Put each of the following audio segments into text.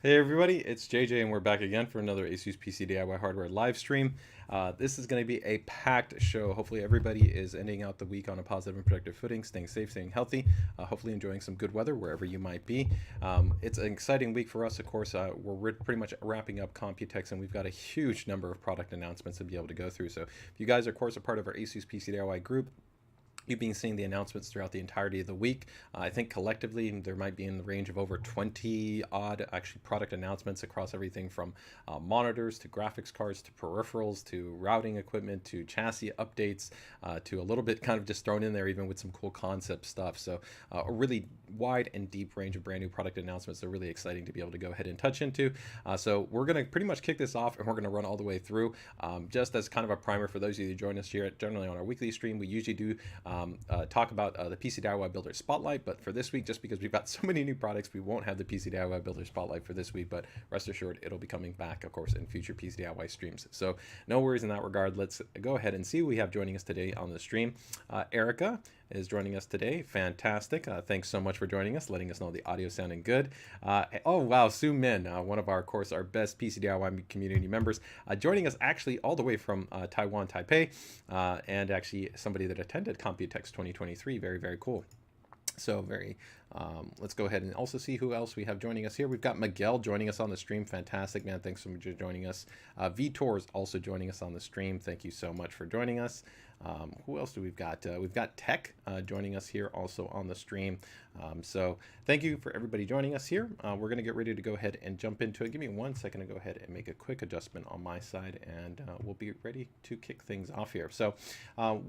Hey everybody, it's JJ and we're back again for another ASUS PCDIY Hardware live stream. This is going to be a packed show. Hopefully everybody is ending out the week on a positive and productive footing, staying safe, staying healthy, hopefully enjoying some good weather wherever you might be. It's an exciting week for us, of course. We're pretty much wrapping up Computex and we've got a huge number of product announcements to be able to go through. So if you guys are, of course, a part of our ASUS PCDIY group, you've been seeing the announcements throughout the entirety of the week. I think collectively there might be in the range of over 20 odd actually product announcements across everything from monitors to graphics cards to peripherals to routing equipment to chassis updates to a little bit kind of just thrown in there even with some cool concept stuff. So a really wide and deep range of brand new product announcements that are really exciting to be able to go ahead and touch into. So we're going to pretty much kick this off and we're going to run all the way through. Just as kind of a primer for those of you who join us here generally on our weekly stream, we usually do talk about the PC DIY Builder Spotlight, but for this week, just because we've got so many new products, we won't have the PC DIY Builder Spotlight for this week, but rest assured it'll be coming back, of course, in future PC DIY streams. So no worries in that regard. Let's go ahead and see who we have joining us today on the stream. Erica, is joining us today. Fantastic. Thanks so much for joining us, letting us know the audio sounding good. Oh, wow. Su Min, one of our, of course, our best PCDIY community members, joining us actually all the way from Taiwan, Taipei, and actually somebody that attended Computex 2023. Very, very cool. So let's go ahead and also see who else we have joining us here. We've got Miguel joining us on the stream. Fantastic, man. Thanks so much for joining us. Vitor is also joining us on the stream. Thank you so much for joining us. Who else do we've got? We've got Tech joining us here also on the stream. So thank you for everybody joining us here. We're going to get ready to go ahead and jump into it. Give me 1 second to go ahead and make a quick adjustment on my side, and we'll be ready to kick things off here. So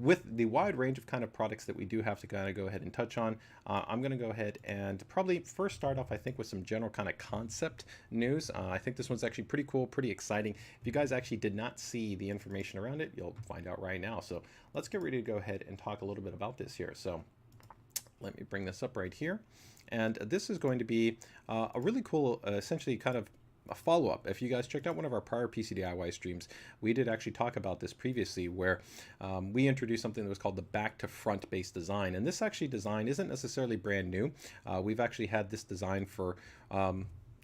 with the wide range of kind of products that we do have to kind of go ahead and touch on, I'm going to go ahead and probably first start off, I think, with some general kind of concept news. I think this one's actually pretty cool, pretty exciting. If you guys actually did not see the information around it, you'll find out right now. So let's get ready to go ahead and talk a little bit about this here. So let me bring this up right here. And this is going to be a really cool, essentially kind of a follow-up. If you guys checked out one of our prior PC DIY streams, we did actually talk about this previously, where we introduced something that was called the back to front based design. And this actually design isn't necessarily brand new. We've actually had this design for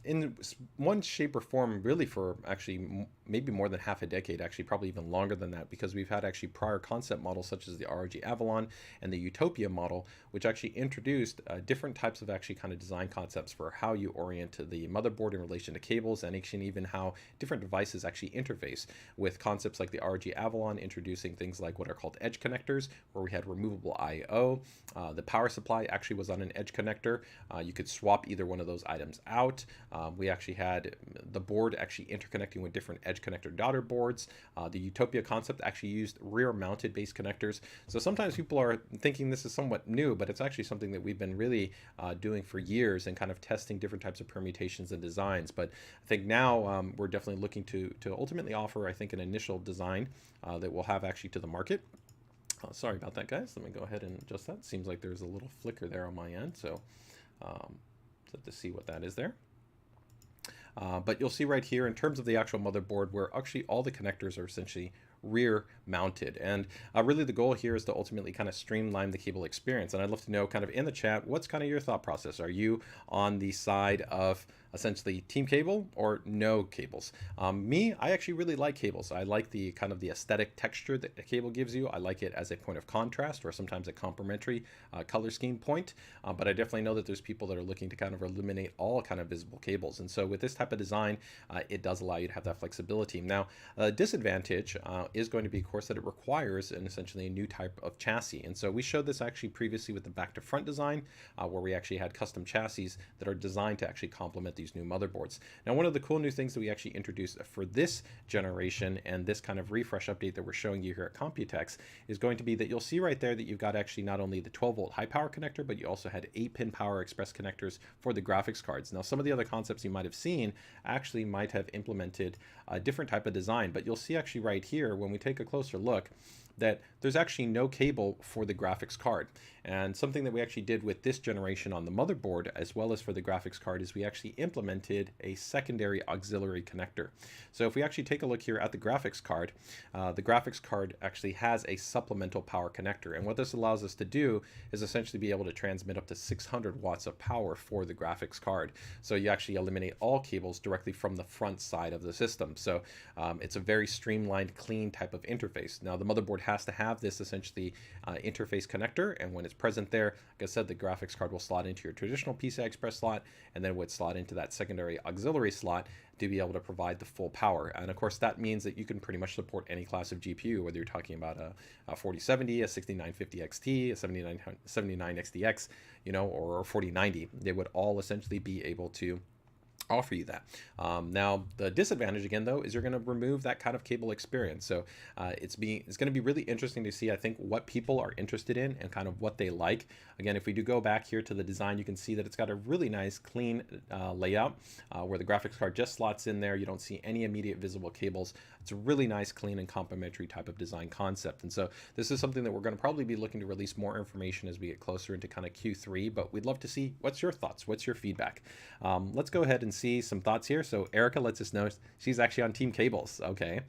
in one shape or form really for actually maybe more than half a decade, actually probably even longer than that, because we've had actually prior concept models such as the ROG Avalon and the Utopia model, which actually introduced different types of actually kind of design concepts for how you orient the motherboard in relation to cables, and actually even how different devices actually interface, with concepts like the ROG Avalon introducing things like what are called edge connectors, where we had removable I/O. The power supply actually was on an edge connector. You could swap either one of those items out. We actually had the board actually interconnecting with different edge connector daughter boards. The Utopia concept actually used rear mounted base connectors. So sometimes people are thinking this is somewhat new, but it's actually something that we've been really doing for years and kind of testing different types of permutations and designs. But I think now we're definitely looking to ultimately offer, I think, an initial design that we'll have actually to the market. Sorry about that, guys. Let me go ahead and adjust that. Seems like there's a little flicker there on my end. So let us see what that is there. But you'll see right here in terms of the actual motherboard, where actually all the connectors are essentially rear mounted, and really the goal here is to ultimately kind of streamline the cable experience. And I'd love to know kind of in the chat, what's kind of your thought process? Are you on the side of essentially team cable or no cables? Me, I actually really like cables. I like the kind of the aesthetic texture that the cable gives you. I like it as a point of contrast, or sometimes a complementary color scheme point. But I definitely know that there's people that are looking to kind of eliminate all kind of visible cables. And so with this type of design, it does allow you to have that flexibility. Now, disadvantage is going to be, of course, that it requires essentially a new type of chassis. And so we showed this actually previously with the back to front design, where we actually had custom chassis that are designed to actually complement these new motherboards. Now, one of the cool new things that we actually introduced for this generation and this kind of refresh update that we're showing you here at Computex is going to be that you'll see right there that you've got actually not only the 12-volt high power connector, but you also had 8-pin power express connectors for the graphics cards. Now, some of the other concepts you might have seen actually might have implemented a different type of design, but you'll see actually right here when we take a closer look that there's actually no cable for the graphics card. And something that we actually did with this generation on the motherboard as well as for the graphics card is we actually implemented a secondary auxiliary connector. So if we actually take a look here at the graphics card actually has a supplemental power connector. And what this allows us to do is essentially be able to transmit up to 600 watts of power for the graphics card. So you actually eliminate all cables directly from the front side of the system. So it's a very streamlined, clean type of interface. Now, the motherboard has to have this essentially interface connector, and when it's present there, like I said, the graphics card will slot into your traditional PCI Express slot, and then would slot into that secondary auxiliary slot to be able to provide the full power. And of course, that means that you can pretty much support any class of GPU, whether you're talking about a 4070, a 6950 XT, a 79 XTX, you know, or a 4090. They would all essentially be able to offer you that. Now, the disadvantage again, though, is you're going to remove that kind of cable experience. So it's going to be really interesting to see, I think, what people are interested in and kind of what they like. Again, if we do go back here to the design, you can see that it's got a really nice, clean layout where the graphics card just slots in there. You don't see any immediate visible cables. It's a really nice, clean, and complementary type of design concept. And so this is something that we're going to probably be looking to release more information as we get closer into kind of Q3, but we'd love to see what's your thoughts, what's your feedback. Let's go ahead and see some thoughts here. So Erica lets us know she's actually on Team Cables. Okay.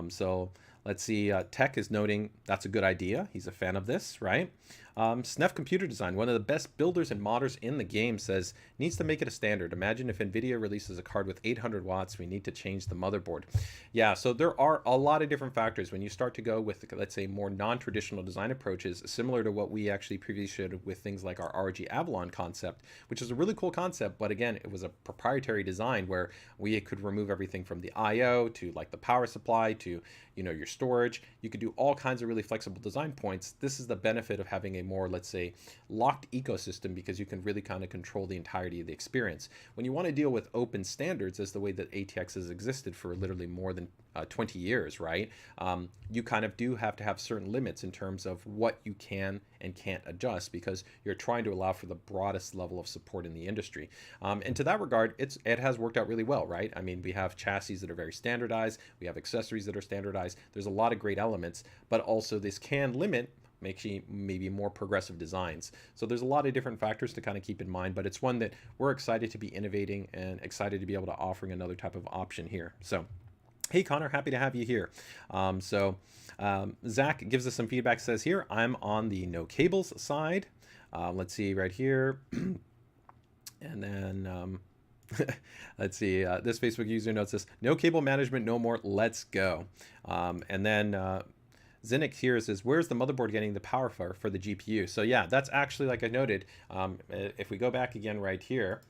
So let's see, Tech is noting that's a good idea. He's a fan of this, right? Snef Computer Design, one of the best builders and modders in the game, says needs to make it a standard. Imagine if NVIDIA releases a card with 800 watts, we need to change the motherboard. Yeah, so there are a lot of different factors when you start to go with, let's say, more non-traditional design approaches, similar to what we actually previously showed with things like our ROG Avalon concept, which is a really cool concept, but again, it was a proprietary design where we could remove everything from the IO to like the power supply to, you know, your storage. You could do all kinds of really flexible design points. This is the benefit of having a more, let's say, locked ecosystem, because you can really kind of control the entirety of the experience. When you want to deal with open standards, as the way that ATX has existed for literally more than 20 years, right? You kind of do have to have certain limits in terms of what you can and can't adjust, because you're trying to allow for the broadest level of support in the industry. And to that regard, it has worked out really well, right? I mean, we have chassis that are very standardized, we have accessories that are standardized. There's a lot of great elements, but also this can limit maybe more progressive designs. So there's a lot of different factors to kind of keep in mind, but it's one that we're excited to be innovating and excited to be able to offering another type of option here. So hey Connor, happy to have you here. Zach gives us some feedback, says here, I'm on the no cables side. Let's see right here. And then let's see, this Facebook user notes this, no cable management, no more, let's go. And then Zinnick here says, where's the motherboard getting the power for the GPU? So yeah, that's actually, like I noted, if we go back again right here,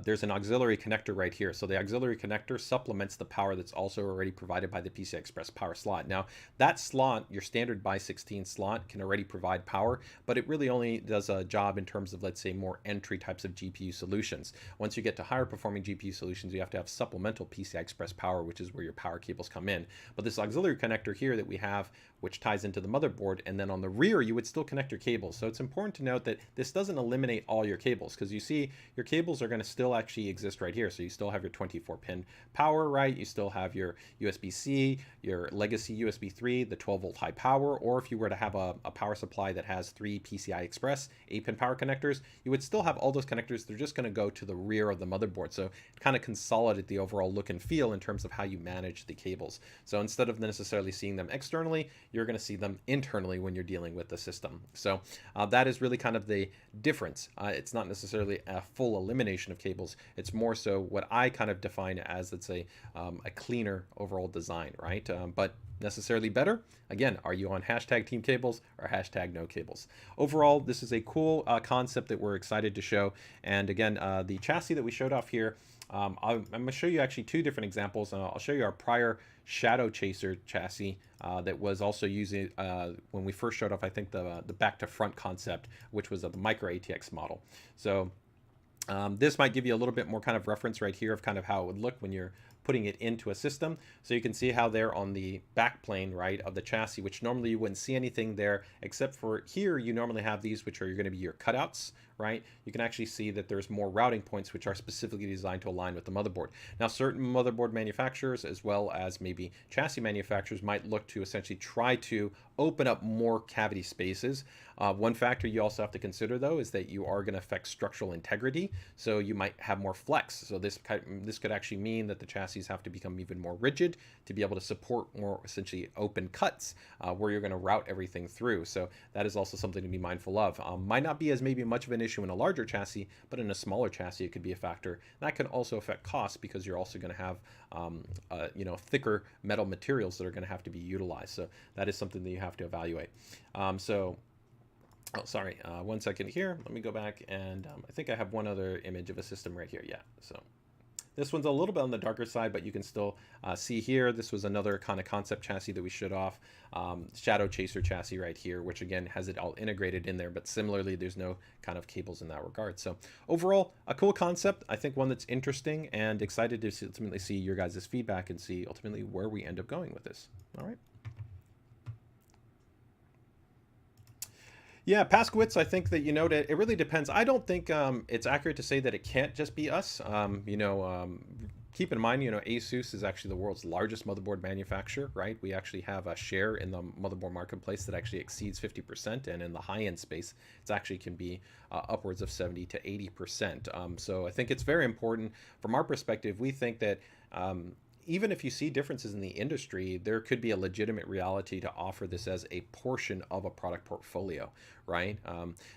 there's an auxiliary connector right here. So the auxiliary connector supplements the power that's also already provided by the PCI Express power slot. Now that slot, your standard by 16 slot, can already provide power, but it really only does a job in terms of, let's say, more entry types of GPU solutions. Once you get to higher performing GPU solutions, you have to have supplemental PCI Express power, which is where your power cables come in. But this auxiliary connector here that we have, which ties into the motherboard, and then on the rear, you would still connect your cables. So it's important to note that this doesn't eliminate all your cables, because you see your cables are going to still actually exist right here. So you still have your 24-pin power, right? You still have your USB-C, your legacy USB 3, the 12-volt high power, or if you were to have a power supply that has 3 PCI Express 8-pin power connectors, you would still have all those connectors. They're just going to go to the rear of the motherboard. So it kind of consolidate the overall look and feel in terms of how you manage the cables. So instead of necessarily seeing them externally, you're going to see them internally when you're dealing with the system. So that is really kind of the difference. It's not necessarily a full elimination of cables. It's more so what I kind of define as, let's say, a cleaner overall design, right? But necessarily better. Again, are you on hashtag team cables or hashtag no cables? Overall, this is a cool concept that we're excited to show. And again, the chassis that we showed off here, I'm going to show you actually two different examples. I'll show you our prior Shadow Chaser chassis that was also using when we first showed off, I think, the back to front concept, which was of the micro ATX model. So this might give you a little bit more kind of reference right here of kind of how it would look when you're putting it into a system. So you can see how they're on the back plane, right, of the chassis, which normally you wouldn't see anything there, except for here you normally have these, which are going to be your cutouts, right? You can actually see that there's more routing points which are specifically designed to align with the motherboard. Now, certain motherboard manufacturers, as well as maybe chassis manufacturers, might look to essentially try to open up more cavity spaces. One factor you also have to consider, though, is that you are going to affect structural integrity, so you might have more flex. So this could actually mean that the chassis have to become even more rigid to be able to support more essentially open cuts where you're going to route everything through. So that is also something to be mindful of. Might not be as maybe much of an issue in a larger chassis, but in a smaller chassis it could be a factor. That could also affect costs, because you're also going to have thicker metal materials that are going to have to be utilized. So that is something that you have to evaluate. One second here. Let me go back, and I think I have one other image of a system right here. Yeah, so this one's a little bit on the darker side, but you can still see here, this was another kind of concept chassis that we showed off. Shadow Chaser chassis right here, which again has it all integrated in there, but similarly, there's no kind of cables in that regard. So overall, a cool concept. I think one that's interesting, and excited to ultimately see your guys' feedback and see ultimately where we end up going with this. All right. Yeah, Paskowitz, I think that, it really depends. I don't think it's accurate to say that it can't just be us. Keep in mind, ASUS is actually the world's largest motherboard manufacturer, right? We actually have a share in the motherboard marketplace that actually exceeds 50%, and in the high-end space, it actually can be upwards of 70 to 80%. So I think it's very important. From our perspective, we think that even if you see differences in the industry, there could be a legitimate reality to offer this as a portion of a product portfolio, right?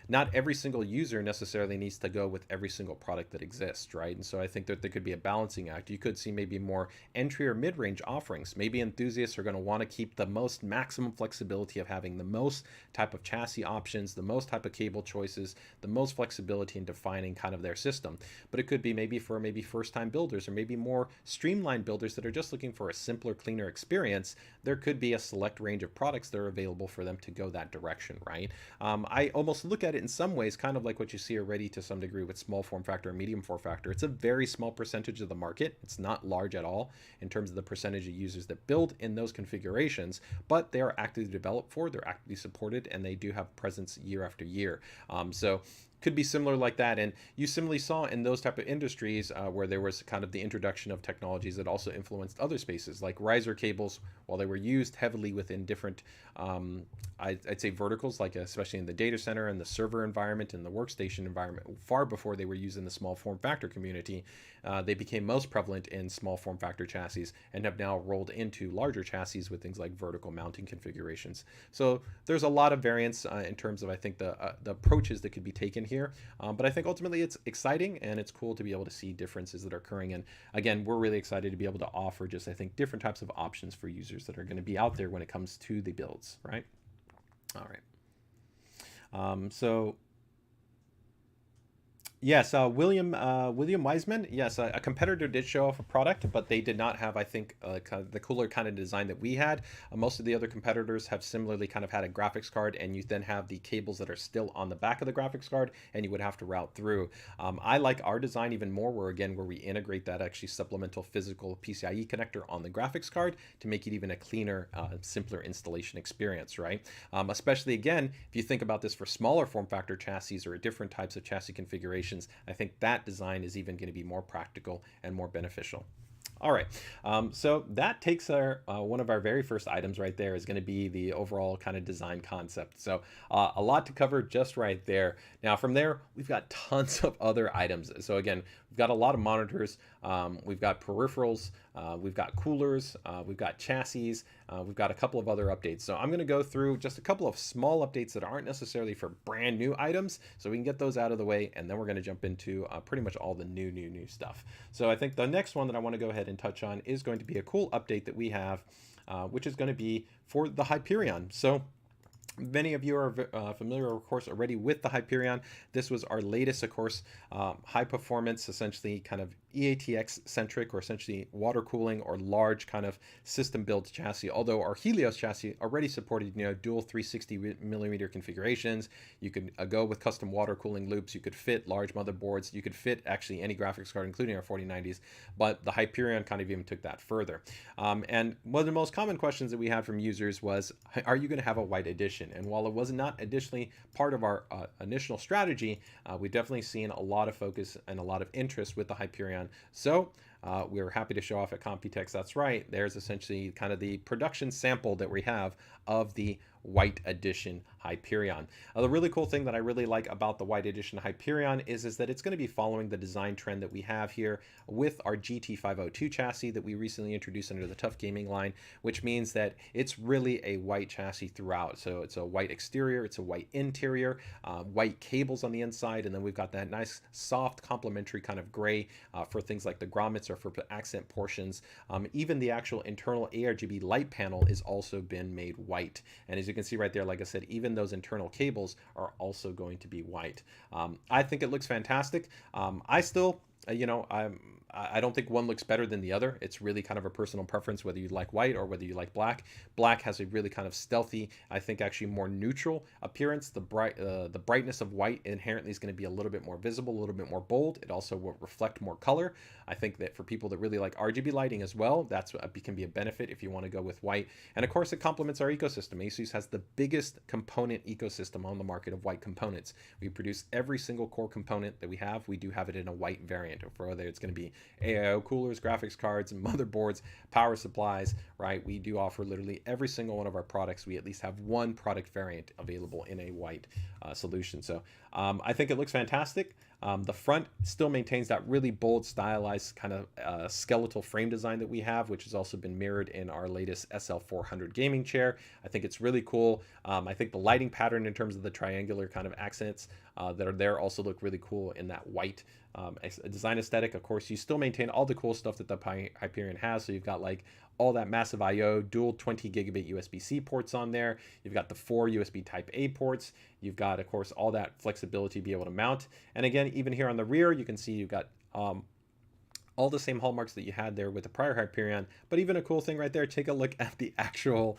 Not every single user necessarily needs to go with every single product that exists, right? And so I think that there could be a balancing act. You could see maybe more entry or mid-range offerings. Maybe enthusiasts are going to want to keep the most maximum flexibility of having the most type of chassis options, the most type of cable choices, the most flexibility in defining kind of their system. But it could be maybe for maybe first-time builders, or maybe more streamlined builders that are just looking for a simpler, cleaner experience. There could be a select range of products that are available for them to go that direction, right? I almost look at it in some ways kind of like what you see already to some degree with small form factor and medium form factor. It's a very small percentage of the market. It's not large at all in terms of the percentage of users that build in those configurations, but they are actively developed for, they're actively supported, and they do have presence year after year. So could be similar like that. And you similarly saw in those type of industries where there was kind of the introduction of technologies that also influenced other spaces, like riser cables, while they were used heavily within different, I'd say verticals, like especially in the data center and the server environment and the workstation environment, far before they were used in the small form factor community. They became most prevalent in small form factor chassis and have now rolled into larger chassis with things like vertical mounting configurations. So there's a lot of variance in terms of, I think, the approaches that could be taken here. But I think ultimately it's exciting and it's cool to be able to see differences that are occurring. And again, we're really excited to be able to offer just, I think, different types of options for users that are going to be out there when it comes to the builds, right? All right. So yes, William Wiseman. Yes, a competitor did show off a product, but they did not have, I think, kind of the cooler kind of design that we had. Most of the other competitors have similarly kind of had a graphics card, and you then have the cables that are still on the back of the graphics card, and you would have to route through. I like our design even more, where we integrate that actually supplemental physical PCIe connector on the graphics card to make it even a cleaner, simpler installation experience, right? Especially again, if you think about this for smaller form factor chassis or different types of chassis configurations, I think that design is even going to be more practical and more beneficial. All right, so that takes our one of our very first items right there is going to be the overall kind of design concept. So a lot to cover just right there. Now from there, we've got tons of other items. So again, we've got a lot of monitors, we've got peripherals, we've got coolers, we've got chassis, we've got a couple of other updates. So I'm going to go through just a couple of small updates that aren't necessarily for brand new items, so we can get those out of the way, and then we're going to jump into pretty much all the new stuff. So I think the next one that I want to go ahead and touch on is going to be a cool update that we have, which is going to be for the Hyperion. So many of you are familiar, of course, already with the Hyperion. This was our latest, of course, high performance, essentially kind of EATX centric, or essentially water cooling or large kind of system build chassis. Although our Helios chassis already supported, dual 360 millimeter configurations. You could go with custom water cooling loops. You could fit large motherboards. You could fit actually any graphics card, including our 4090s. But the Hyperion kind of even took that further. And one of the most common questions that we had from users was, are you going to have a white edition? And while it was not additionally part of our initial strategy, we've definitely seen a lot of focus and a lot of interest with the Hyperion. So we were happy to show off at Computex. That's right. There's essentially kind of the production sample that we have of the white edition Hyperion. The really cool thing that I really like about the white edition Hyperion is that it's going to be following the design trend that we have here with our GT502 chassis that we recently introduced under the TUF Gaming line, which means that it's really a white chassis throughout. So it's a white exterior, it's a white interior, white cables on the inside, and then we've got that nice soft complementary kind of gray for things like the grommets or for accent portions. Even the actual internal ARGB light panel is also been made white. And as you can see right there, like I said, even those internal cables are also going to be white. I think it looks fantastic. I still, I don't think one looks better than the other. It's really kind of a personal preference, whether you like white or whether you like black. Black has a really kind of stealthy, I think actually more neutral appearance. The brightness of white inherently is going to be a little bit more visible, a little bit more bold. It also will reflect more color. I think that for people that really like RGB lighting as well, that's can be a benefit if you want to go with white. And of course, it complements our ecosystem. ASUS has the biggest component ecosystem on the market of white components. We produce every single core component that we have. We do have it in a white variant, or whether it's going to be AIO coolers, graphics cards, motherboards, power supplies, right? We do offer literally every single one of our products. We at least have one product variant available in a white solution. So I think it looks fantastic. The front still maintains that really bold, stylized kind of skeletal frame design that we have, which has also been mirrored in our latest SL400 gaming chair. I think it's really cool. I think the lighting pattern in terms of the triangular kind of accents that are there also look really cool in that white design aesthetic. Of course, you still maintain all the cool stuff that the Hyperion has. So you've got like all that massive I/O, dual 20 gigabit USB-C ports on there. You've got the 4 USB Type A ports. You've got, of course, all that flexibility to be able to mount. And again, even here on the rear, you can see you've got all the same hallmarks that you had there with the prior Hyperion. But even a cool thing right there, take a look at the actual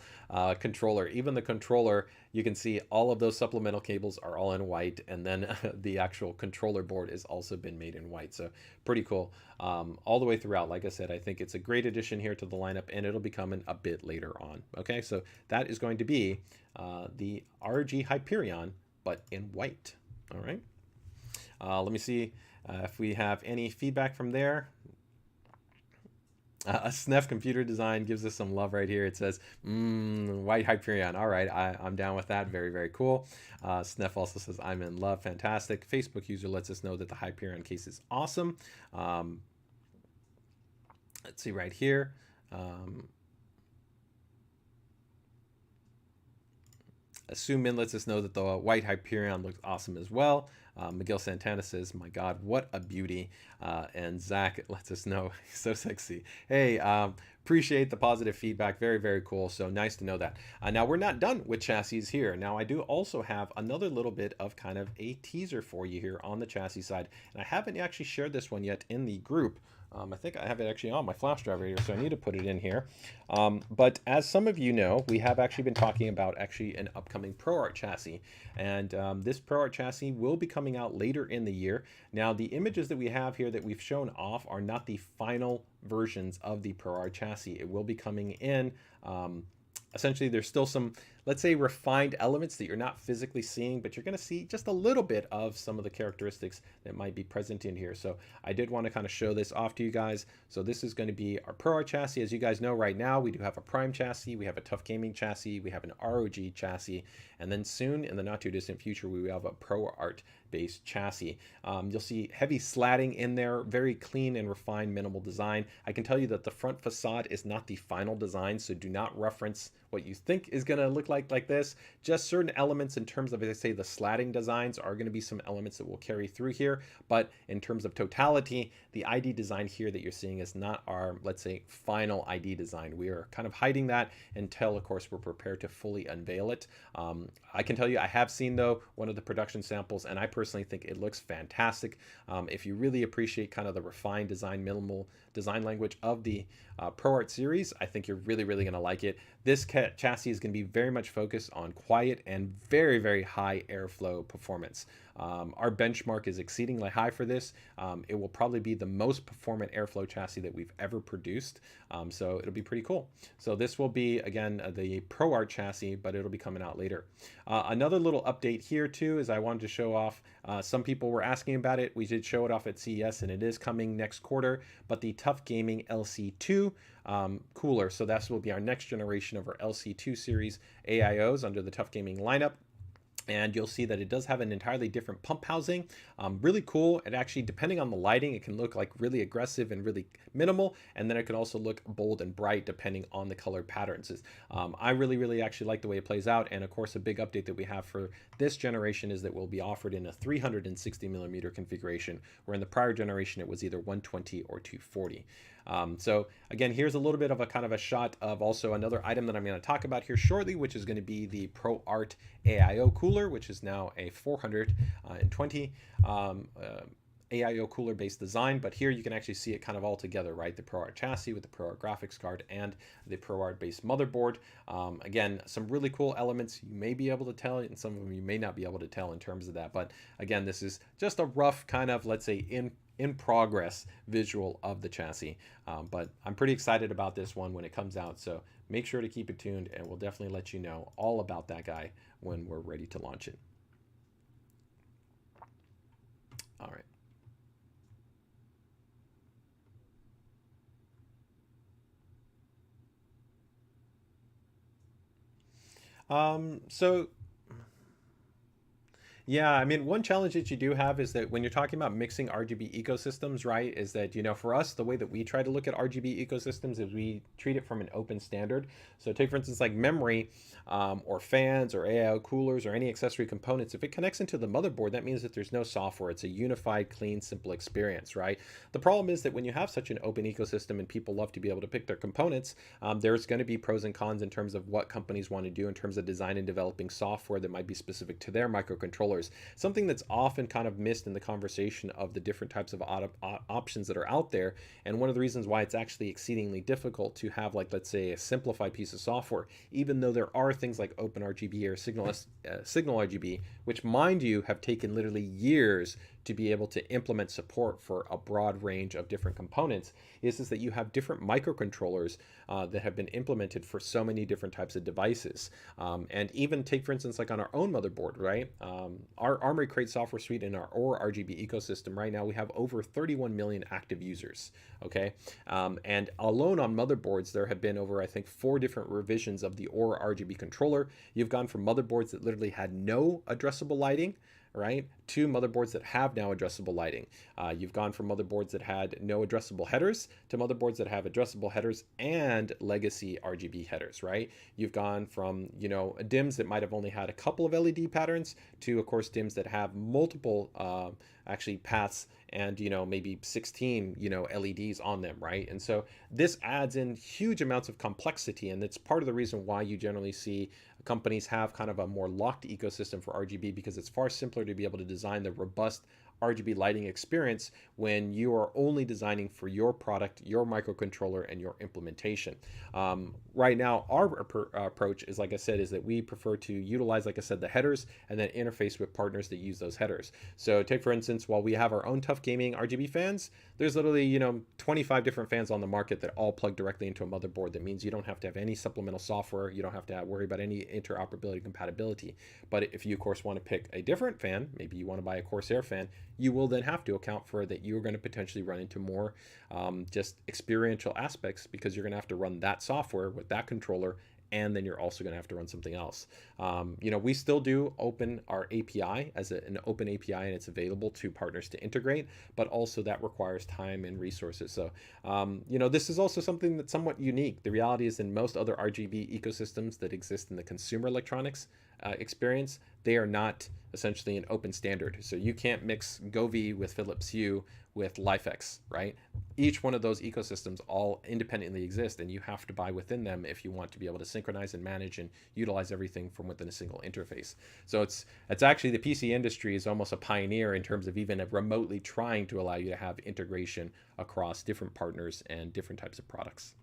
controller. Even the controller, you can see all of those supplemental cables are all in white, and then the actual controller board has also been made in white. So pretty cool all the way throughout. Like I said, I think it's a great addition here to the lineup, and it'll be coming a bit later on. Okay, so that is going to be the ROG Hyperion, but in white. All right. Let me see if we have any feedback from there. A Snef Computer Design gives us some love right here. It says, white Hyperion. All right, I'm down with that. Very, very cool. Snef also says, I'm in love. Fantastic. Facebook user lets us know that the Hyperion case is awesome. Let's see right here. Assumin lets us know that the white Hyperion looks awesome as well. Miguel Santana says, my God, what a beauty. And Zach lets us know, he's so sexy. Hey, appreciate the positive feedback. Very, very cool. So nice to know that. Now, we're not done with chassis here. Now, I do also have another little bit of kind of a teaser for you here on the chassis side. And I haven't actually shared this one yet in the group. I think I have it actually on my flash drive right here, so I need to put it in here. But as some of you know, we have actually been talking about actually an upcoming ProArt chassis. And this ProArt chassis will be coming out later in the year. Now, the images that we have here that we've shown off are not the final versions of the ProArt chassis. It will be coming in. Essentially, there's still some, let's say, refined elements that you're not physically seeing, but you're going to see just a little bit of some of the characteristics that might be present in here. So I did want to kind of show this off to you guys. So this is going to be our ProArt chassis. As you guys know right now, we do have a Prime chassis, we have a TUF Gaming chassis, we have an ROG chassis, and then soon in the not too distant future, we will have a ProArt based chassis. You'll see heavy slatting in there, very clean and refined minimal design. I can tell you that the front facade is not the final design, so do not reference what you think is going to look like this. Just certain elements in terms of, as I say, the slatting designs are going to be some elements that will carry through here, but in terms of totality, the ID design here that you're seeing is not our, let's say, final ID design. We are kind of hiding that until, of course, we're prepared to fully unveil it. I can tell you, I have seen, though, one of the production samples, and I personally think it looks fantastic. If you really appreciate kind of the refined design, minimal design language of the ProArt series, I think you're really, really going to like it. This chassis is going to be very much focused on quiet and very, very high airflow performance. Our benchmark is exceedingly high for this. It will probably be the most performant airflow chassis that we've ever produced. So it'll be pretty cool. So this will be, again, the ProArt chassis, but it'll be coming out later. Another little update here too is I wanted to show off, some people were asking about it. We did show it off at CES and it is coming next quarter, but the TUF Gaming LC2 cooler. So that will be our next generation of our LC2 series AIOs under the TUF Gaming lineup. And you'll see that it does have an entirely different pump housing. Really cool. It actually, depending on the lighting, it can look like really aggressive and really minimal. And then it can also look bold and bright depending on the color patterns. I really, really actually like the way it plays out. And of course, a big update that we have for this generation is that we'll be offered in a 360 millimeter configuration, where in the prior generation, it was either 120 or 240. So again, here's a little bit of a kind of a shot of also another item that I'm going to talk about here shortly, which is going to be the ProArt AIO cooler, which is now a 420 AIO cooler based design. But here you can actually see it kind of all together, right? The ProArt chassis with the ProArt graphics card and the ProArt based motherboard. Again, some really cool elements you may be able to tell, and some of them you may not be able to tell in terms of that. But again, this is just a rough kind of, let's say, in progress visual of the chassis. But I'm pretty excited about this one when it comes out. So make sure to keep it tuned, and we'll definitely let you know all about that guy when we're ready to launch it. All right. So Yeah, I mean, one challenge that you do have is that when you're talking about mixing RGB ecosystems, right, is that, for us, the way that we try to look at RGB ecosystems is we treat it from an open standard. So take, for instance, like memory or fans or AIO coolers or any accessory components. If it connects into the motherboard, that means that there's no software. It's a unified, clean, simple experience, right? The problem is that when you have such an open ecosystem and people love to be able to pick their components, there's going to be pros and cons in terms of what companies want to do in terms of design and developing software that might be specific to their microcontrollers. Something that's often kind of missed in the conversation of the different types of options that are out there. And one of the reasons why it's actually exceedingly difficult to have, like, let's say, a simplified piece of software, even though there are things like OpenRGB or Signal RGB, which, mind you, have taken literally years to be able to implement support for a broad range of different components, is that you have different microcontrollers that have been implemented for so many different types of devices. And even take, for instance, like on our own motherboard, right? Our Armory Crate software suite in our Aura RGB ecosystem right now, we have over 31 million active users, okay? And alone on motherboards, there have been over, I think, 4 different revisions of the Aura RGB controller. You've gone from motherboards that literally had no addressable lighting, right, to motherboards that have now addressable lighting. You've gone from motherboards that had no addressable headers to motherboards that have addressable headers and legacy RGB headers, right? You've gone from, DIMMs that might have only had a couple of LED patterns to, of course, DIMMs that have multiple actually paths and, maybe 16, LEDs on them, right? And so this adds in huge amounts of complexity, and it's part of the reason why you generally see companies have kind of a more locked ecosystem for RGB, because it's far simpler to be able to design the robust RGB lighting experience when you are only designing for your product, your microcontroller, and your implementation. Right now, our approach is, like I said, is that we prefer to utilize, like I said, the headers and then interface with partners that use those headers. So take, for instance, while we have our own TUF Gaming RGB fans, there's literally, 25 different fans on the market that all plug directly into a motherboard. That means you don't have to have any supplemental software. You don't have to worry about any interoperability compatibility. But if you, of course, want to pick a different fan, maybe you want to buy a Corsair fan, you will then have to account for that you're going to potentially run into more just experiential aspects, because you're going to have to run that software with that controller, and then you're also going to have to run something else. We still do open our API as an open API, and it's available to partners to integrate, but also that requires time and resources. So, this is also something that's somewhat unique. The reality is, in most other RGB ecosystems that exist in the consumer electronics experience, they are not essentially an open standard. So you can't mix Govee with Philips Hue with LifeX, right? Each one of those ecosystems all independently exist, and you have to buy within them if you want to be able to synchronize and manage and utilize everything from within a single interface. So it's actually, the PC industry is almost a pioneer in terms of even remotely trying to allow you to have integration across different partners and different types of products.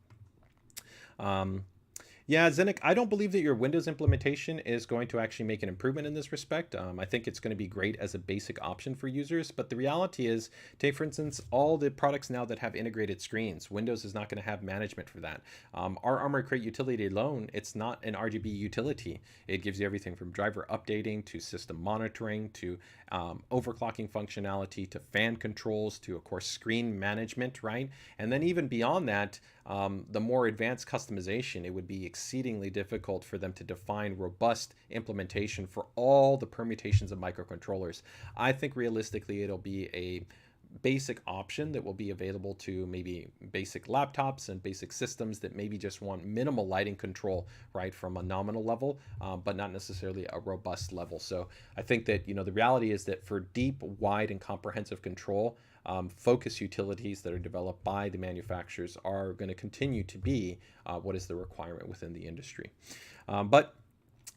Yeah, Zenik, I don't believe that your Windows implementation is going to actually make an improvement in this respect. I think it's going to be great as a basic option for users, but the reality is, take, for instance, all the products now that have integrated screens. Windows is not going to have management for that. Our Armory Crate utility alone, it's not an RGB utility. It gives you everything from driver updating to system monitoring to overclocking functionality to fan controls to, of course, screen management, right? And then even beyond that, the more advanced customization, it would be exceedingly difficult for them to define robust implementation for all the permutations of microcontrollers. I think realistically it'll be a basic option that will be available to maybe basic laptops and basic systems that maybe just want minimal lighting control, right, from a nominal level, but not necessarily a robust level. So I think that, the reality is that for deep, wide, and comprehensive control, focus utilities that are developed by the manufacturers are going to continue to be what is the requirement within the industry. But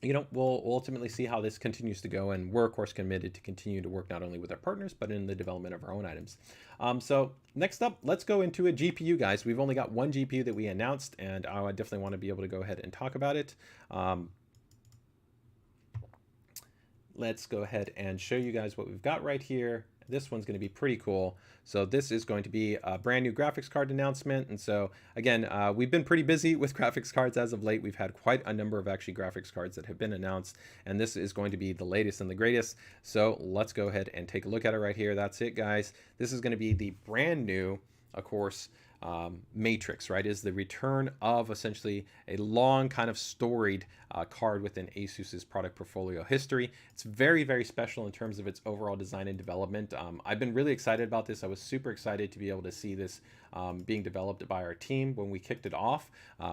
we'll ultimately see how this continues to go, and we're, of course, committed to continue to work not only with our partners, but in the development of our own items. So next up, let's go into a GPU, guys. We've only got one GPU that we announced, and I definitely want to be able to go ahead and talk about it. Let's go ahead and show you guys what we've got right here. This one's going to be pretty cool. So this is going to be a brand new graphics card announcement. And so again, we've been pretty busy with graphics cards as of late. We've had quite a number of actually graphics cards that have been announced, and this is going to be the latest and the greatest. So let's go ahead and take a look at it right here. That's it, guys. This is going to be the brand new, of course, matrix, right, is the return of essentially a long kind of storied card within ASUS's product portfolio history. It's very, very special in terms of its overall design and development. I've been really excited about this. I was super excited to be able to see this being developed by our team when we kicked it off.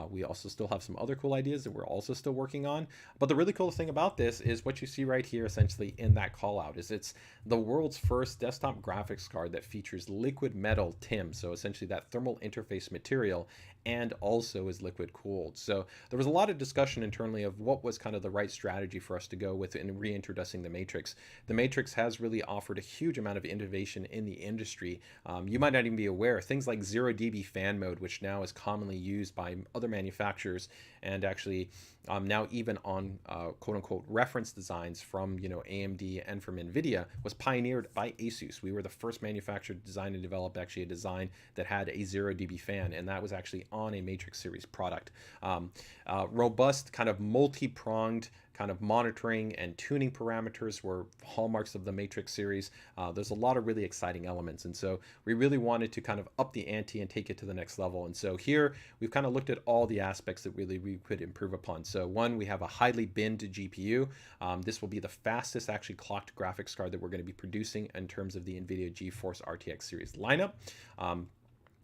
We also still have some other cool ideas that we're also still working on. But the really cool thing about this is what you see right here essentially in that call out is it's the world's first desktop graphics card that features liquid metal TIM. So essentially that thermal interface material, and also is liquid cooled. So there was a lot of discussion internally of what was kind of the right strategy for us to go with in reintroducing the Matrix. The Matrix has really offered a huge amount of innovation in the industry. You might not even be aware, things like 0 dB fan mode, which now is commonly used by other manufacturers, and actually now even on quote unquote reference designs from AMD and from NVIDIA, was pioneered by ASUS. We were the first manufacturer to design and develop actually a design that had a 0 dB fan, and that was actually on a Matrix series product. Robust kind of multi-pronged kind of monitoring and tuning parameters were hallmarks of the Matrix series. There's a lot of really exciting elements, and so we really wanted to kind of up the ante and take it to the next level. And so here we've kind of looked at all the aspects that really we could improve upon. So one, we have a highly binned GPU. This will be the fastest actually clocked graphics card that we're going to be producing in terms of the NVIDIA GeForce RTX series lineup.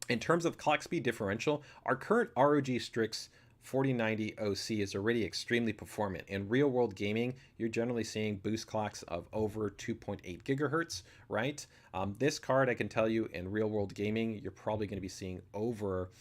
In terms of clock speed differential, our current ROG STRIX 4090 OC is already extremely performant. In real world gaming, you're generally seeing boost clocks of over 2.8 gigahertz, right? This card, I can tell you, in real world gaming, you're probably going to be seeing over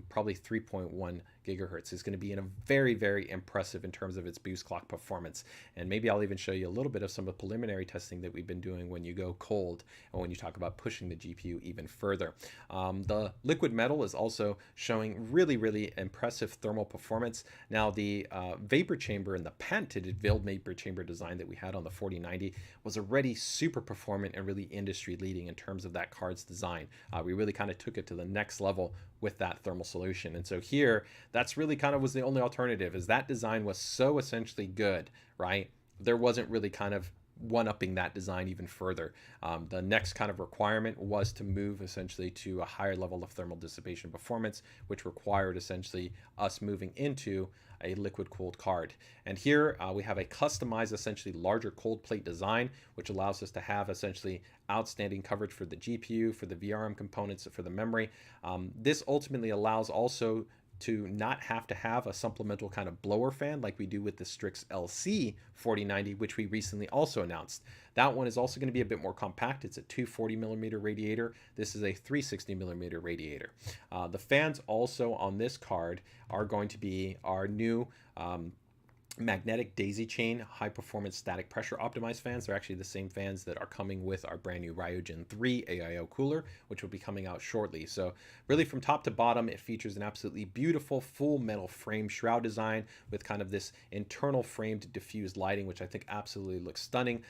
probably 3.1 gigahertz. Is going to be in a very, very impressive in terms of its boost clock performance. And maybe I'll even show you a little bit of some of the preliminary testing that we've been doing when you go cold and when you talk about pushing the GPU even further. The liquid metal is also showing really, really impressive thermal performance. Now the vapor chamber and the patented vapor chamber design that we had on the 4090 was already super performant and really industry leading in terms of that card's design. We really kind of took it to the next level with that thermal solution. And so here, that's really kind of was the only alternative, is that design was so essentially good, right? There wasn't really kind of one-upping that design even further. The next kind of requirement was to move essentially to a higher level of thermal dissipation performance, which required essentially us moving into a liquid cooled card. And here we have a customized, essentially larger cold plate design, which allows us to have essentially outstanding coverage for the GPU, for the VRM components, for the memory. This ultimately allows also to not have to have a supplemental kind of blower fan like we do with the Strix LC 4090, which we recently also announced. That one is also going to be a bit more compact. It's a 240 millimeter radiator. This is a 360 millimeter radiator. The fans also on this card are going to be our new magnetic daisy chain high performance static pressure optimized fans. They're actually the same fans that are coming with our brand new ROG 3 AIO cooler, which will be coming out shortly. So really from top to bottom, it features an absolutely beautiful full metal frame shroud design with kind of this internal framed diffused lighting, which I think absolutely looks stunning.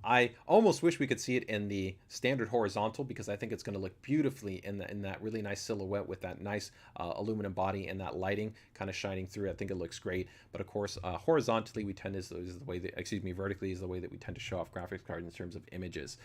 I almost wish we could see it in the standard horizontal, because I think it's going to look beautifully in that really nice silhouette with that nice aluminum body and that lighting kind of shining through. I think it looks great. But of course, horizontally we tend is the way that, vertically is the way that we tend to show off graphics cards in terms of images.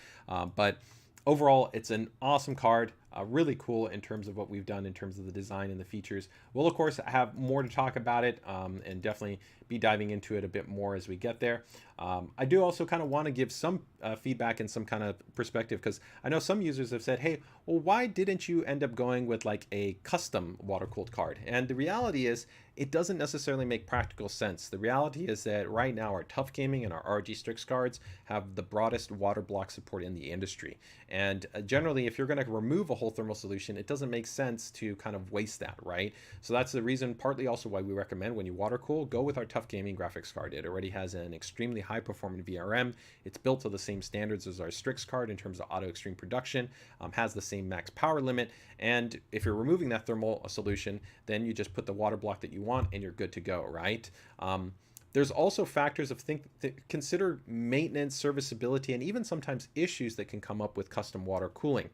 But overall, it's an awesome card, really cool in terms of what we've done in terms of the design and the features. We'll of course have more to talk about it, and definitely be diving into it a bit more as we get there. I do also kind of want to give some feedback and some kind of perspective, because I know some users have said, hey, well, why didn't you end up going with like a custom water-cooled card? And the reality is, it doesn't necessarily make practical sense. The reality is that right now our TUF Gaming and our ROG STRIX cards have the broadest water block support in the industry. And generally, if you're going to remove a whole thermal solution, it doesn't make sense to kind of waste that, right? So that's the reason, partly also why we recommend when you water cool, go with our TUF Gaming graphics card. It already has an extremely high performing VRM. It's built to the same standards as our STRIX card in terms of auto extreme production, has the same max power limit. And if you're removing that thermal solution, then you just put the water block that you want and you're good to go, right? There's also factors of consider maintenance, serviceability, and even sometimes issues that can come up with custom water cooling.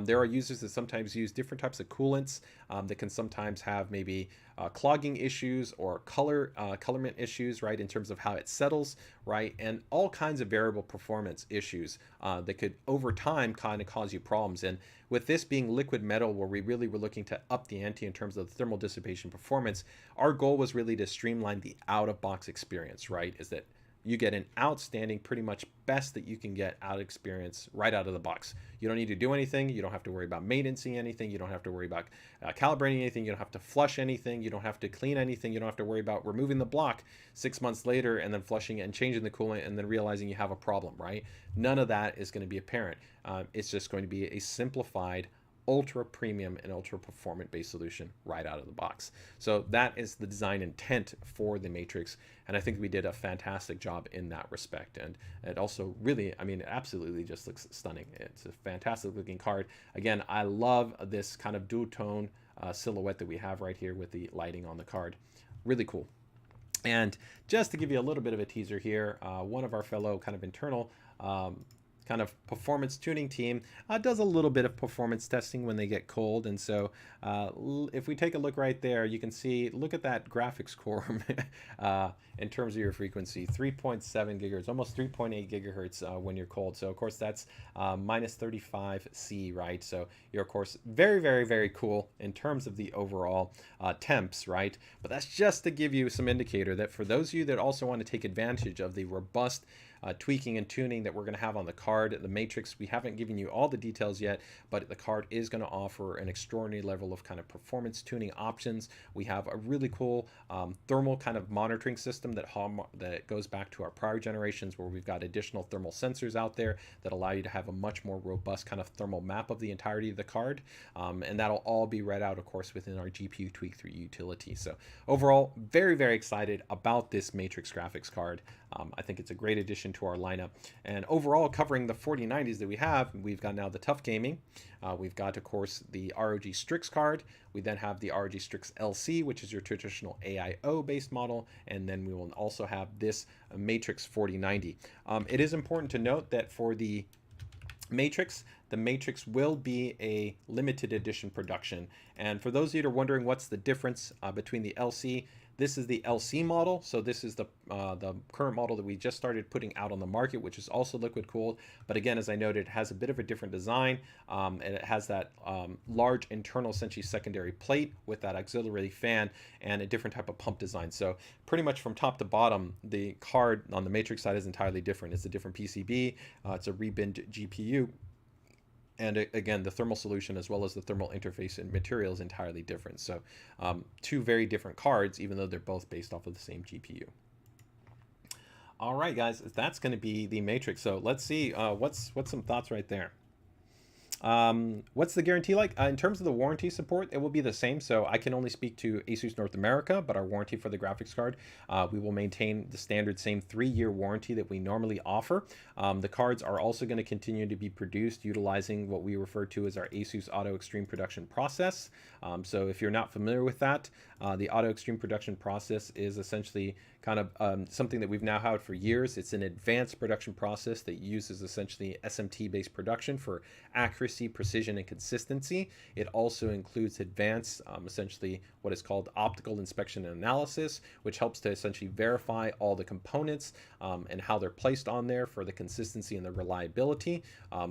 There are users that sometimes use different types of coolants that can sometimes have maybe clogging issues or colorment issues, right, in terms of how it settles, right, and all kinds of variable performance issues that could over time kind of cause you problems. And with this being liquid metal, where we really were looking to up the ante in terms of the thermal dissipation performance, our goal was really to streamline the out-of-box experience, right, is that you get an outstanding, pretty much best that you can get out experience right out of the box. You don't need to do anything. You don't have to worry about maintaining anything. You don't have to worry about calibrating anything. You don't have to flush anything. You don't have to clean anything. You don't have to worry about removing the block 6 months later and then flushing it and changing the coolant and then realizing you have a problem, right? None of that is going to be apparent. It's just going to be a simplified, ultra premium and ultra performant based solution right out of the box. So that is the design intent for the Matrix, and I think we did a fantastic job in that respect. And it also really, I mean, it absolutely just looks stunning. It's a fantastic looking card. Again, I love this kind of dual tone silhouette that we have right here with the lighting on the card. Really cool. And just to give you a little bit of a teaser here, one of our fellow kind of internal kind of performance tuning team does a little bit of performance testing when they get cold. And so if we take a look right there, you can see, look at that graphics core in terms of your frequency, 3.7 gigahertz, almost 3.8 gigahertz when you're cold. So of course that's minus 35 C, right? So you're of course very, very, very cool in terms of the overall temps, right? But that's just to give you some indicator that for those of you that also want to take advantage of the robust tweaking and tuning that we're going to have on the card, the Matrix, we haven't given you all the details yet, but the card is going to offer an extraordinary level of kind of performance tuning options. We have a really cool thermal kind of monitoring system that goes back to our prior generations, where we've got additional thermal sensors out there that allow you to have a much more robust kind of thermal map of the entirety of the card. And that'll all be read out, of course, within our GPU Tweak 3 utility. So overall, very, very excited about this Matrix graphics card. I think it's a great addition to our lineup. And overall, covering the 4090s that we have, we've got now the TUF Gaming. We've got, of course, the ROG STRIX card. We then have the ROG STRIX LC, which is your traditional AIO-based model. And then we will also have this Matrix 4090. It is important to note that for the Matrix, the Matrix will be a limited edition production. And for those of you that are wondering what's the difference between the LC, this is the LC model. So this is the current model that we just started putting out on the market, which is also liquid cooled. But again, as I noted, it has a bit of a different design. And it has that large internal, essentially secondary plate with that auxiliary fan and a different type of pump design. So pretty much from top to bottom, the card on the Matrix side is entirely different. It's a different PCB. It's a rebinned GPU. And again, the thermal solution as well as the thermal interface and material is entirely different. So two very different cards, even though they're both based off of the same GPU. All right, guys, that's going to be the Matrix. So let's see what's some thoughts right there. What's the guarantee like? In terms of the warranty support, it will be the same. So I can only speak to ASUS North America, but our warranty for the graphics card, we will maintain the standard same 3-year warranty that we normally offer. The cards are also going to continue to be produced utilizing what we refer to as our ASUS Auto Extreme production process. So if you're not familiar with that, the Auto Extreme production process is essentially kind of something that we've now had for years. It's an advanced production process that uses essentially SMT-based production for accuracy, precision, and consistency. It also includes advanced, essentially what is called optical inspection and analysis, which helps to essentially verify all the components and how they're placed on there for the consistency and the reliability.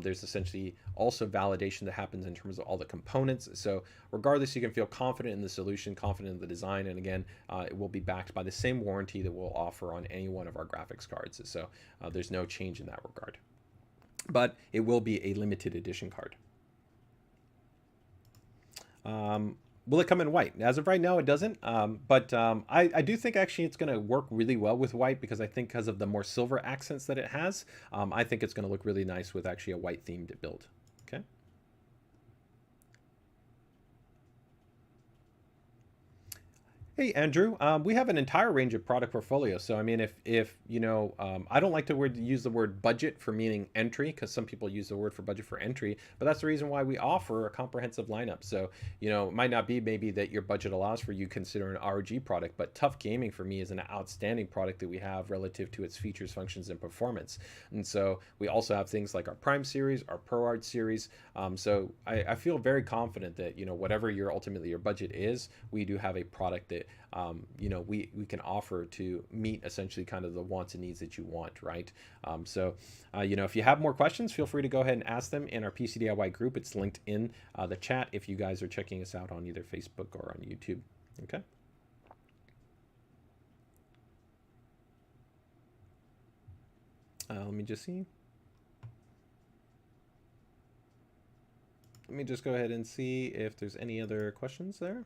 There's essentially also validation that happens in terms of all the components. So regardless, you can feel confident in the solution, confident in the design, and again, it will be backed by the same warranty that we'll offer on any one of our graphics cards. So there's no change in that regard. But it will be a limited edition card. Will it come in white? As of right now, it doesn't. But I do think actually it's going to work really well with white, because I think because of the more silver accents that it has, I think it's going to look really nice with actually a white themed build. Okay. Hey Andrew, we have an entire range of product portfolio. So I mean, if you know, I don't like to use the word budget for meaning entry because some people use the word for budget for entry, but that's the reason why we offer a comprehensive lineup. So you know, it might not be maybe that your budget allows for you consider an ROG product, but TUF Gaming for me is an outstanding product that we have relative to its features, functions, and performance. And so we also have things like our Prime series, our ProArt series. So I feel very confident that you know whatever your ultimately your budget is, we do have a product that you know, we can offer to meet essentially kind of the wants and needs that you want, right? You know, if you have more questions, feel free to go ahead and ask them in our PCDIY group. It's linked in the chat if you guys are checking us out on either Facebook or on YouTube. Okay. Let me just see. Let me just go ahead and see if there's any other questions there.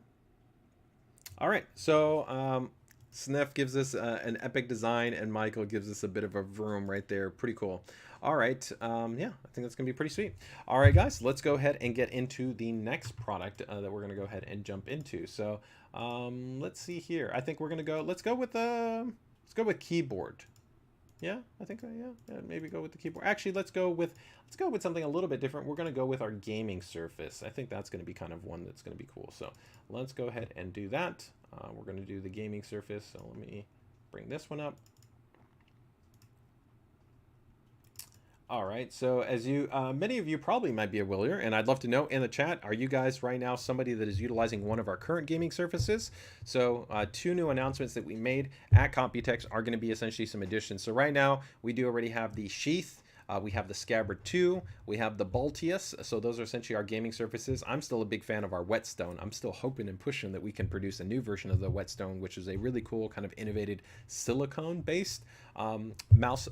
All right, so Sniff gives us an epic design, and Michael gives us a bit of a vroom right there. Pretty cool. All right, yeah, I think that's gonna be pretty sweet. All right, guys, let's go ahead and get into the next product that we're gonna go ahead and jump into. So let's see here. I think we're gonna go. Let's go with keyboard. Yeah, I think yeah, maybe go with the keyboard. Actually, let's go with something a little bit different. We're going to go with our gaming surface. I think that's going to be kind of one that's going to be cool. So let's go ahead and do that. We're going to do the gaming surface. So let me bring this one up. All right, so as you, many of you probably might be aware, and I'd love to know in the chat, are you guys right now somebody that is utilizing one of our current gaming surfaces? So two new announcements that we made at Computex are gonna be essentially some additions. So right now, we do already have the Sheath, we have the Scabbard 2, we have the Baltius, so those are essentially our gaming surfaces. I'm still a big fan of our Whetstone. I'm still hoping and pushing that we can produce a new version of the Whetstone, which is a really cool kind of innovative silicone-based mouse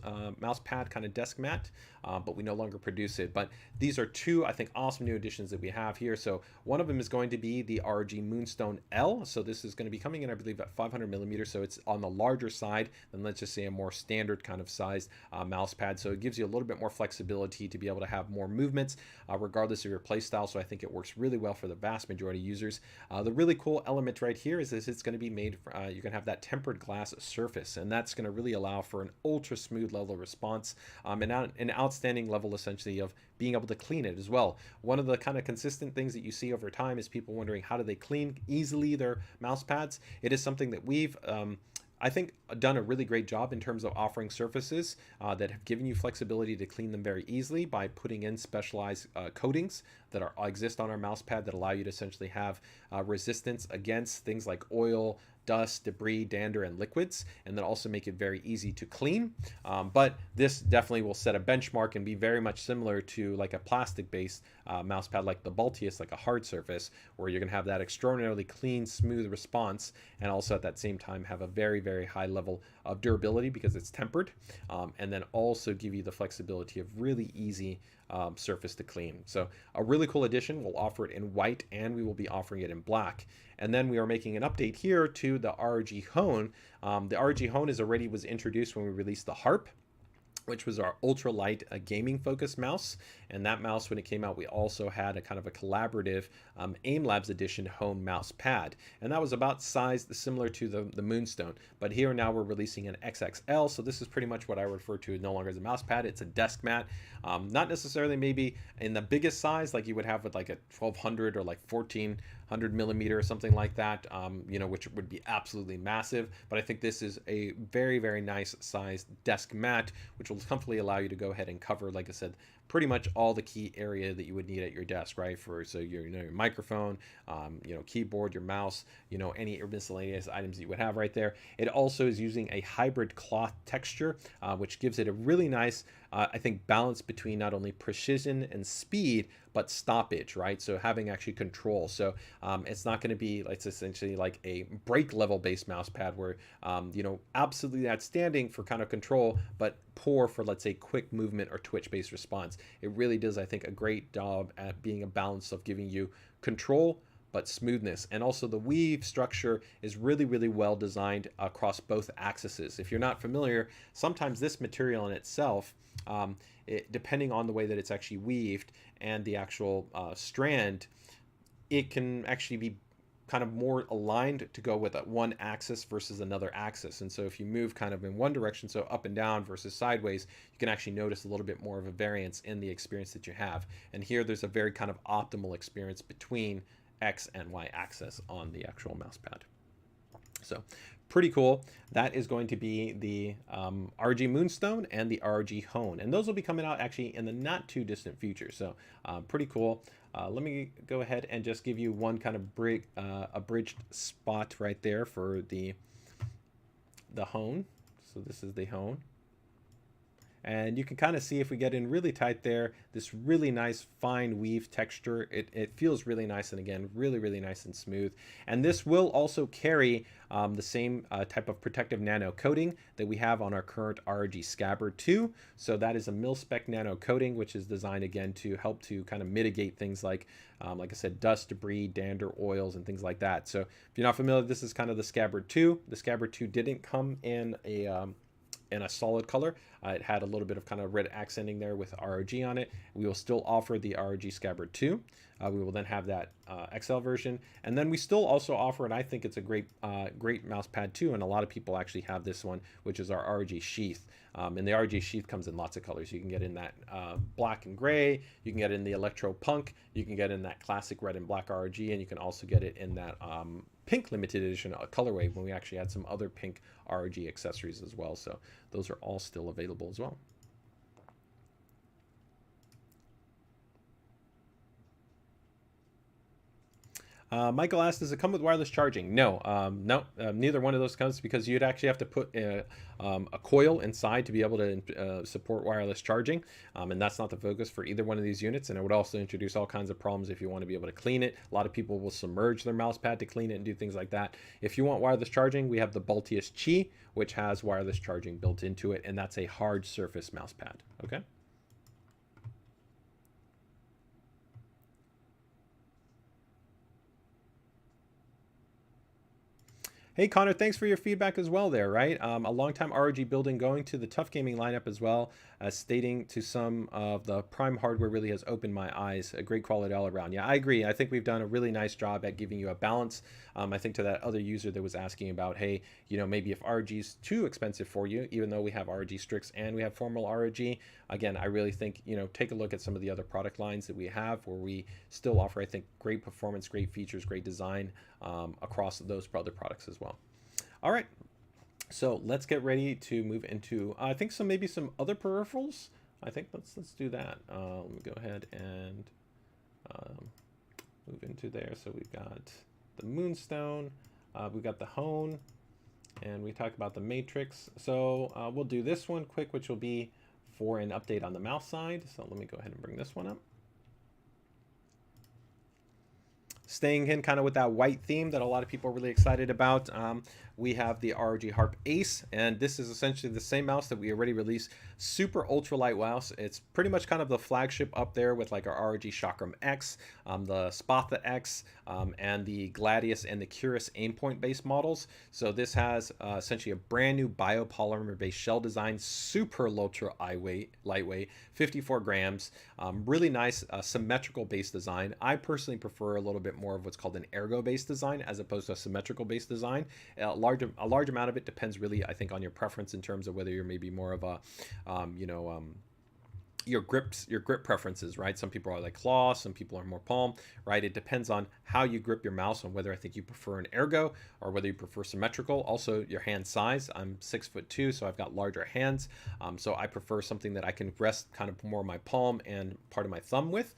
pad kind of desk mat, but we no longer produce it. But these are two, I think, awesome new additions that we have here. So one of them is going to be the ROG Moonstone L. So this is going to be coming in, I believe, at 500 millimeters. So it's on the larger side than, let's just say, a more standard kind of sized mouse pad. So it gives you a little bit more flexibility to be able to have more movements regardless of your play style. So I think it works really well for the vast majority of users. The really cool element right here is it's going to be made, you're going to have that tempered glass surface, and that's going to really allow for an ultra smooth level of response and an outstanding level essentially of being able to clean it as well. One of the kind of consistent things that you see over time is people wondering how do they clean easily their mouse pads. It is something that we've I think done a really great job in terms of offering surfaces that have given you flexibility to clean them very easily by putting in specialized coatings that exist on our mouse pad that allow you to essentially have resistance against things like oil, dust, debris, dander, and liquids, and then also make it very easy to clean. But this definitely will set a benchmark and be very much similar to like a plastic-based mouse pad like the Baltius, like a hard surface, where you're gonna have that extraordinarily clean, smooth response, and also at that same time have a very, very high level of durability because it's tempered, and then also give you the flexibility of really easy surface to clean. So a really cool addition. We'll offer it in white and we will be offering it in black. And then we are making an update here to the ROG Hone. The ROG Hone was introduced when we released the Harp, which was our ultralight gaming focused mouse. And that mouse, when it came out, we also had a kind of a collaborative AIM Labs edition Hone mouse pad. And that was about sized similar to the Moonstone. But here now we're releasing an XXL. So this is pretty much what I refer to no longer as a mouse pad. It's a desk mat. Not necessarily maybe in the biggest size like you would have with like a 1200 or like 1400 millimeter or something like that, you know, which would be absolutely massive. But I think this is a very, very nice sized desk mat, which will comfortably allow you to go ahead and cover, like I said, pretty much all the key area that you would need at your desk, right? So your, you know, your microphone, you know, keyboard, your mouse, you know, any miscellaneous items that you would have right there. It also is using a hybrid cloth texture, which gives it a really nice, I think, balance between not only precision and speed, but stoppage, right? So having actually control. So it's not going to be, it's essentially like a brake level based mouse pad where, you know, absolutely outstanding for kind of control, but poor for, let's say, quick movement or twitch based response. It really does, I think, a great job at being a balance of giving you control, but smoothness. And also the weave structure is really, really well designed across both axes. If you're not familiar, sometimes this material in itself, depending on the way that it's actually weaved and the actual strand, it can actually be kind of more aligned to go with one axis versus another axis. And so if you move kind of in one direction, so up and down versus sideways, you can actually notice a little bit more of a variance in the experience that you have. And here there's a very kind of optimal experience between X and Y axis on the actual mouse pad. So pretty cool. That is going to be the ROG Moonstone and the ROG Hone. And those will be coming out actually in the not too distant future. So pretty cool. Let me go ahead and just give you one kind of abridged spot right there for the Hone. So this is the Hone. And you can kind of see if we get in really tight there, this really nice fine weave texture. It feels really nice, and again, really, really nice and smooth. And this will also carry the same type of protective nano coating that we have on our current ROG Scabbard 2. So that is a mil-spec nano coating, which is designed again to help to kind of mitigate things like I said, dust, debris, dander, oils, and things like that. So if you're not familiar, this is kind of the Scabbard 2. The Scabbard 2 didn't come in a solid color. It had a little bit of kind of red accenting there with ROG on it. We will still offer the ROG Scabbard 2. We will then have that XL version. And then we still also offer, and I think it's a great mouse pad too, and a lot of people actually have this one, which is our ROG Sheath. And the ROG Sheath comes in lots of colors. You can get in that black and gray, you can get in the Electro Punk, you can get in that classic red and black ROG, and you can also get it in that pink limited edition colorway when we actually had some other pink ROG accessories as well. So those are all still available as well. Michael asked, does it come with wireless charging? No, neither one of those comes, because you'd actually have to put a coil inside to be able to support wireless charging. And that's not the focus for either one of these units. And it would also introduce all kinds of problems if you want to be able to clean it. A lot of people will submerge their mouse pad to clean it and do things like that. If you want wireless charging, we have the Baltius Chi, which has wireless charging built into it. And that's a hard surface mouse pad. Okay. Hey Connor, thanks for your feedback as well there, right? A longtime ROG building going to the TUF Gaming lineup as well, stating to some of the Prime hardware really has opened my eyes. A great quality all around. Yeah, I agree. I think we've done a really nice job at giving you a balance. I think to that other user that was asking about, hey, you know, maybe if ROG is too expensive for you, even though we have ROG STRIX and we have formal ROG, again, I really think, you know, take a look at some of the other product lines that we have where we still offer, I think, great performance, great features, great design across those other products as well. All right, so let's get ready to move into, I think maybe some other peripherals. I think let's do that. Let me go ahead and move into there. So we've got the Moonstone, we've got the Hone, and we talked about the Matrix. So we'll do this one quick, which will be for an update on the mouse side. So let me go ahead and bring this one up. Staying in kind of with that white theme that a lot of people are really excited about, we have the ROG Harp Ace, and this is essentially the same mouse that we already released. Super ultralight mouse. It's pretty much kind of the flagship up there with like our ROG Chakram X, the Spatha X, and the Gladius and the Curus aimpoint based models. So this has essentially a brand new biopolymer based shell design, super ultra lightweight, 54 grams, really nice symmetrical base design. I personally prefer a little bit more of what's called an ergo based design as opposed to a symmetrical based design. A large amount of it depends really, I think, on your preference in terms of whether you're maybe more of a your grip preferences, right? Some people are like claw, some people are more palm, right? It depends on how you grip your mouse, on whether I think you prefer an ergo or whether you prefer symmetrical. Also your hand size. I'm 6'2", so I've got larger hands, so I prefer something that I can rest kind of more my palm and part of my thumb with,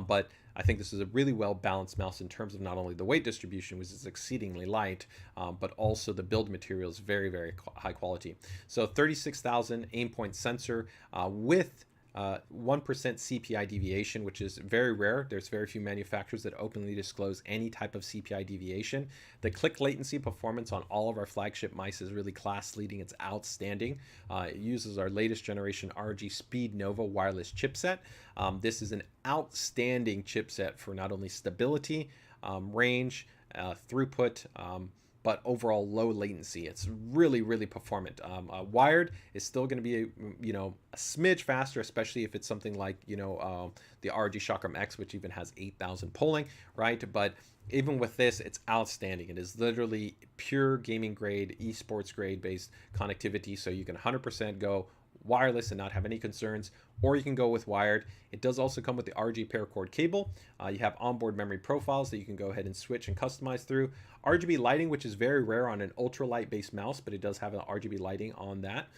but I think this is a really well balanced mouse in terms of not only the weight distribution, which is exceedingly light, but also the build material is very, very high quality. So 36,000 aimpoint sensor with 1% CPI deviation, which is very rare. There's very few manufacturers that openly disclose any type of CPI deviation. The click latency performance on all of our flagship mice is really class leading. It's outstanding. It uses our latest generation ROG Speed Nova wireless chipset. This is an outstanding chipset for not only stability, range, throughput, but overall low latency. It's really, really performant. Wired is still going to be a smidge faster, especially if it's something like the ROG Chakram X, which even has 8,000 polling, right? But even with this, it's outstanding. It is literally pure gaming grade, esports grade based connectivity. So you can 100% go wireless and not have any concerns, or you can go with wired. It does also come with the RG paracord cable. You have onboard memory profiles that you can go ahead and switch and customize through. RGB lighting, which is very rare on an ultralight based mouse, but it does have an RGB lighting on that.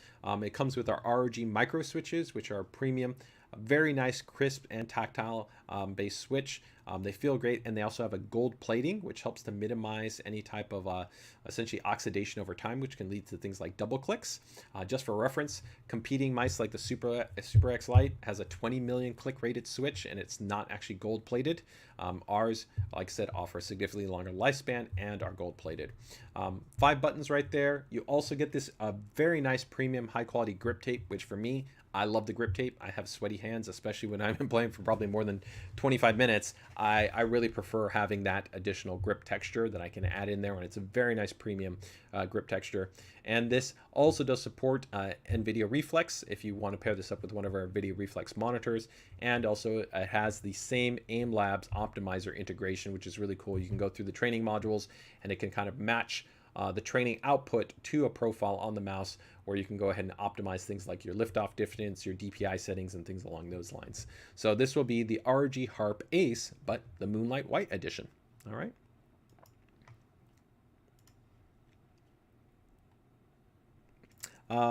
It comes with our ROG micro switches, which are premium, very nice, crisp and tactile based switch. They feel great, and they also have a gold plating, which helps to minimize any type of essentially oxidation over time, which can lead to things like double clicks. Just for reference, competing mice like the Super X Lite has a 20 million click rated switch, and it's not actually gold plated. Ours, like I said, offers significantly longer lifespan and are gold plated. 5 buttons right there. You also get this very nice premium high quality grip tape, which for me, I love the grip tape. I have sweaty hands, especially when I've been playing for probably more than 25 minutes. I really prefer having that additional grip texture that I can add in there, and it's a very nice premium grip texture. And this also does support NVIDIA Reflex if you want to pair this up with one of our NVIDIA Reflex monitors. And also it has the same AIM Labs optimizer integration, which is really cool. You can go through the training modules, and it can kind of match the training output to a profile on the mouse, where you can go ahead and optimize things like your liftoff distance, your DPI settings, and things along those lines. So this will be the ROG Harp Ace, but the Moonlight White edition. All right.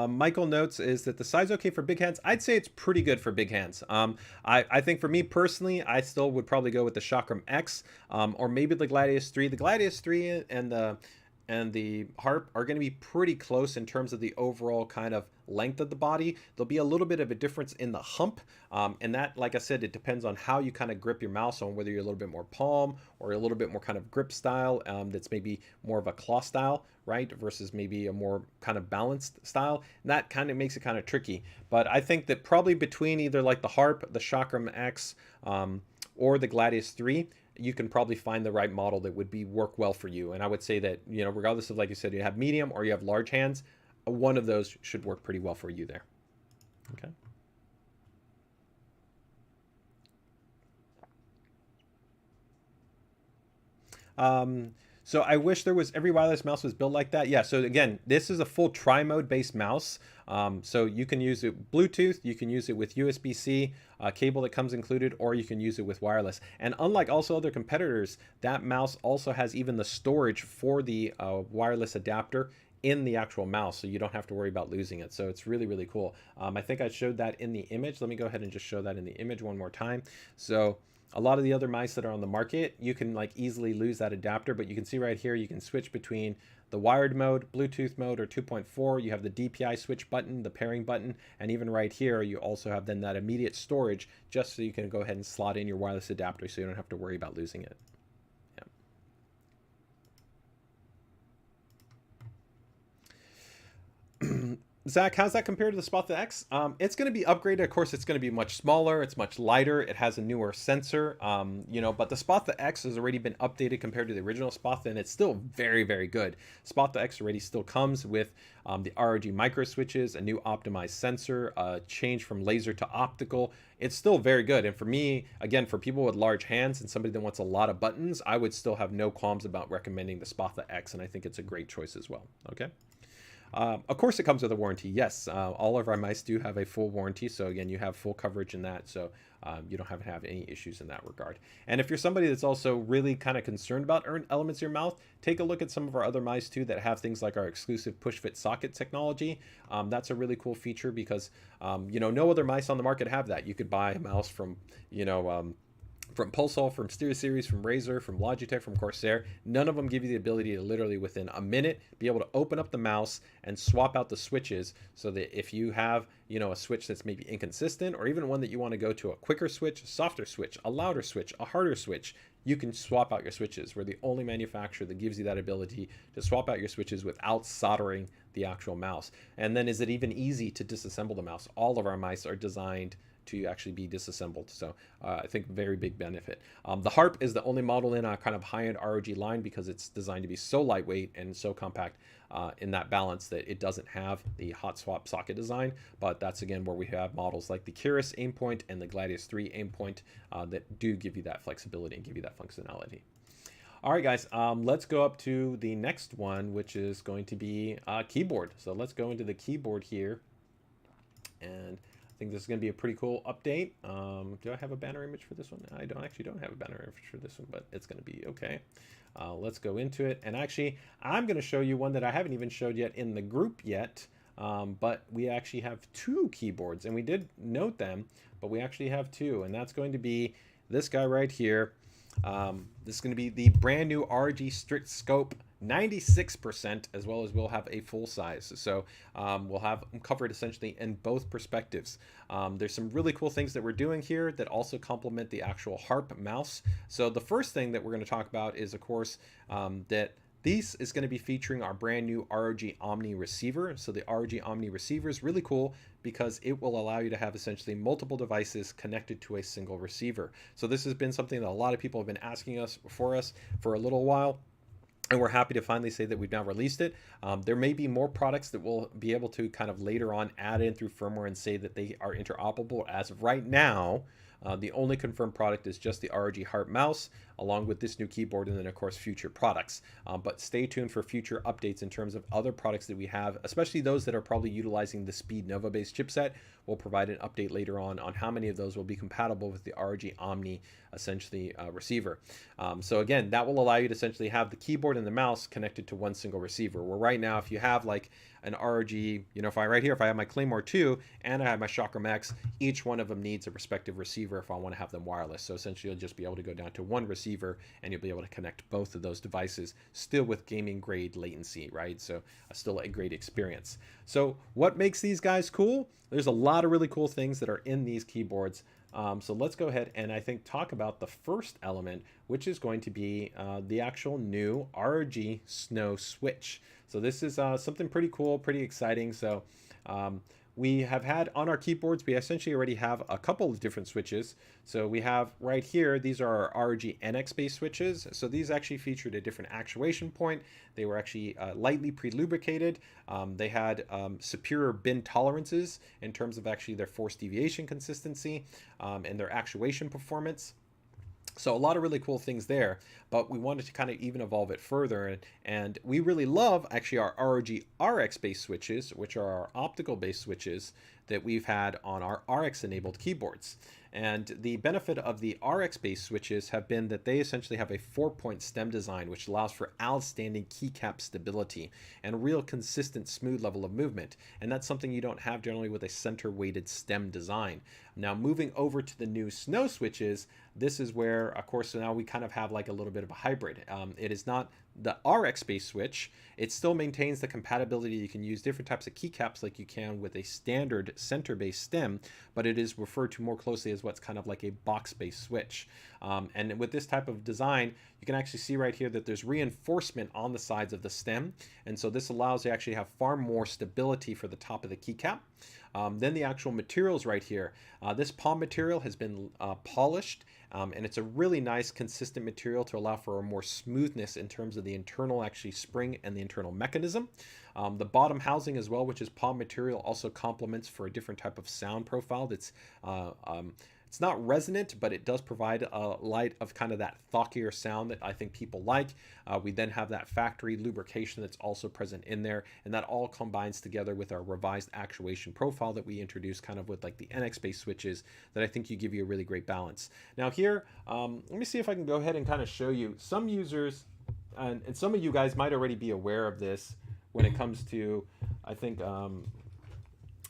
Michael notes is that the size okay for big hands. I'd say it's pretty good for big hands. I think for me personally, I still would probably go with the Chakram X, or maybe the Gladius 3. The Gladius 3 and the Harp are going to be pretty close in terms of the overall kind of length of the body. There'll be a little bit of a difference in the hump, and that, like I said, it depends on how you kind of grip your mouse, on whether you're a little bit more palm or a little bit more kind of grip style, that's maybe more of a claw style, right, versus maybe a more kind of balanced style. And that kind of makes it kind of tricky. But I think that probably between either like the Harp, the Chakram X, or the Gladius 3, you can probably find the right model that would work well for you. And I would say that, you know, regardless of, like you said, you have medium or you have large hands, one of those should work pretty well for you there. Okay. So I wish there was, every wireless mouse was built like that. Yeah, so again, this is a full tri-mode based mouse. So you can use it Bluetooth, you can use it with USB-C cable that comes included, or you can use it with wireless. And unlike also other competitors, that mouse also has even the storage for the wireless adapter in the actual mouse, so you don't have to worry about losing it. So it's really, really cool. I think I showed that in the image. Let me go ahead and just show that in the image one more time. So a lot of the other mice that are on the market, you can like easily lose that adapter, but you can see right here, you can switch between the wired mode, Bluetooth mode, or 2.4. You have the DPI switch button, the pairing button, and even right here, you also have then that immediate storage, just so you can go ahead and slot in your wireless adapter so you don't have to worry about losing it. Yeah. Zach, how's that compared to the Spot the X? It's going to be upgraded. Of course, it's going to be much smaller. It's much lighter. It has a newer sensor, you know, but the Spot the X has already been updated compared to the original Spot, and it's still very, very good. Spot the X already still comes with the ROG micro switches, a new optimized sensor, change from laser to optical. It's still very good. And for me, again, for people with large hands and somebody that wants a lot of buttons, I would still have no qualms about recommending the Spot the X, and I think it's a great choice as well. Okay. Of course, it comes with a warranty. Yes, all of our mice do have a full warranty. So again, you have full coverage in that. So you don't have any issues in that regard. And if you're somebody that's also really kind of concerned about elements in your mouth, take a look at some of our other mice too that have things like our exclusive push fit socket technology. That's a really cool feature because, you know, no other mice on the market have that. You could buy a mouse from, you know, from Pulsar, from StereoSeries, from Razer, from Logitech, from Corsair. None of them give you the ability to literally within a minute be able to open up the mouse and swap out the switches, so that if you have, you know, a switch that's maybe inconsistent, or even one that you want to go to a quicker switch, a softer switch, a louder switch, a harder switch, you can swap out your switches. We're the only manufacturer that gives you that ability to swap out your switches without soldering the actual mouse. And then is it even easy to disassemble the mouse? All of our mice are designed to actually be disassembled. So I think very big benefit. The Harp is the only model in a kind of high-end ROG line because it's designed to be so lightweight and so compact in that balance that it doesn't have the hot swap socket design. But that's again where we have models like the Curious Aimpoint and the Gladius 3 Aimpoint that do give you that flexibility and give you that functionality. All right, guys, let's go up to the next one, which is going to be keyboard. So let's go into the keyboard here. And I think this is going to be a pretty cool update. Do I have a banner image for this one? I actually don't have a banner image for this one, but it's going to be okay. Let's go into it. And actually, I'm going to show you one that I haven't even showed yet in the group yet. But we actually have two keyboards, and we did note them, but we actually have two. And that's going to be this guy right here. This is going to be the brand new ROG STRIX scope, 96%, as well as we'll have a full size. So we'll have them covered essentially in both perspectives. There's some really cool things that we're doing here that also complement the actual Harp mouse. So the first thing that we're going to talk about is, of course, that this is going to be featuring our brand new ROG Omni receiver. So the ROG Omni receiver is really cool because it will allow you to have essentially multiple devices connected to a single receiver. So this has been something that a lot of people have been asking us for a little while. And we're happy to finally say that we've now released it. There may be more products that we'll be able to kind of later on add in through firmware and say that they are interoperable. As of right now, the only confirmed product is just the ROG Harp mouse, along with this new keyboard, and then of course future products. But stay tuned for future updates in terms of other products that we have, especially those that are probably utilizing the Speed Nova based chipset. We'll provide an update later on how many of those will be compatible with the ROG Omni essentially receiver. So again, that will allow you to essentially have the keyboard and the mouse connected to one single receiver. Where right now, if you have like an ROG, if I have my Claymore 2 and I have my Chakra Max, each one of them needs a respective receiver if I want to have them wireless. So essentially you'll just be able to go down to one receiver and you'll be able to connect both of those devices, still with gaming grade latency, right? So still a great experience. So what makes these guys cool? There's a lot of really cool things that are in these keyboards. So let's go ahead and I think talk about the first element, which is going to be the actual new ROG Snow switch. So this is something pretty cool, pretty exciting. So we have had on our keyboards, we essentially already have a couple of different switches. So we have right here, these are our ROG NX based switches. So these actually featured a different actuation point. They were actually lightly pre-lubricated. They had superior bin tolerances in terms of actually their force deviation consistency and their actuation performance. So a lot of really cool things there, but we wanted to kind of even evolve it further. And we really love actually our ROG RX based switches, which are our optical based switches that we've had on our RX enabled keyboards. And the benefit of the RX based switches have been that they essentially have a 4-point stem design, which allows for outstanding keycap stability and a real consistent smooth level of movement. And that's something you don't have generally with a center weighted stem design. Now moving over to the new Snow switches, this is where, of course, now we kind of have like a little bit of a hybrid. It is not the RX based switch. It still maintains the compatibility. You can use different types of keycaps like you can with a standard center based stem, but it is referred to more closely as what's kind of like a box based switch. And with this type of design, you can actually see right here that there's reinforcement on the sides of the stem. And so this allows you to actually have far more stability for the top of the keycap. Then the actual materials right here. This palm material has been polished, and it's a really nice consistent material to allow for a more smoothness in terms of the internal actually spring and the internal mechanism. The bottom housing as well, which is palm material, also complements for a different type of sound profile that's it's not resonant, but it does provide a light of kind of that thockier sound that I think people like. We then have that factory lubrication that's also present in there, and that all combines together with our revised actuation profile that we introduced kind of with like the NX-based switches that I think you give you a really great balance. Now here, let me see if I can go ahead and kind of show you some users, and some of you guys might already be aware of this when it comes to, I think,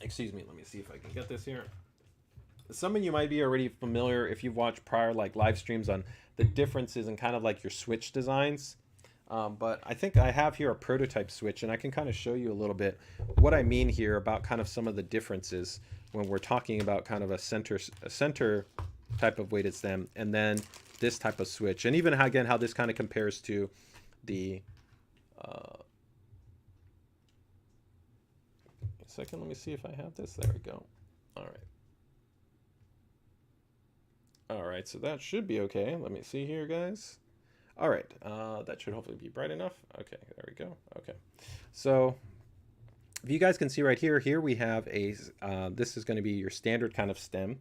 excuse me, let me see if I can get this here. Some of you might be already familiar if you've watched prior like live streams on the differences in kind of like your switch designs. But I think I have here a prototype switch, and I can kind of show you a little bit what I mean here about kind of some of the differences when we're talking about kind of a center type of weighted stem and then this type of switch, and even again how this kind of compares to the a second, let me see if I have this. There we go. All right, so that should be okay. Let me see here, guys. All right, that should hopefully be bright enough. Okay, there we go. Okay, so if you guys can see right here, here we have a, this is going to be your standard kind of stem,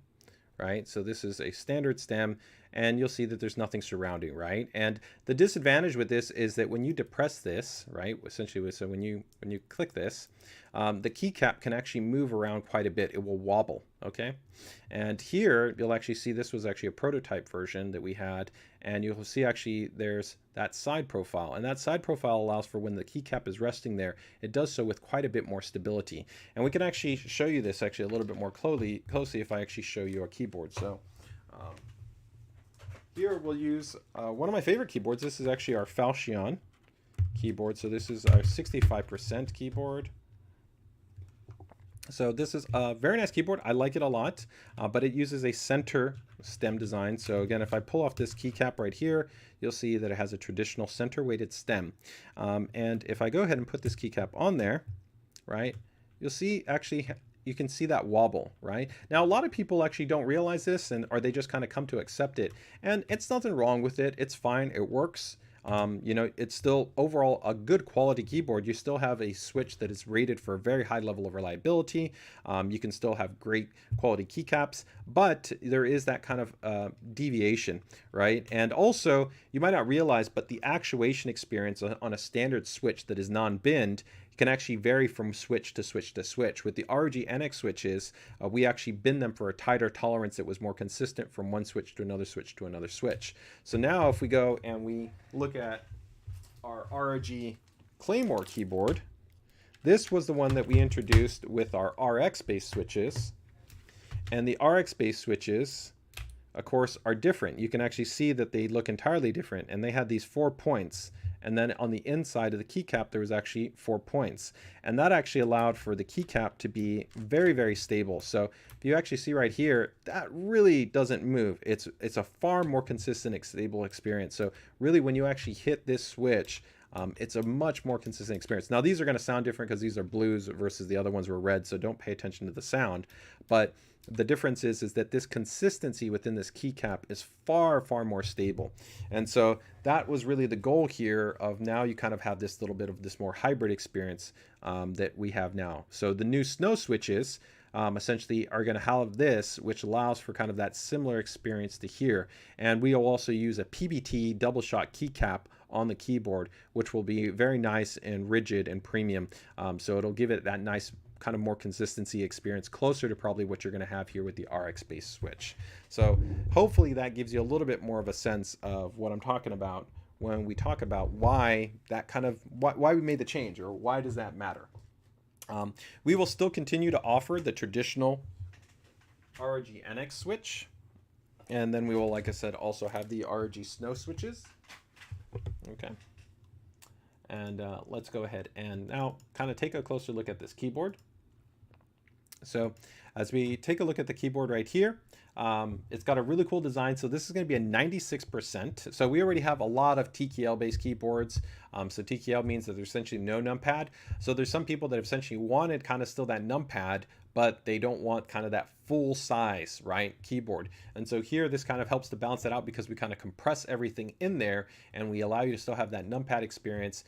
right? So this is a standard stem, and you'll see that there's nothing surrounding, right? And the disadvantage with this is that when you depress this, right, essentially, so when you click this, the keycap can actually move around quite a bit. It will wobble, okay? And here you'll actually see this was actually a prototype version that we had, and you'll see actually there's that side profile, and that side profile allows for when the keycap is resting there, it does so with quite a bit more stability. And we can actually show you this actually a little bit more closely if I actually show you our keyboard. So here we'll use one of my favorite keyboards. This is actually our Falchion keyboard. So this is our 65% keyboard. So this is a very nice keyboard. I like it a lot, but it uses a center stem design. So again, if I pull off this keycap right here, you'll see that it has a traditional center weighted stem. And if I go ahead and put this keycap on there, right, you'll see actually you can see that wobble, right? Now, a lot of people actually don't realize this, or they just kind of come to accept it. And it's nothing wrong with it. It's fine. It works. You know, it's still overall a good quality keyboard. You still have a switch that is rated for a very high level of reliability. You can still have great quality keycaps, but there is that kind of deviation, right? And also, you might not realize, but the actuation experience on a standard switch that is non-binned can actually vary from switch to switch to switch. With the ROG NX switches, we actually bin them for a tighter tolerance that was more consistent from one switch to another switch to another switch. So now if we go and we look at our ROG Claymore keyboard, this was the one that we introduced with our RX-based switches. And the RX-based switches, of course, are different. You can actually see that they look entirely different, and they had these 4 points. And then on the inside of the keycap, there was actually 4 points. And that actually allowed for the keycap to be very, very stable. So if you actually see right here, that really doesn't move. It's a far more consistent, stable experience. So really, when you actually hit this switch, it's a much more consistent experience. Now, these are going to sound different because these are blues versus the other ones were red, so don't pay attention to the sound. But the difference is that this consistency within this keycap is far, far more stable. And so that was really the goal here of now you kind of have this little bit of this more hybrid experience that we have now. So the new Snow switches essentially are going to have this, which allows for kind of that similar experience to here. And we will also use a PBT double shot keycap on the keyboard, which will be very nice and rigid and premium. So it'll give it that nice kind of more consistency experience, closer to probably what you're going to have here with the RX based switch. So hopefully that gives you a little bit more of a sense of what I'm talking about when we talk about why that kind of why we made the change, or why does that matter. We will still continue to offer the traditional ROG NX switch, and then we will, like I said, also have the ROG Snow switches. Okay. And let's go ahead and now kind of take a closer look at this keyboard. So as we take a look at the keyboard right here, it's got a really cool design. So this is going to be a 96%. So we already have a lot of TKL based keyboards. So TKL means that there's essentially no numpad. So there's some people that have essentially wanted kind of still that numpad, but they don't want kind of that full size, right, keyboard. And so here, this kind of helps to balance that out because we kind of compress everything in there and we allow you to still have that numpad experience,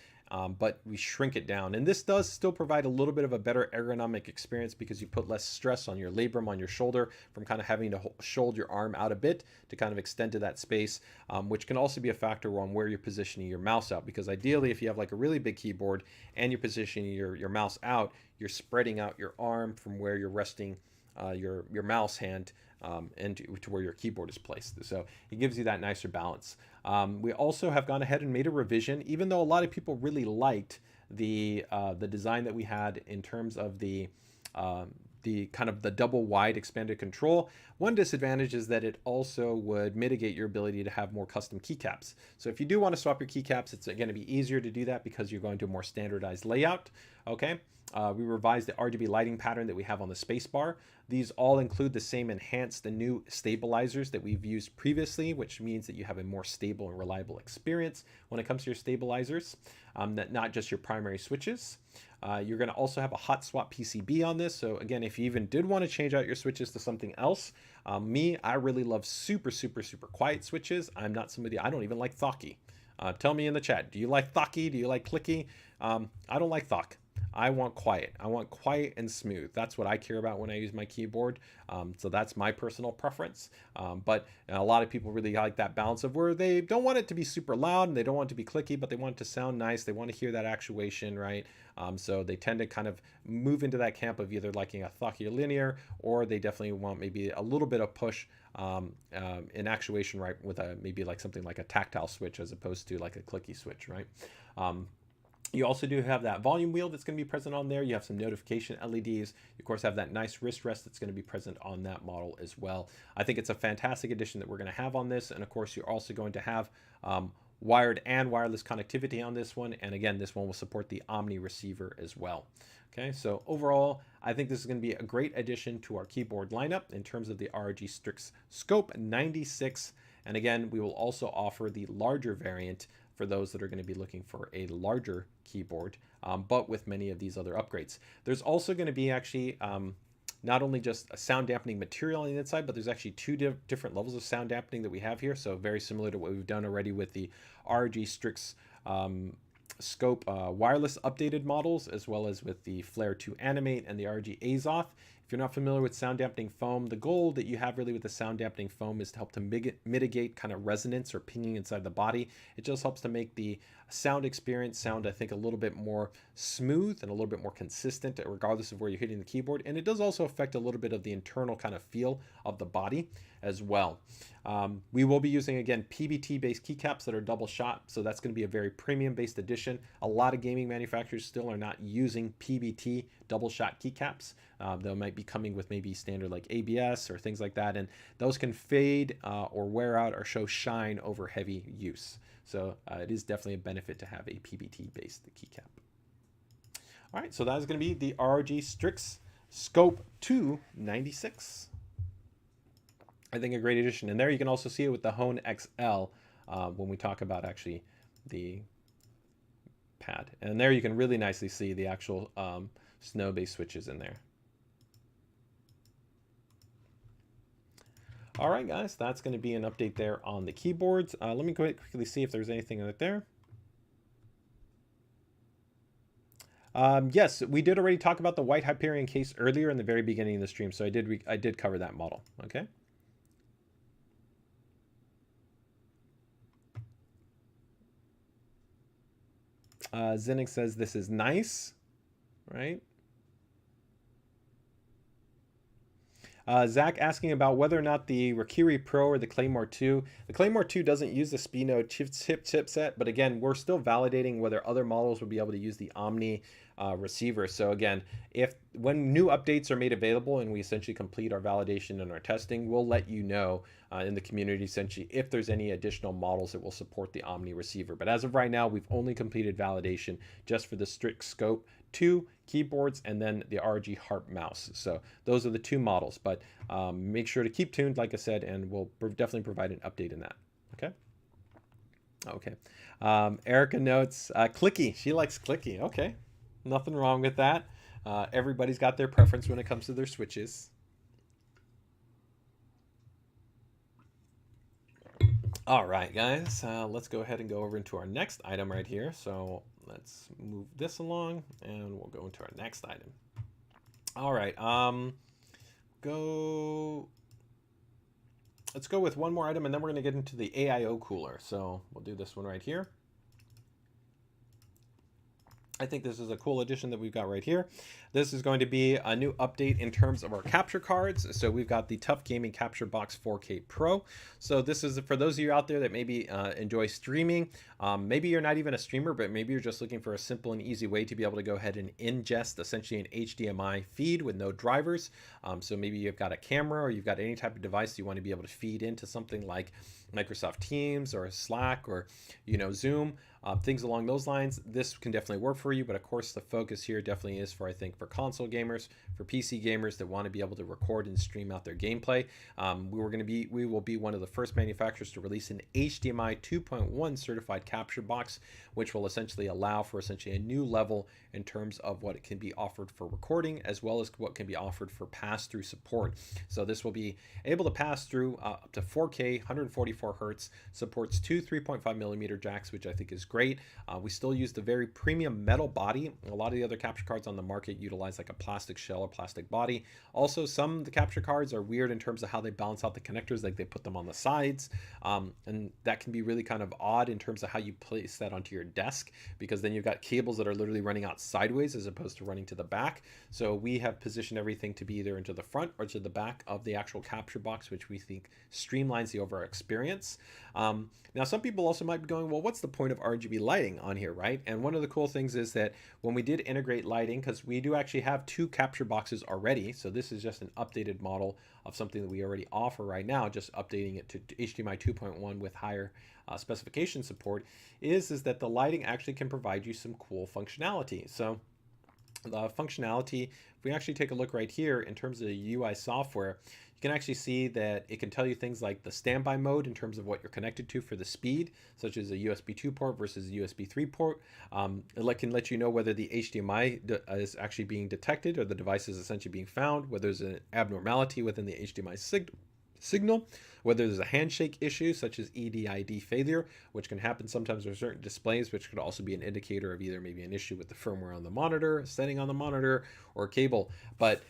but we shrink it down. And this does still provide a little bit of a better ergonomic experience because you put less stress on your labrum on your shoulder from kind of having to hold your arm out a bit to kind of extend to that space, which can also be a factor on where you're positioning your mouse out. Because ideally, if you have like a really big keyboard and you're positioning your mouse out, you're spreading out your arm from where you're resting your mouse hand and to where your keyboard is placed. So it gives you that nicer balance. We also have gone ahead and made a revision, even though a lot of people really liked the design that we had in terms of the kind of the double wide expanded control. One disadvantage is that it also would mitigate your ability to have more custom keycaps. So if you do want to swap your keycaps, it's going to be easier to do that because you're going to a more standardized layout. Okay. We revised the RGB lighting pattern that we have on the spacebar. These all include the same enhanced and new stabilizers that we've used previously, which means that you have a more stable and reliable experience when it comes to your stabilizers, not just your primary switches. You're going to also have a hot swap PCB on this. So again, if you even did want to change out your switches to something else, I really love super, super, super quiet switches. I'm not somebody, I don't even like thocky. Tell me in the chat, do you like thocky? Do you like clicky? I don't like thock. I want quiet. I want quiet and smooth. That's what I care about when I use my keyboard. So that's my personal preference. But a lot of people really like that balance of where they don't want it to be super loud and they don't want it to be clicky, but they want it to sound nice. They want to hear that actuation, right? So they tend to kind of move into that camp of either liking a thockier linear, or they definitely want maybe a little bit of push in actuation, right, with a maybe like something like a tactile switch as opposed to like a clicky switch, right? You also do have that volume wheel that's going to be present on there. You have some notification LEDs. You, of course, have that nice wrist rest that's going to be present on that model as well. I think it's a fantastic addition that we're going to have on this. And, of course, you're also going to have wired and wireless connectivity on this one. And, again, this one will support the Omni receiver as well. Okay, so overall, I think this is going to be a great addition to our keyboard lineup in terms of the ROG STRIX Scope 96. And, again, we will also offer the larger variant for those that are going to be looking for a larger keyboard, but with many of these other upgrades. There's also going to be actually not only just a sound dampening material on the inside, but there's actually two different levels of sound dampening that we have here. So very similar to what we've done already with the ROG STRIX Scope wireless updated models, as well as with the Flare 2 Animate and the ROG Azoth. If you're not familiar with sound dampening foam, the goal that you have really with the sound dampening foam is to help to mitigate kind of resonance or pinging inside the body. It just helps to make the sound experience sound, I think, a little bit more smooth and a little bit more consistent regardless of where you're hitting the keyboard. And it does also affect a little bit of the internal kind of feel of the body as well. We will be using, again, PBT based keycaps that are double shot, so that's going to be a very premium based edition. A lot of gaming manufacturers still are not using PBT double shot keycaps. They might be coming with maybe standard like ABS or things like that, and those can fade or wear out or show shine over heavy use. So it is definitely a benefit to have a PBT based keycap. All right, so that is going to be the ROG STRIX Scope 296. I think a great addition. And there you can also see it with the Hone XL when we talk about actually the pad. And there you can really nicely see the actual Snow-based switches in there. All right, guys, that's going to be an update there on the keyboards. Let me go ahead and quickly see if there's anything out there. Yes, we did already talk about the white Hyperion case earlier in the very beginning of the stream, so I did cover that model. Okay. Zinnick says this is nice, right? Zach asking about whether or not the Rakiri Pro or the Claymore 2. The Claymore 2 doesn't use the Spino chipset, but again, we're still validating whether other models would be able to use the Omni receiver. So again, when new updates are made available and we essentially complete our validation and our testing, we'll let you know in the community essentially if there's any additional models that will support the Omni receiver. But as of right now, we've only completed validation just for the STRIX Scope 2 keyboards and then the ROG Harp mouse. So those are the two models, but make sure to keep tuned, like I said, and we'll definitely provide an update in that. Okay. Okay. Erica notes clicky. She likes clicky. Okay. Nothing wrong with that. Everybody's got their preference when it comes to their switches. All right, guys, let's go ahead and go over into our next item right here. So let's move this along and we'll go into our next item. All right, let's go with one more item and then we're going to get into the AIO cooler. So we'll do this one right here. I think this is a cool addition that we've got right here. This is going to be a new update in terms of our capture cards. So we've got the TUF Gaming Capture Box 4K Pro. So this is for those of you out there that maybe enjoy streaming. Maybe you're not even a streamer, but maybe you're just looking for a simple and easy way to be able to go ahead and ingest essentially an HDMI feed with no drivers. So maybe you've got a camera or you've got any type of device you want to be able to feed into something like Microsoft Teams or Slack or Zoom. Things along those lines. This can definitely work for you, but of course the focus here definitely is for, I think, for console gamers, for PC gamers that want to be able to record and stream out their gameplay. We will be one of the first manufacturers to release an HDMI 2.1 certified capture box, which will essentially allow for essentially a new level in terms of what it can be offered for recording, as well as what can be offered for pass-through support. So this will be able to pass through up to 4K, 144 hertz, supports two 3.5 millimeter jacks, which I think is great. We still use the very premium metal body. A lot of the other capture cards on the market utilize like a plastic shell or plastic body. Also, some of the capture cards are weird in terms of how they balance out the connectors, like they put them on the sides. And that can be really kind of odd in terms of how you place that onto your desk, because then you've got cables that are literally running out sideways as opposed to running to the back. So we have positioned everything to be either into the front or to the back of the actual capture box, which we think streamlines the overall experience. Now, some people also might be going, well, what's the point of RGB lighting on here, right? And one of the cool things is that when we did integrate lighting, because we do actually have 2 capture boxes already, so this is just an updated model of something that we already offer right now, just updating it to HDMI 2.1 with higher specification support, is that the lighting actually can provide you some cool functionality. So the functionality, if we actually take a look right here in terms of the UI software, you can actually see that it can tell you things like the standby mode in terms of what you're connected to for the speed, such as a USB 2 port versus a USB 3 port. It can let you know whether the HDMI is actually being detected or the device is essentially being found, whether there's an abnormality within the HDMI signal, whether there's a handshake issue such as EDID failure, which can happen sometimes with certain displays, which could also be an indicator of either maybe an issue with the firmware on the monitor, setting on the monitor, or cable. But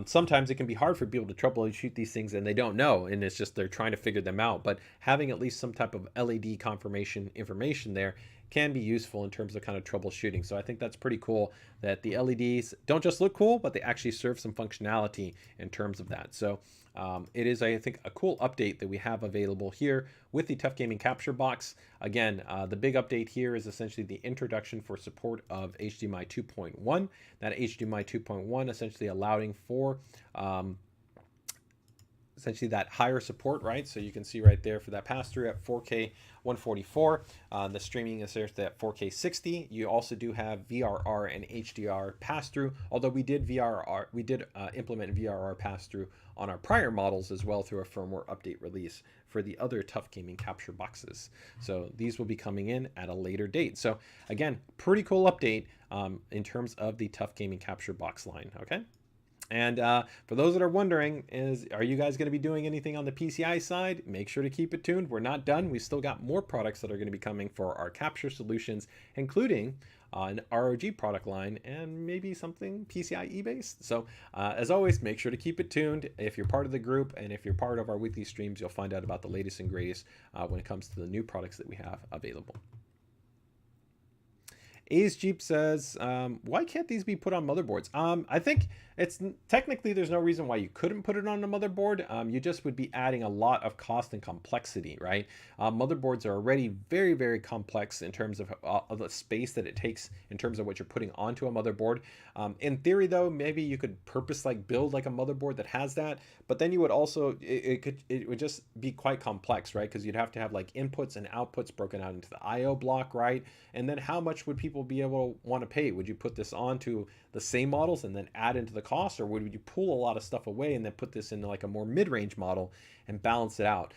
sometimes it can be hard for people to troubleshoot these things and they don't know, and it's just they're trying to figure them out. But having at least some type of LED confirmation information there can be useful in terms of kind of troubleshooting. So I think that's pretty cool that the LEDs don't just look cool, but they actually serve some functionality in terms of that. So it is, I think, a cool update that we have available here with the TUF Gaming Capture Box. Again, the big update here is essentially the introduction for support of HDMI 2.1. That HDMI 2.1 essentially allowing for essentially that higher support, right? So you can see right there for that pass-through at 4K 144. The streaming is there at 4K 60. You also do have VRR and HDR pass-through, although we did implement VRR pass-through on our prior models as well through a firmware update release for the other TUF Gaming Capture Boxes. So these will be coming in at a later date. So again, pretty cool update in terms of the TUF Gaming Capture Box line, okay? And for those that are wondering, are you guys going to be doing anything on the PCI side? Make sure to keep it tuned. We're not done. We still got more products that are going to be coming for our capture solutions, including an ROG product line and maybe something PCIe based. So as always, make sure to keep it tuned. If you're part of the group and if you're part of our weekly streams, you'll find out about the latest and greatest when it comes to the new products that we have available. A's Jeep says, why can't these be put on motherboards? I think it's technically there's no reason why you couldn't put it on a motherboard. You just would be adding a lot of cost and complexity, right? Motherboards are already very, very complex in terms of the space that it takes in terms of what you're putting onto a motherboard. In theory, though, maybe you could build like a motherboard that has that, but then you would also, it would just be quite complex, right? Because you'd have to have like inputs and outputs broken out into the IO block, right? And then how much would people be able to want to pay? Would you put this onto the same models and then add into the cost, or would you pull a lot of stuff away and then put this into like a more mid-range model and balance it out?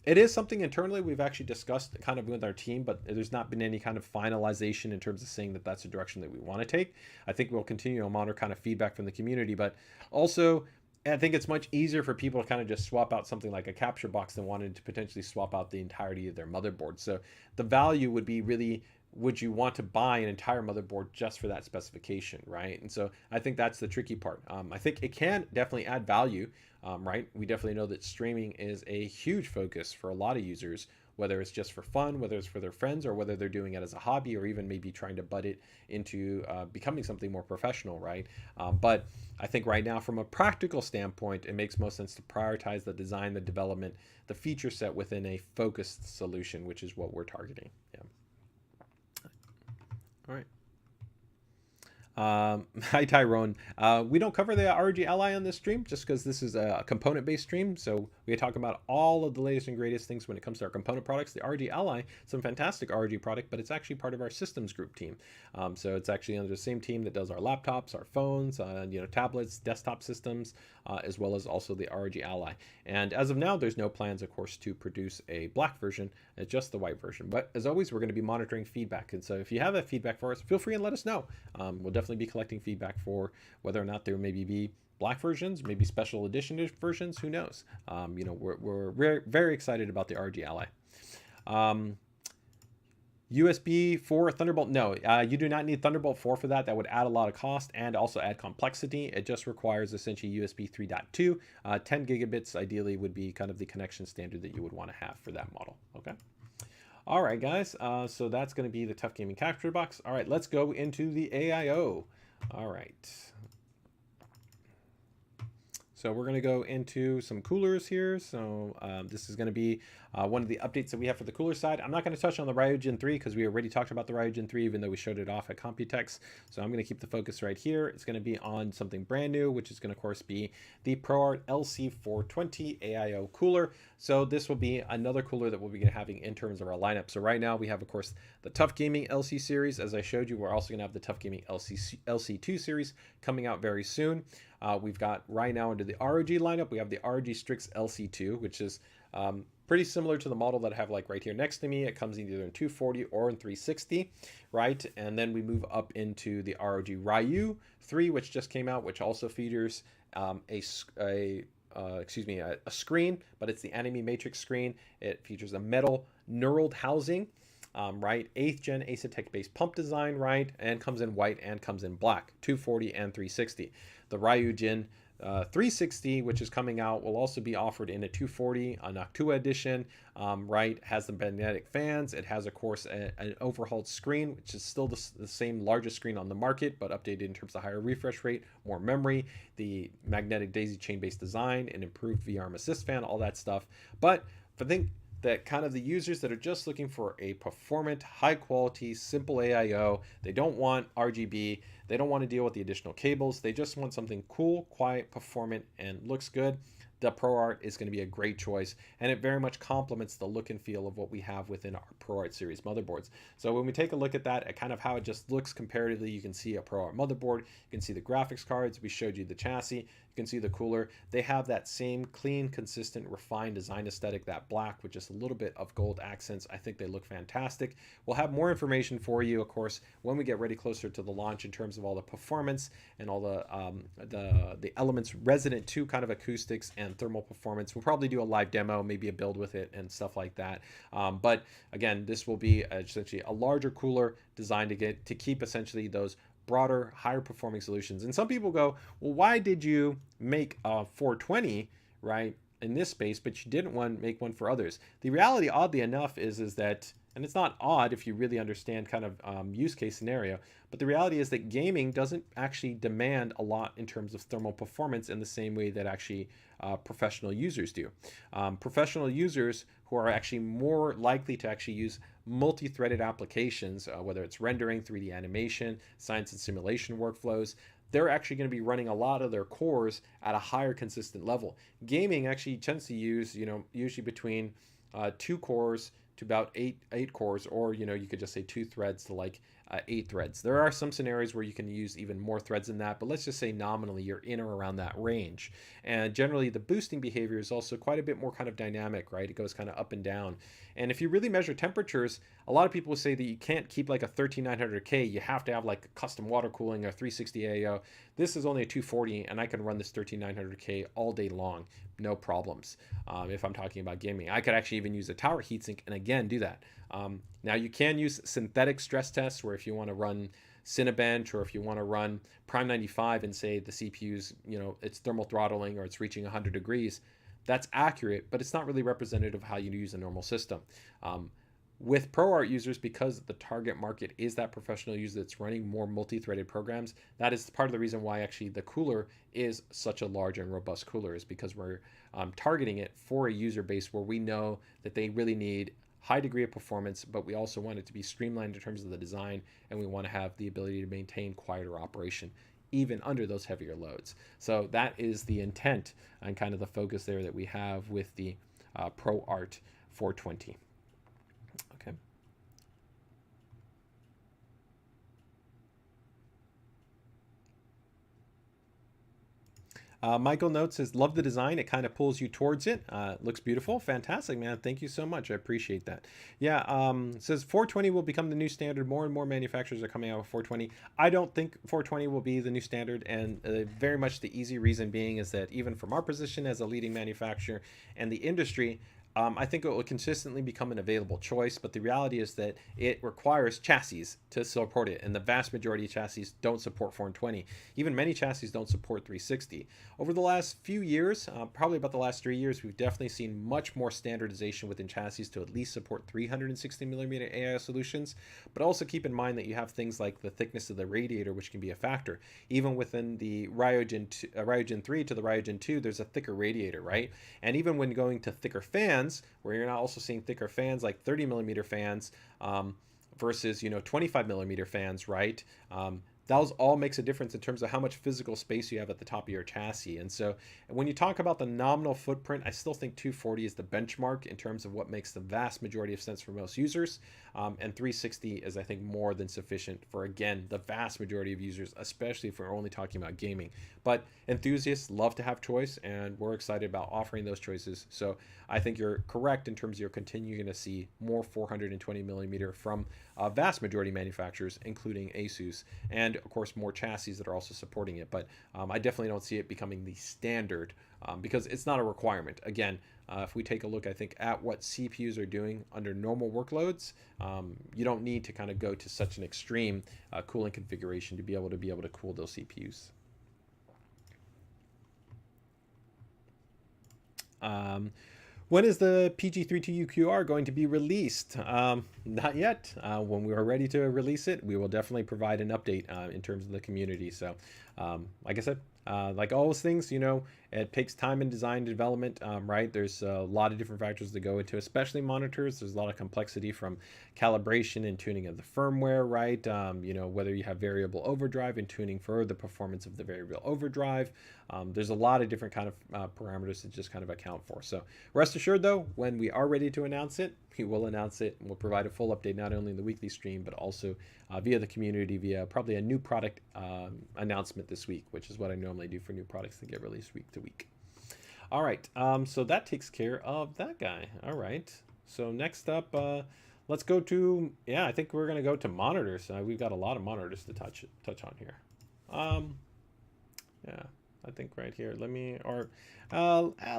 It is something internally we've actually discussed kind of with our team, but there's not been any kind of finalization in terms of saying that that's a direction that we want to take. I think we'll continue to monitor kind of feedback from the community, but also I think it's much easier for people to kind of just swap out something like a capture box than wanting to potentially swap out the entirety of their motherboard. So the value would be really, would you want to buy an entire motherboard just for that specification, right? And so I think that's the tricky part. I think it can definitely add value, right? We definitely know that streaming is a huge focus for a lot of users, whether it's just for fun, whether it's for their friends, or whether they're doing it as a hobby, or even maybe trying to butt it into becoming something more professional, right? But I think right now, from a practical standpoint, it makes most sense to prioritize the design, the development, the feature set within a focused solution, which is what we're targeting. Yeah. All right. Hi Tyrone. We don't cover the ROG Ally on this stream just because this is a component-based stream, so we talk about all of the latest and greatest things when it comes to our component products. The ROG Ally, some fantastic ROG product, but it's actually part of our systems group team. So it's actually under the same team that does our laptops, our phones, tablets, desktop systems, as well as also the ROG Ally. And as of now, there's no plans, of course, to produce a black version. It's just the white version. But as always, we're going to be monitoring feedback. And so if you have that feedback for us, feel free and let us know. We'll definitely be collecting feedback for whether or not there maybe be black versions, maybe special edition versions, who knows. We're very, very excited about the ROG Ally. USB 4 Thunderbolt, no, you do not need Thunderbolt 4 for that. That would add a lot of cost and also add complexity. It just requires essentially USB 3.2. 10 gigabits ideally would be kind of the connection standard that you would want to have for that model. Okay. All right, guys. So that's going to be the TUF Gaming Capture Box. All right, let's go into the AIO. All right. So we're going to go into some coolers here. So this is going to be one of the updates that we have for the cooler side. I'm not going to touch on the ROG 3 because we already talked about the ROG 3, even though we showed it off at Computex. So I'm going to keep the focus right here. It's going to be on something brand new, which is going to, of course, be the ProArt LC420 AIO cooler. So this will be another cooler that we'll be having in terms of our lineup. So right now we have, of course, the TUF Gaming LC series. As I showed you, we're also going to have the TUF Gaming LC2 series coming out very soon. We've got right now into the ROG lineup, we have the ROG STRIX LC2, which is pretty similar to the model that I have like right here next to me. It comes in either in 240 or in 360, right? And then we move up into the ROG Ryu 3, which just came out, which also features a screen, but it's the Anime Matrix screen. It features a metal knurled housing. Right, 8th gen Asetek based pump design, right, and comes in white and comes in black, 240 and 360. The Ryujin 360, which is coming out, will also be offered in a 240, a Noctua edition, right, has the magnetic fans. It has, of course, an overhauled screen, which is still the same largest screen on the market, but updated in terms of higher refresh rate, more memory, the magnetic daisy chain based design, an improved VRM assist fan, all that stuff. But I think that kind of the users that are just looking for a performant, high quality, simple AIO, they don't want RGB, they don't want to deal with the additional cables, they just want something cool, quiet, performant, and looks good. The ProArt is going to be a great choice, and it very much complements the look and feel of what we have within our ProArt series motherboards. So when we take a look at that, at kind of how it just looks comparatively, you can see a ProArt motherboard, you can see the graphics cards, we showed you the chassis, you can see the cooler. They have that same clean, consistent, refined design aesthetic, that black with just a little bit of gold accents. I think they look fantastic. We'll have more information for you, of course, when we get ready closer to the launch in terms of all the performance and all the elements resident to kind of acoustics and thermal performance. We'll probably do a live demo, maybe a build with it and stuff like that. But again, this will be essentially a larger cooler designed to keep essentially those broader, higher performing solutions. And some people go, well, why did you make a 420, right, in this space, but you didn't make one for others? The reality, oddly enough, is that, and it's not odd if you really understand kind of use case scenario, but the reality is that gaming doesn't actually demand a lot in terms of thermal performance in the same way that actually professional users do. Professional users who are actually more likely to actually use multi-threaded applications, whether it's rendering, 3D animation, science and simulation workflows, they're actually going to be running a lot of their cores at a higher consistent level. Gaming actually tends to use, usually between 2 cores to about eight cores, or you could just say 2 threads to like 8 threads. There are some scenarios where you can use even more threads than that, but let's just say nominally you're in or around that range. And generally the boosting behavior is also quite a bit more kind of dynamic, right? It goes kind of up and down. And if you really measure temperatures, a lot of people will say that you can't keep like a 13900K, you have to have like custom water cooling or 360 AIO. This is only a 240 and I can run this 13900K all day long, no problems. If I'm talking about gaming, I could actually even use a tower heatsink and again do that. Now you can use synthetic stress tests where if you want to run Cinebench or if you want to run Prime 95 and say the CPU's, it's thermal throttling or it's reaching 100 degrees, that's accurate, but it's not really representative of how you use a normal system. With ProArt users, because the target market is that professional user that's running more multi-threaded programs, that is part of the reason why actually the cooler is such a large and robust cooler, is because we're targeting it for a user base where we know that they really need high degree of performance, but we also want it to be streamlined in terms of the design, and we want to have the ability to maintain quieter operation even under those heavier loads. So that is the intent and kind of the focus there that we have with the ProArt 420. Okay. Michael notes says, love the design. It kind of pulls you towards it. Looks beautiful. Fantastic, man. Thank you so much. I appreciate that. Yeah, says 420 will become the new standard. More and more manufacturers are coming out with 420. I don't think 420 will be the new standard. And very much the easy reason being is that even from our position as a leading manufacturer and the industry, I think it will consistently become an available choice, but the reality is that it requires chassis to support it, and the vast majority of chassis don't support 420. Even many chassis don't support 360. Over the last few years, probably about the last 3 years, we've definitely seen much more standardization within chassis to at least support 360mm AIO solutions, but also keep in mind that you have things like the thickness of the radiator, which can be a factor. Even within the Ryujin 3 to the Ryujin 2, there's a thicker radiator, right? And even when going to thicker fans, where you're now also seeing thicker fans like 30mm fans versus 25mm fans, right? Those all makes a difference in terms of how much physical space you have at the top of your chassis. And so when you talk about the nominal footprint, I still think 240 is the benchmark in terms of what makes the vast majority of sense for most users. And 360 is, I think, more than sufficient for, again, the vast majority of users, especially if we're only talking about gaming. But enthusiasts love to have choice, and we're excited about offering those choices. So I think you're correct in terms of you're continuing to see more 420mm from vast majority manufacturers, including ASUS, and of course more chassis that are also supporting it. But I definitely don't see it becoming the standard because it's not a requirement. Again, if we take a look, I think, at what CPUs are doing under normal workloads, you don't need to kind of go to such an extreme cooling configuration to be able to cool those CPUs. When is the PG32UQR going to be released? Not yet. When we are ready to release it, we will definitely provide an update in terms of the community. So, like I said, like all those things, it takes time in design and development, right? There's a lot of different factors that go into, especially monitors. There's a lot of complexity from calibration and tuning of the firmware, right? Whether you have variable overdrive and tuning for the performance of the variable overdrive. There's a lot of different kind of parameters to just kind of account for. So rest assured, though, when we are ready to announce it, we will announce it, and we'll provide a full update not only in the weekly stream, but also via the community, via probably a new product announcement this week, which is what I normally do for new products that get released week to week. All right, so that takes care of that guy. All right, so next up, let's go to, I think we're going to go to monitors. We've got a lot of monitors to touch on here. I think right here,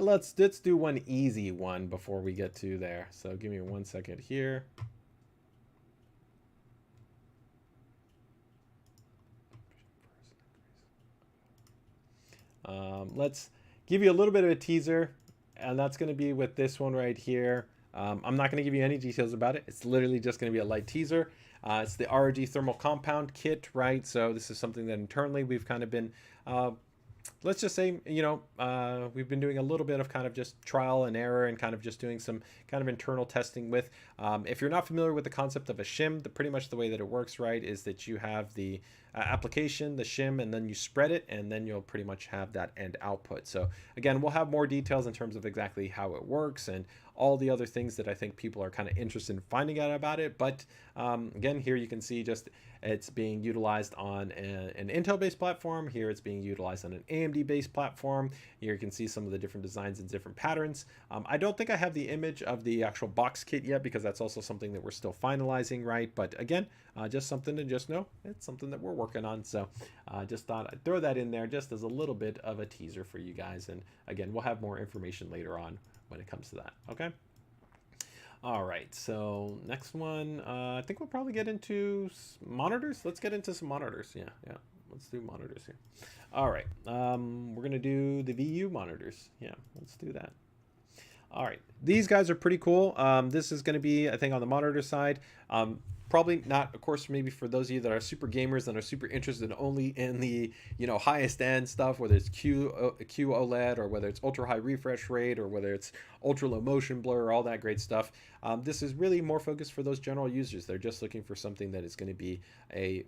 let's do one easy one before we get to there. So give me 1 second here. Let's give you a little bit of a teaser, and that's going to be with this one right here. I'm not going to give you any details about it. It's literally just going to be a light teaser. It's the ROG thermal compound kit, right? So this is something that internally we've kind of been let's just say, we've been doing a little bit of kind of just trial and error and kind of just doing some kind of internal testing with. If you're not familiar with the concept of a shim, pretty much the way that it works, right, is that you have the application, the shim, and then you spread it, and then you'll pretty much have that end output. So again, we'll have more details in terms of exactly how it works and all the other things that I think people are kind of interested in finding out about it. But again, here you can see just it's being utilized on an Intel-based platform. Here it's being utilized on an AMD-based platform. Here you can see some of the different designs and different patterns. I don't think I have the image of the actual box kit yet because that's also something that we're still finalizing, right? But again, just something to just know. It's something that we're working on. So just thought I'd throw that in there just as a little bit of a teaser for you guys. And again, we'll have more information later on when it comes to that. Okay. All right. So next one, I think we'll probably get into monitors. Let's get into some monitors. Yeah. Let's do monitors here. All right. We're going to do the VU monitors. Yeah, let's do that. All right. These guys are pretty cool. This is going to be, I think, on the monitor side. Probably not, of course, maybe for those of you that are super gamers and are super interested only in the, highest end stuff, whether it's QOLED or whether it's ultra high refresh rate or whether it's ultra low motion blur, all that great stuff. This is really more focused for those general users. They're just looking for something that is going to be a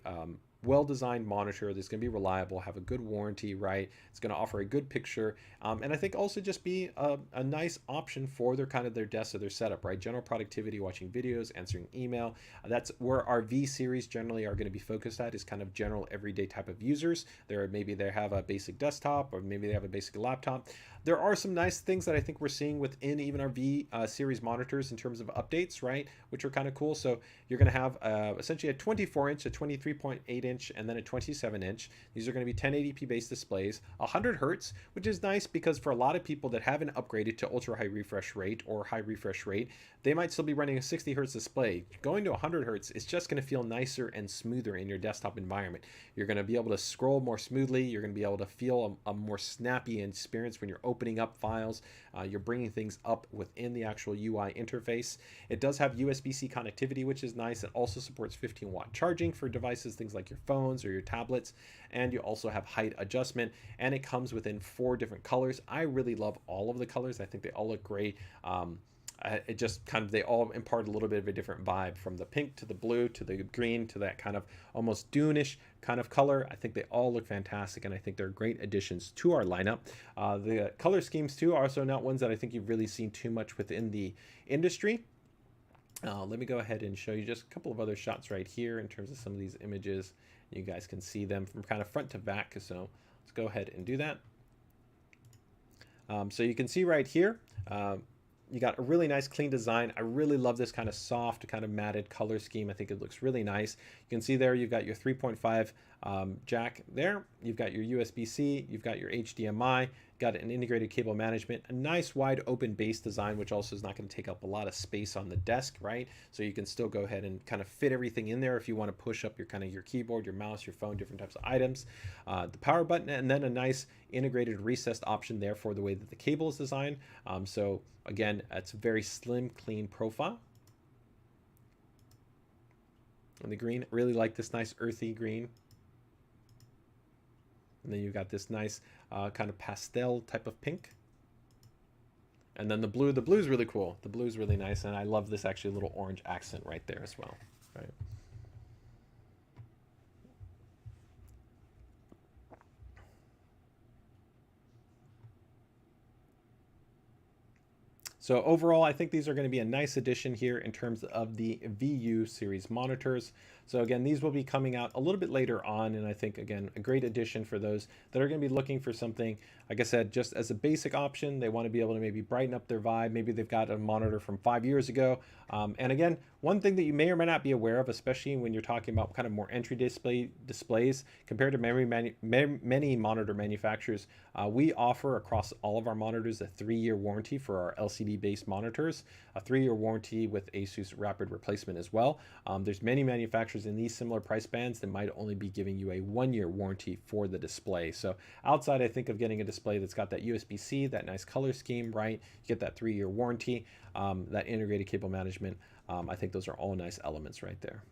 well-designed monitor that's going to be reliable, have a good warranty, right? It's going to offer a good picture, and I think also just be a nice option for their desk or their setup, right? General productivity, watching videos, answering email. That's where our V series generally are going to be focused at, is kind of general everyday type of users. Maybe they have a basic desktop, or maybe they have a basic laptop. There are some nice things that I think we're seeing within even our V series monitors in terms of updates, right? Which are kind of cool. So you're going to have essentially a 24-inch, a 23.8 inch and then a 27 inch. These are going to be 1080p based displays, 100 hertz, which is nice because for a lot of people that haven't upgraded to ultra high refresh rate or high refresh rate, they might still be running a 60 hertz display. Going to 100 hertz is just going to feel nicer and smoother in your desktop environment. You're going to be able to scroll more smoothly. You're going to be able to feel a more snappy experience when you're opening up files. You're bringing things up within the actual UI interface. It does have USB-C connectivity, which is nice. It also supports 15-watt charging for devices, things like your phones or your tablets. And you also have height adjustment, and it comes within 4 different colors. I really love all of the colors. I think they all look great. It just kind of, they all impart a little bit of a different vibe, from the pink to the blue to the green to that kind of almost Dune-ish kind of color. I think they all look fantastic, and I think they're great additions to our lineup. The color schemes too are also not ones that I think you've really seen too much within the industry. Let me go ahead and show you just a couple of other shots right here in terms of some of these images. You guys can see them from kind of front to back, so let's go ahead and do that. So you can see right here, you got a really nice clean design. I really love this kind of soft, kind of matted color scheme. I think it looks really nice. You can see there you've got your 3.5 jack there. You've got your USB-C. You've got your HDMI. Got an integrated cable management. A nice wide open base design, which also is not going to take up a lot of space on the desk, right? So you can still go ahead and kind of fit everything in there if you want to push up your kind of your keyboard, your mouse, your phone, different types of items. The power button, and then a nice integrated recessed option there for the way that the cable is designed. So again, it's a very slim, clean profile. And the green, really like this nice earthy green. And then you've got this nice kind of pastel type of pink. And then the blue is really cool. The blue is really nice, and I love this actually little orange accent right there as well. Right. So overall, I think these are going to be a nice addition here in terms of the VU series monitors. So again, these will be coming out a little bit later on, and I think, again, a great addition for those that are going to be looking for something, like I said, just as a basic option. They want to be able to maybe brighten up their vibe. Maybe they've got a monitor from 5 years ago. And again, one thing that you may or may not be aware of, especially when you're talking about kind of more entry displays compared to many monitor manufacturers, we offer across all of our monitors a 3-year warranty for our LCD-based monitors, a 3-year warranty with ASUS Rapid Replacement as well. There's many manufacturers in these similar price bands that might only be giving you a 1-year warranty for the display. So outside, I think, of getting a display that's got that USB-C, that nice color scheme, right? You get that 3-year warranty, that integrated cable management. I think those are all nice elements right there.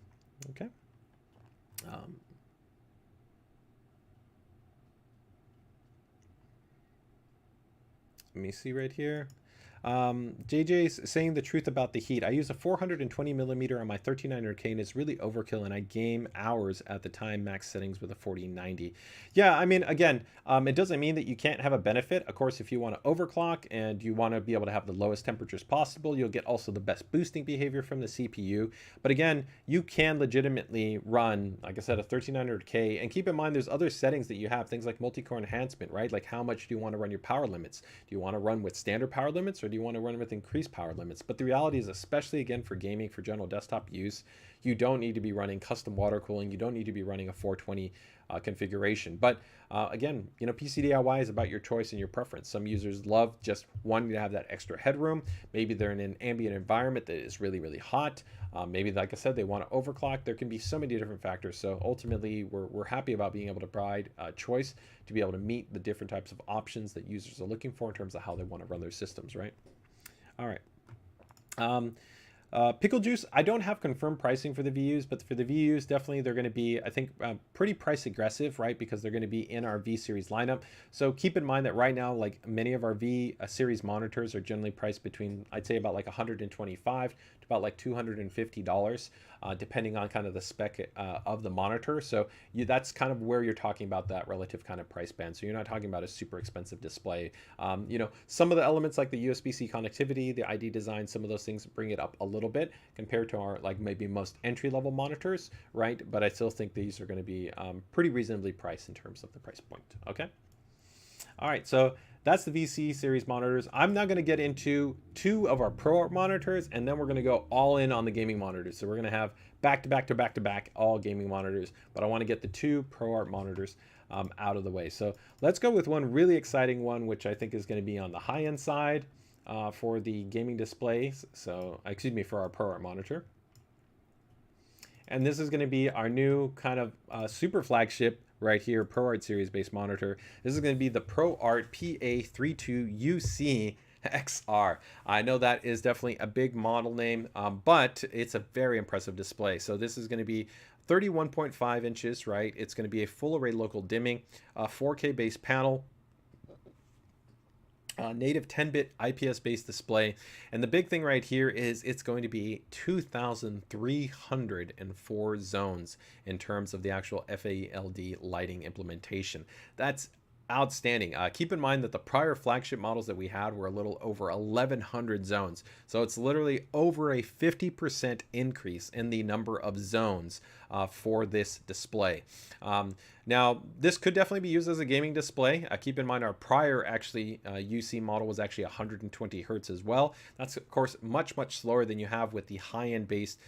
Okay. Let me see right here. JJ's saying the truth about the heat. I use a 420 millimeter on my 1300K, and it's really overkill, and I game hours at the time max settings with a 4090. Yeah, I mean, again, it doesn't mean that you can't have a benefit. Of course, if you want to overclock and you want to be able to have the lowest temperatures possible, you'll get also the best boosting behavior from the CPU. But again, you can legitimately run, like I said, a 1300K, and keep in mind there's other settings that you have, things like multi-core enhancement, right? Like how much do you want to run your power limits? Do you want to run with standard power limits, or do you want to run with increased power limits? But the reality is, especially again for gaming, for general desktop use, you don't need to be running custom water cooling. You don't need to be running a 420 configuration. But again, you know, PC DIY is about your choice and your preference. Some users love just wanting to have that extra headroom. Maybe they're in an ambient environment that is really, really hot. Maybe, like I said, they want to overclock. There can be so many different factors. So ultimately, we're happy about being able to provide choice to be able to meet the different types of options that users are looking for in terms of how they want to run their systems, right? All right. Pickle Juice, I don't have confirmed pricing for the VUs, but for the VUs, definitely they're going to be, I think, pretty price aggressive, right? Because they're going to be in our V series lineup. So keep in mind that right now, like many of our V series monitors are generally priced between, I'd say, about like $125 to about like $250, depending on kind of the spec of the monitor. So that's kind of where you're talking about that relative kind of price band. So you're not talking about a super expensive display. You know, some of the elements like the USB-C connectivity, the ID design, some of those things bring it up a little bit compared to our like maybe most entry-level monitors, right? But I still think these are going to be pretty reasonably priced in terms of the price point. Okay. All right. So that's the VC series monitors. I'm now going to get into two of our ProArt monitors, and then we're going to go all in on the gaming monitors. So we're going to have back to back to back to back all gaming monitors, but I want to get the two ProArt monitors out of the way. So let's go with one really exciting one, which I think is going to be on the high end side for the gaming displays. So excuse me, for our ProArt monitor. And this is going to be our new kind of super flagship right here, ProArt series based monitor. This is going to be the ProArt PA32UC XR. I know that is definitely a big model name, but it's a very impressive display. So this is going to be 31.5 inches, right? It's going to be a full array local dimming, 4K based panel, native 10-bit IPS based display, and the big thing right here is it's going to be 2,304 zones in terms of the actual FALD lighting implementation. That's outstanding. Keep in mind that the prior flagship models that we had were a little over 1,100 zones, so it's literally over a 50% increase in the number of zones for this display. Now, this could definitely be used as a gaming display. Keep in mind our prior actually UC model was actually 120 hertz as well. That's of course much slower than you have with the high-end based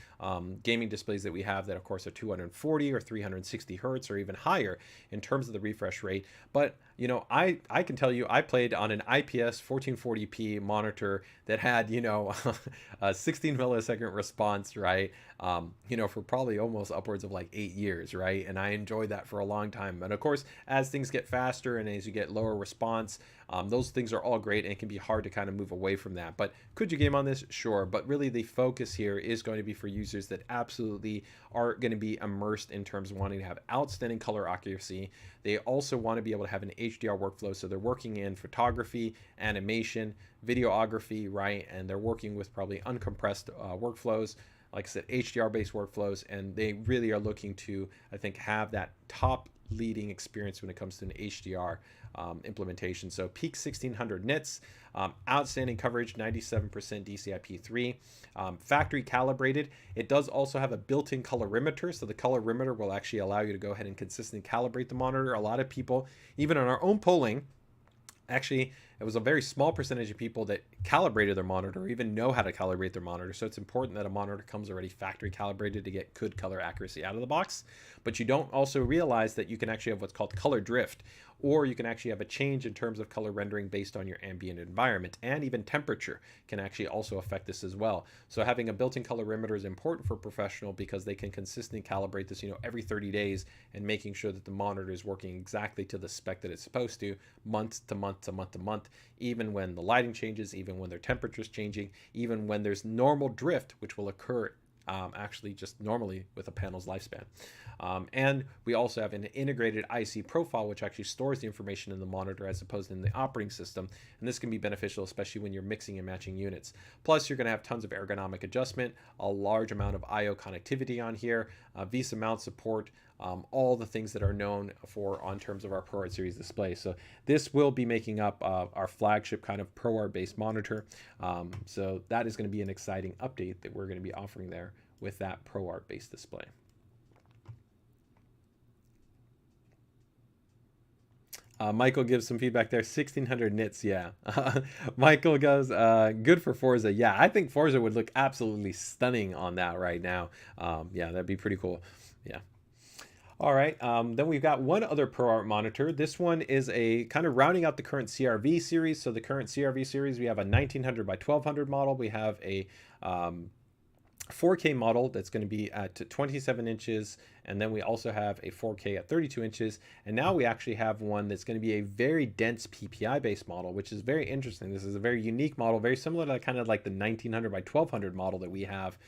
gaming displays that we have that of course are 240 or 360 hertz or even higher in terms of the refresh rate. But you know, I can tell you I played on an IPS 1440p monitor that had, you know, a 16 millisecond response, right? You know, for probably almost upwards of like 8 years, right? And I enjoyed that for a long time. And of course, as things get faster and as you get lower response, those things are all great and it can be hard to kind of move away from that. But could you game on this? Sure. But really the focus here is going to be for users that absolutely are going to be immersed in terms of wanting to have outstanding color accuracy. They also want to be able to have an HDR workflow. So they're working in photography, animation, videography, right? And they're working with probably uncompressed workflows, like I said, HDR based workflows, and they really are looking to, I think, have that top leading experience when it comes to an HDR implementation. So peak 1600 nits, outstanding coverage, 97% DCI-P3, factory calibrated. It does also have a built-in colorimeter, so the colorimeter will actually allow you to go ahead and consistently calibrate the monitor. A lot of people, even on our own polling, actually, it was a very small percentage of people that calibrated their monitor or even know how to calibrate their monitor. So it's important that a monitor comes already factory calibrated to get good color accuracy out of the box. But you don't also realize that you can actually have what's called color drift, or you can actually have a change in terms of color rendering based on your ambient environment, and even temperature can actually also affect this as well. So having a built-in colorimeter is important for professional because they can consistently calibrate this, you know, every 30 days and making sure that the monitor is working exactly to the spec that it's supposed to, month to month to month to month, even when the lighting changes, even when their temperature is changing, even when there's normal drift, which will occur actually just normally with a panel's lifespan. And we also have an integrated IC profile, which actually stores the information in the monitor as opposed to in the operating system. And this can be beneficial, especially when you're mixing and matching units. Plus, you're going to have tons of ergonomic adjustment, a large amount of IO connectivity on here, VESA mount support, all the things that are known for on terms of our ProArt series display. So this will be making up our flagship kind of ProArt based monitor. So that is going to be an exciting update that we're going to be offering there with that ProArt based display. Michael gives some feedback there. 1600 nits, yeah. Michael goes, good for Forza. Yeah, I think Forza would look absolutely stunning on that right now. Yeah, that'd be pretty cool. Yeah. All right, then we've got one other ProArt monitor. This one is a kind of rounding out the current CRV series. So the current CRV series, we have a 1900 by 1200 model. We have a 4K model that's going to be at 27 inches, and then we also have a 4K at 32 inches, and now we actually have one that's going to be a very dense PPI based model, which is very interesting. This is a very unique model, very similar to kind of like the 1900 by 1200 model that we have,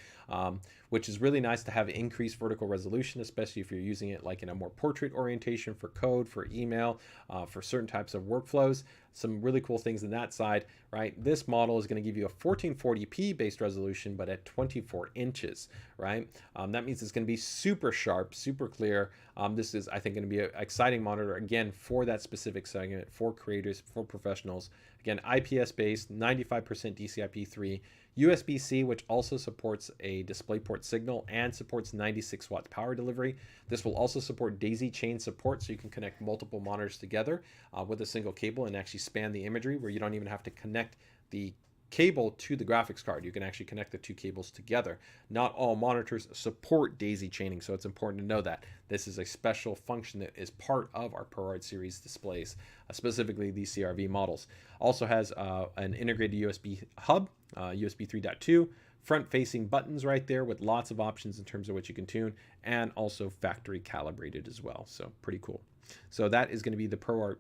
which is really nice to have increased vertical resolution, especially if you're using it like in a more portrait orientation for code, for email, for certain types of workflows. Some really cool things in that side, right? This model is going to give you a 1440p based resolution, but at 24 inches, right? That means it's going to be super sharp. sharp, super clear. This is, I think, going to be an exciting monitor, again, for that specific segment, for creators, for professionals. Again, IPS based, 95% DCI-P3, USB-C, which also supports a DisplayPort signal and supports 96 watts power delivery. This will also support daisy chain support, so you can connect multiple monitors together with a single cable and actually span the imagery, where you don't even have to connect the cable to the graphics card. You can actually connect the two cables together. Not all monitors support daisy chaining, so it's important to know that this is a special function that is part of our ProArt series displays, specifically these CRV models. Also has an integrated USB hub, USB 3.2, front-facing buttons right there with lots of options in terms of what you can tune, and also factory calibrated as well. So pretty cool. So that is going to be the ProArt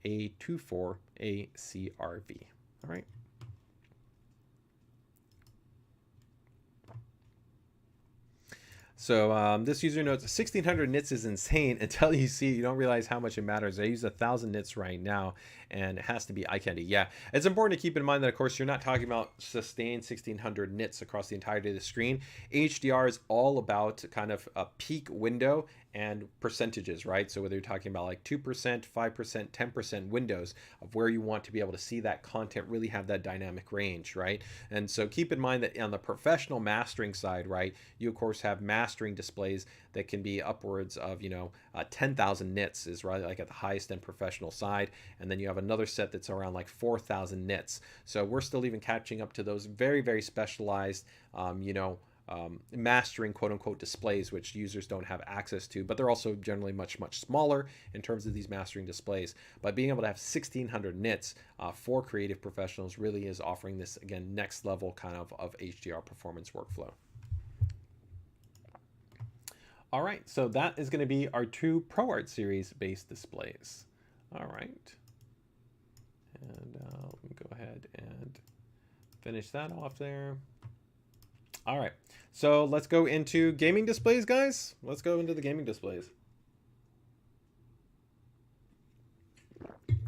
PA24A CRV. All right. So this user notes 1600 nits is insane until you don't realize how much it matters. I use 1000 nits right now, and it has to be eye candy. Yeah, it's important to keep in mind that, of course, you're not talking about sustained 1600 nits across the entirety of the screen. HDR is all about kind of a peak window and percentages, right? So whether you're talking about like 2%, 5%, 10% windows of where you want to be able to see that content really have that dynamic range, right? And so keep in mind that on the professional mastering side, right, you of course have mastering displays that can be upwards of 10,000 nits is right, like at the highest end professional side, and then you have another set that's around like 4,000 nits. So we're still even catching up to those very, very specialized mastering quote unquote displays, which users don't have access to, but they're also generally much smaller in terms of these mastering displays. But being able to have 1600 nits for creative professionals really is offering this, again, next level kind of HDR performance workflow. All right, so that is going to be our two ProArt series based displays. All right, and let me go ahead and finish that off there. All right, so let's go into gaming displays, guys. Let's go into the gaming displays.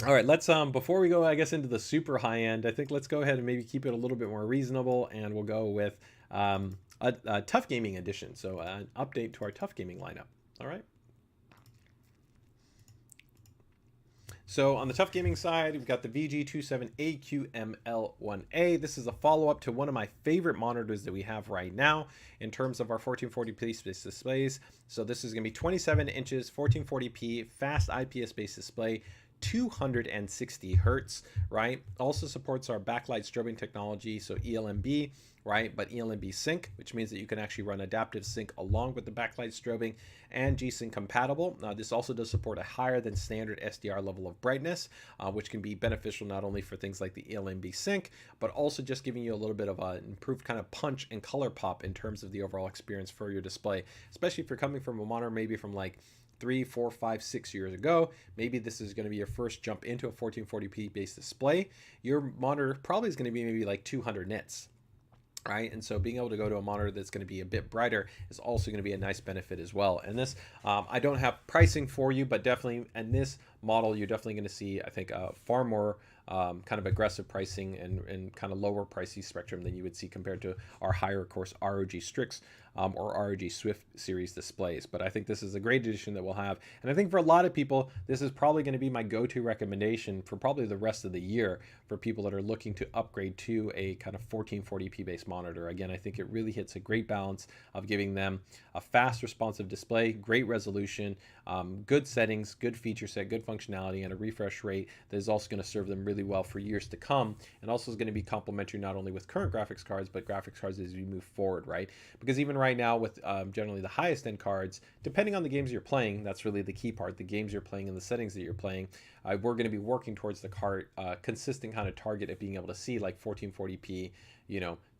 All right, let's before we go, I guess, into the super high end, I think let's go ahead and maybe keep it a little bit more reasonable, and we'll go with a TUF Gaming edition. So an update to our TUF Gaming lineup. All right. So on the TUF Gaming side, we've got the VG27AQML1A. This is a follow-up to one of my favorite monitors that we have right now in terms of our 1440p displays. So this is going to be 27 inches, 1440p, fast IPS-based display, 260 hertz, right? Also supports our backlight strobing technology, so ELMB, right? But ELMB sync, which means that you can actually run adaptive sync along with the backlight strobing, and G-Sync compatible. This also does support a higher than standard SDR level of brightness, which can be beneficial not only for things like the ELMB sync, but also just giving you a little bit of an improved kind of punch and color pop in terms of the overall experience for your display, especially if you're coming from a monitor maybe from like 3, 4, 5, 6 years ago. Maybe this is going to be your first jump into a 1440p based display. Your monitor probably is going to be maybe like 200 nits, right? And so being able to go to a monitor that's going to be a bit brighter is also going to be a nice benefit as well. And this, I don't have pricing for you, but definitely in this model, you're definitely going to see, I think, far more kind of aggressive pricing and kind of lower pricey spectrum than you would see compared to our higher, of course, ROG STRIX or ROG Swift series displays. But I think this is a great addition that we'll have. And I think for a lot of people, this is probably going to be my go-to recommendation for probably the rest of the year for people that are looking to upgrade to a kind of 1440p based monitor. Again, I think it really hits a great balance of giving them a fast responsive display, great resolution, good settings, good feature set, good functionality, and a refresh rate that is also going to serve them really well for years to come, and also is going to be complementary not only with current graphics cards, but graphics cards as we move forward, right? Because even right now with generally the highest end cards, depending on the games you're playing, that's really the key part, the games you're playing and the settings that you're playing, we're going to be working towards the card consistent kind of target of being able to see like 1440p,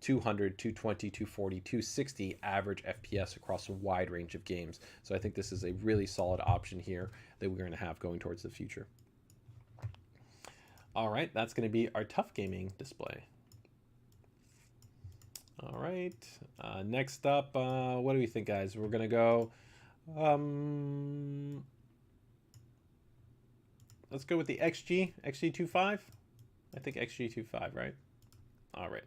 200, 220, 240, 260 average FPS across a wide range of games. So I think this is a really solid option here that we're going to have going towards the future. All right, that's going to be our TUF Gaming display. All right, next up, what do we think, guys? We're going to go, let's go with the XG25. I think XG25, right? All right.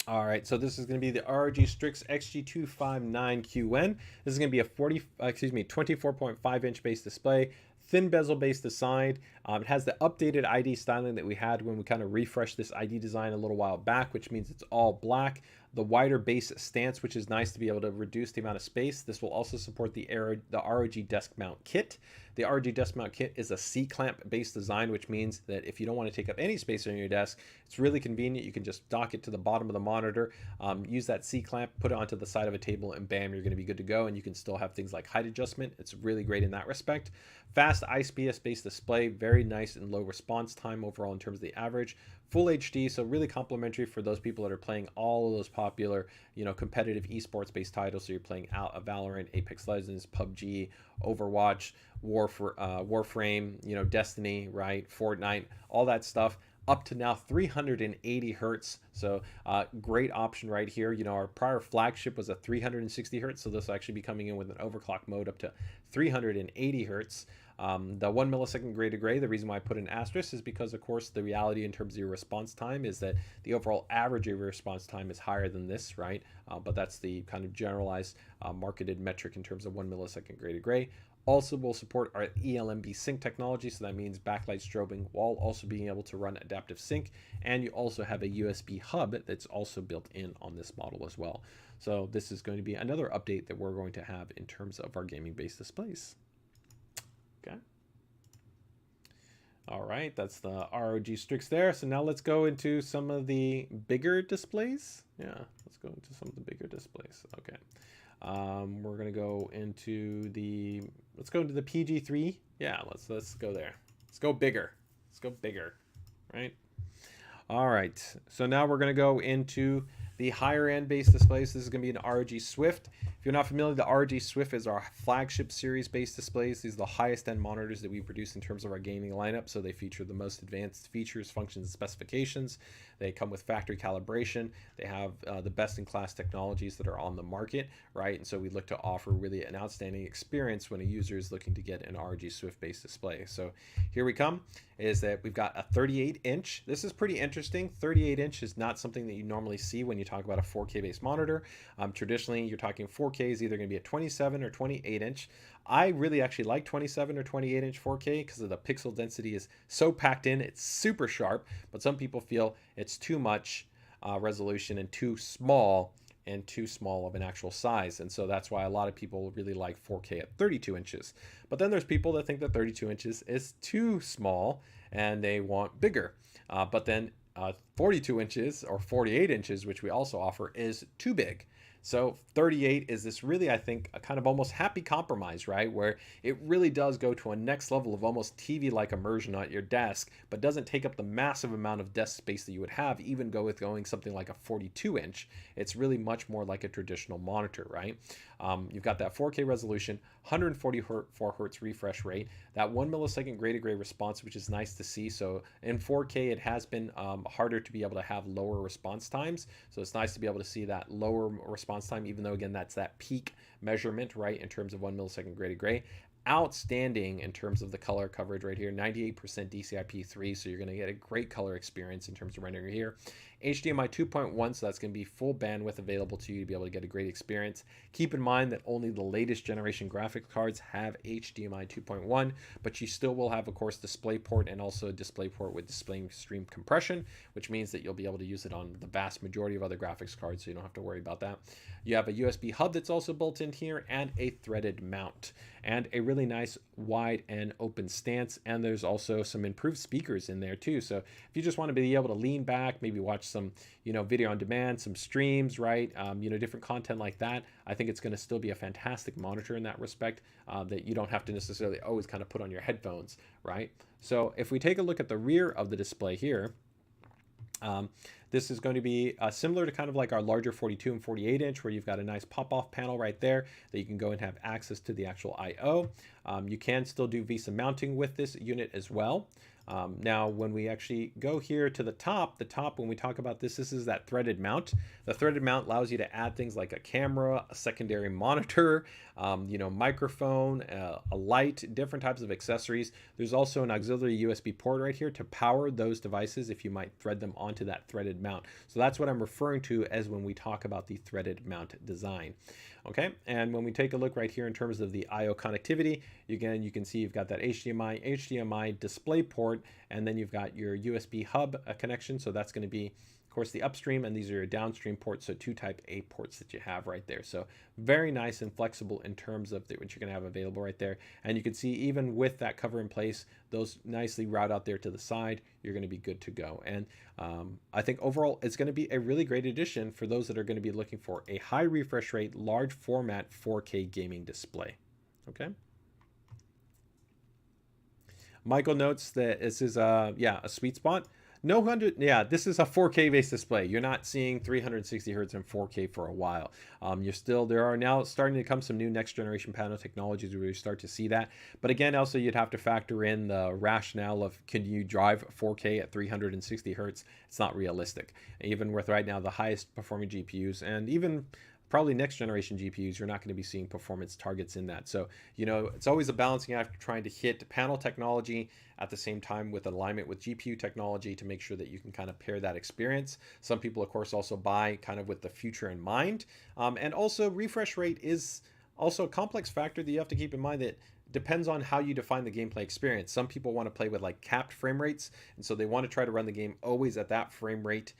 All right, so this is going to be the ROG Strix XG259QN. This is going to be a 24.5 inch base display, thin bezel base design. It has the updated ID styling that we had when we kind of refreshed this ID design a little while back, which means it's all black. The wider base stance, which is nice to be able to reduce the amount of space. This will also support the ROG desk mount kit. The ROG desk mount kit is a C-clamp based design, which means that if you don't want to take up any space on your desk, it's really convenient. You can just dock it to the bottom of the monitor, use that C-clamp, put it onto the side of a table, and bam, you're going to be good to go. And you can still have things like height adjustment. It's really great in that respect. Fast IPS based display, very nice and low response time overall in terms of the average. Full HD, so really complimentary for those people that are playing all of those popular, competitive esports based titles. So you're playing Valorant, Apex Legends, PUBG, Overwatch, Warframe, Destiny, right, Fortnite, all that stuff. Up to now 380 hertz, so great option right here. Our prior flagship was a 360 hertz, so this will actually be coming in with an overclock mode up to 380 hertz. The 1 millisecond gray to gray, the reason why I put an asterisk is because, of course, the reality in terms of your response time is that the overall average of your response time is higher than this, right? But that's the kind of generalized marketed metric in terms of 1 millisecond gray to gray. Also will support our ELMB sync technology, so that means backlight strobing while also being able to run adaptive sync. And you also have a USB hub that's also built in on this model as well. So this is going to be another update that we're going to have in terms of our gaming-based displays. Okay. All right, that's the ROG Strix there. So now let's go into some of the bigger displays. Yeah, let's go into some of the bigger displays. Okay. We're gonna go into the PG3. Yeah, let's go there. Let's go bigger. Let's go bigger, right? All right. So now we're gonna go into the higher end base displays. This is gonna be an ROG Swift. If you're not familiar, the ROG Swift is our flagship series based displays. These are the highest end monitors that we produce in terms of our gaming lineup. So they feature the most advanced features, functions, and specifications. They come with factory calibration. They have the best in class technologies that are on the market, right? And so we look to offer really an outstanding experience when a user is looking to get an ROG Swift based display. So here we come, is that we've got a 38 inch. This is pretty interesting. 38 inch is not something that you normally see when you talk about a 4K based monitor. Traditionally, you're talking 4K is either going to be a 27 or 28 inch. I really actually like 27 or 28 inch 4K because of the pixel density is so packed in. It's super sharp, but some people feel it's too much resolution and too small of an actual size. And so that's why a lot of people really like 4K at 32 inches. But then there's people that think that 32 inches is too small and they want bigger. But then 42 inches or 48 inches, which we also offer, is too big. So 38 is this really, I think, a kind of almost happy compromise, right? Where it really does go to a next level of almost TV-like immersion at your desk, but doesn't take up the massive amount of desk space that you would have, even go with going something like a 42 inch. It's really much more like a traditional monitor, right? You've got that 4K resolution, 144 hertz refresh rate, that 1 millisecond gray to gray response, which is nice to see. So in 4K, it has been harder to be able to have lower response times. So it's nice to be able to see that lower response time, even though, again, that's that peak measurement, right, in terms of 1 millisecond gray to gray. Outstanding in terms of the color coverage right here, 98% DCI-P3, so you're going to get a great color experience in terms of rendering here. HDMI 2.1, so that's going to be full bandwidth available to you to be able to get a great experience. Keep in mind that only the latest generation graphics cards have HDMI 2.1, but you still will have, of course, DisplayPort and also a DisplayPort with display stream compression, which means that you'll be able to use it on the vast majority of other graphics cards, so you don't have to worry about that. You have a USB hub that's also built in here and a threaded mount and a really nice wide and open stance, and there's also some improved speakers in there too. So if you just want to be able to lean back, maybe watch some video on demand, some streams, right, different content like that, I think it's going to still be a fantastic monitor in that respect, that you don't have to necessarily always kind of put on your headphones, right? So if we take a look at the rear of the display here, this is going to be similar to kind of like our larger 42 and 48 inch, where you've got a nice pop-off panel right there that you can go and have access to the actual I/O. You can still do VESA mounting with this unit as well. Now, when we actually go here to the top, when we talk about this is that threaded mount. The threaded mount allows you to add things like a camera, a secondary monitor, microphone, a light, different types of accessories. There's also an auxiliary USB port right here to power those devices if you might thread them onto that threaded threaded mount. So that's what I'm referring to as when we talk about the threaded mount design. Okay, and when we take a look right here in terms of the IO connectivity, again, you can see you've got that HDMI display port, and then you've got your USB hub connection. So that's going to be, of course, the upstream, and these are your downstream ports, so 2 type A ports that you have right there. So very nice and flexible in terms of what you're going to have available right there. And you can see even with that cover in place, those nicely route out there to the side, you're going to be good to go. And I think overall it's going to be a really great addition for those that are going to be looking for a high refresh rate, large format 4K gaming display. Okay. Michael notes that this is a sweet spot. No 100, yeah, this is a 4K based display. You're not seeing 360 hertz and 4K for a while. There are now starting to come some new next generation panel technologies where you start to see that. But again, also you'd have to factor in the rationale of, can you drive 4K at 360 hertz? It's not realistic. Even with right now the highest performing GPUs, and even probably next generation GPUs, you're not going to be seeing performance targets in that. So, you know, it's always a balancing act trying to hit panel technology at the same time with alignment with GPU technology to make sure that you can kind of pair that experience. Some people, of course, also buy kind of with the future in mind. And also refresh rate is also a complex factor that you have to keep in mind that depends on how you define the gameplay experience. Some people want to play with like capped frame rates, and so they want to try to run the game always at that frame rate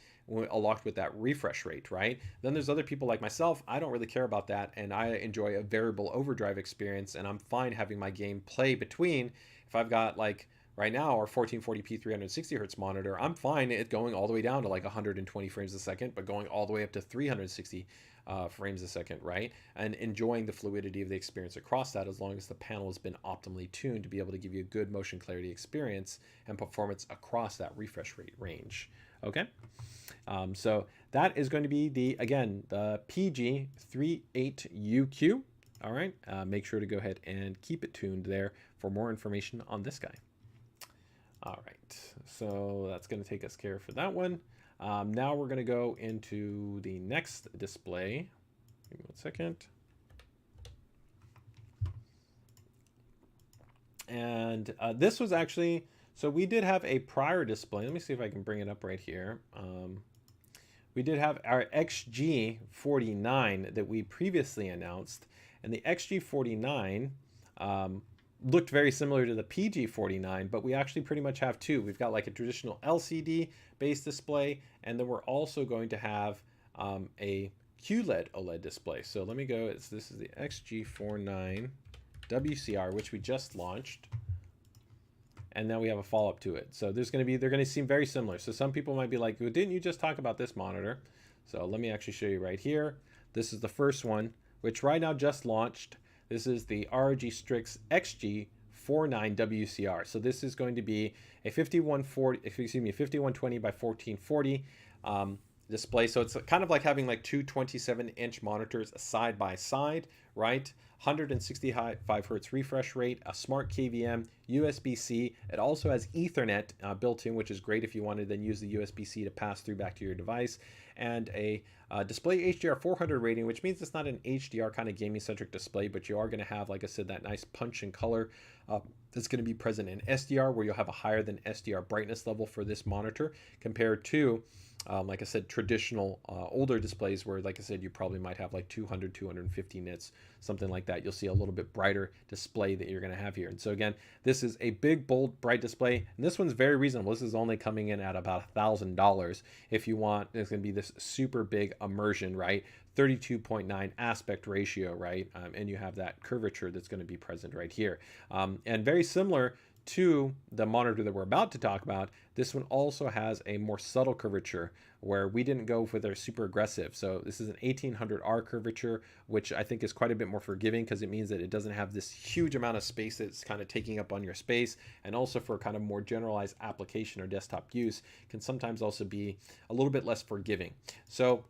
along with that refresh rate, right? Then there's other people like myself, I don't really care about that, and I enjoy a variable overdrive experience, and I'm fine having my game play between, if I've got like right now our 1440p 360 hertz monitor, I'm fine it going all the way down to like 120 frames a second, but going all the way up to 360 frames a second, right? And enjoying the fluidity of the experience across that, as long as the panel has been optimally tuned to be able to give you a good motion clarity experience and performance across that refresh rate range. Okay, so that is going to be the PG38UQ. All right, make sure to go ahead and keep it tuned there for more information on this guy. All right, so that's going to take us care for that one. Now we're going to go into the next display. Give me 1 second. And this was actually, so we did have a prior display. Let me see if I can bring it up right here. We did have our XG49 that we previously announced. And the XG49 looked very similar to the PG49, but we actually pretty much have two. We've got like a traditional LCD based display, and then we're also going to have a QLED OLED display. So let me go, this is the XG49 WCR, which we just launched. And now we have a follow-up to it. So they're going to seem very similar. So some people might be like, well, didn't you just talk about this monitor? So let me actually show you right here. This is the first one, which right now just launched. This is the ROG STRIX XG49 WCR. So this is going to be a 5120 by 1440 display. So it's kind of like having like two 27-inch monitors side by side, right? 165 hertz refresh rate, a smart KVM, USB-C. It also has Ethernet built in, which is great if you want to then use the USB-C to pass through back to your device, and a display HDR 400 rating, which means it's not an HDR kind of gaming-centric display, but you are going to have, like I said, that nice punch and color that's going to be present in SDR, where you'll have a higher than SDR brightness level for this monitor compared to like I said, traditional older displays where, like I said, you probably might have like 200, 250 nits, something like that. You'll see a little bit brighter display that you're going to have here. And so again, this is a big, bold, bright display. And this one's very reasonable. This is only coming in at about $1,000 if you want. There's going to be this super big immersion, right? 32.9 aspect ratio, right? And you have that curvature that's going to be present right here. And very similar to the monitor that we're about to talk about, this one also has a more subtle curvature where we didn't go for their super aggressive. So this is an 1800R curvature, which I think is quite a bit more forgiving because it means that it doesn't have this huge amount of space that's kind of taking up on your space, and also for kind of more generalized application or desktop use can sometimes also be a little bit less forgiving. So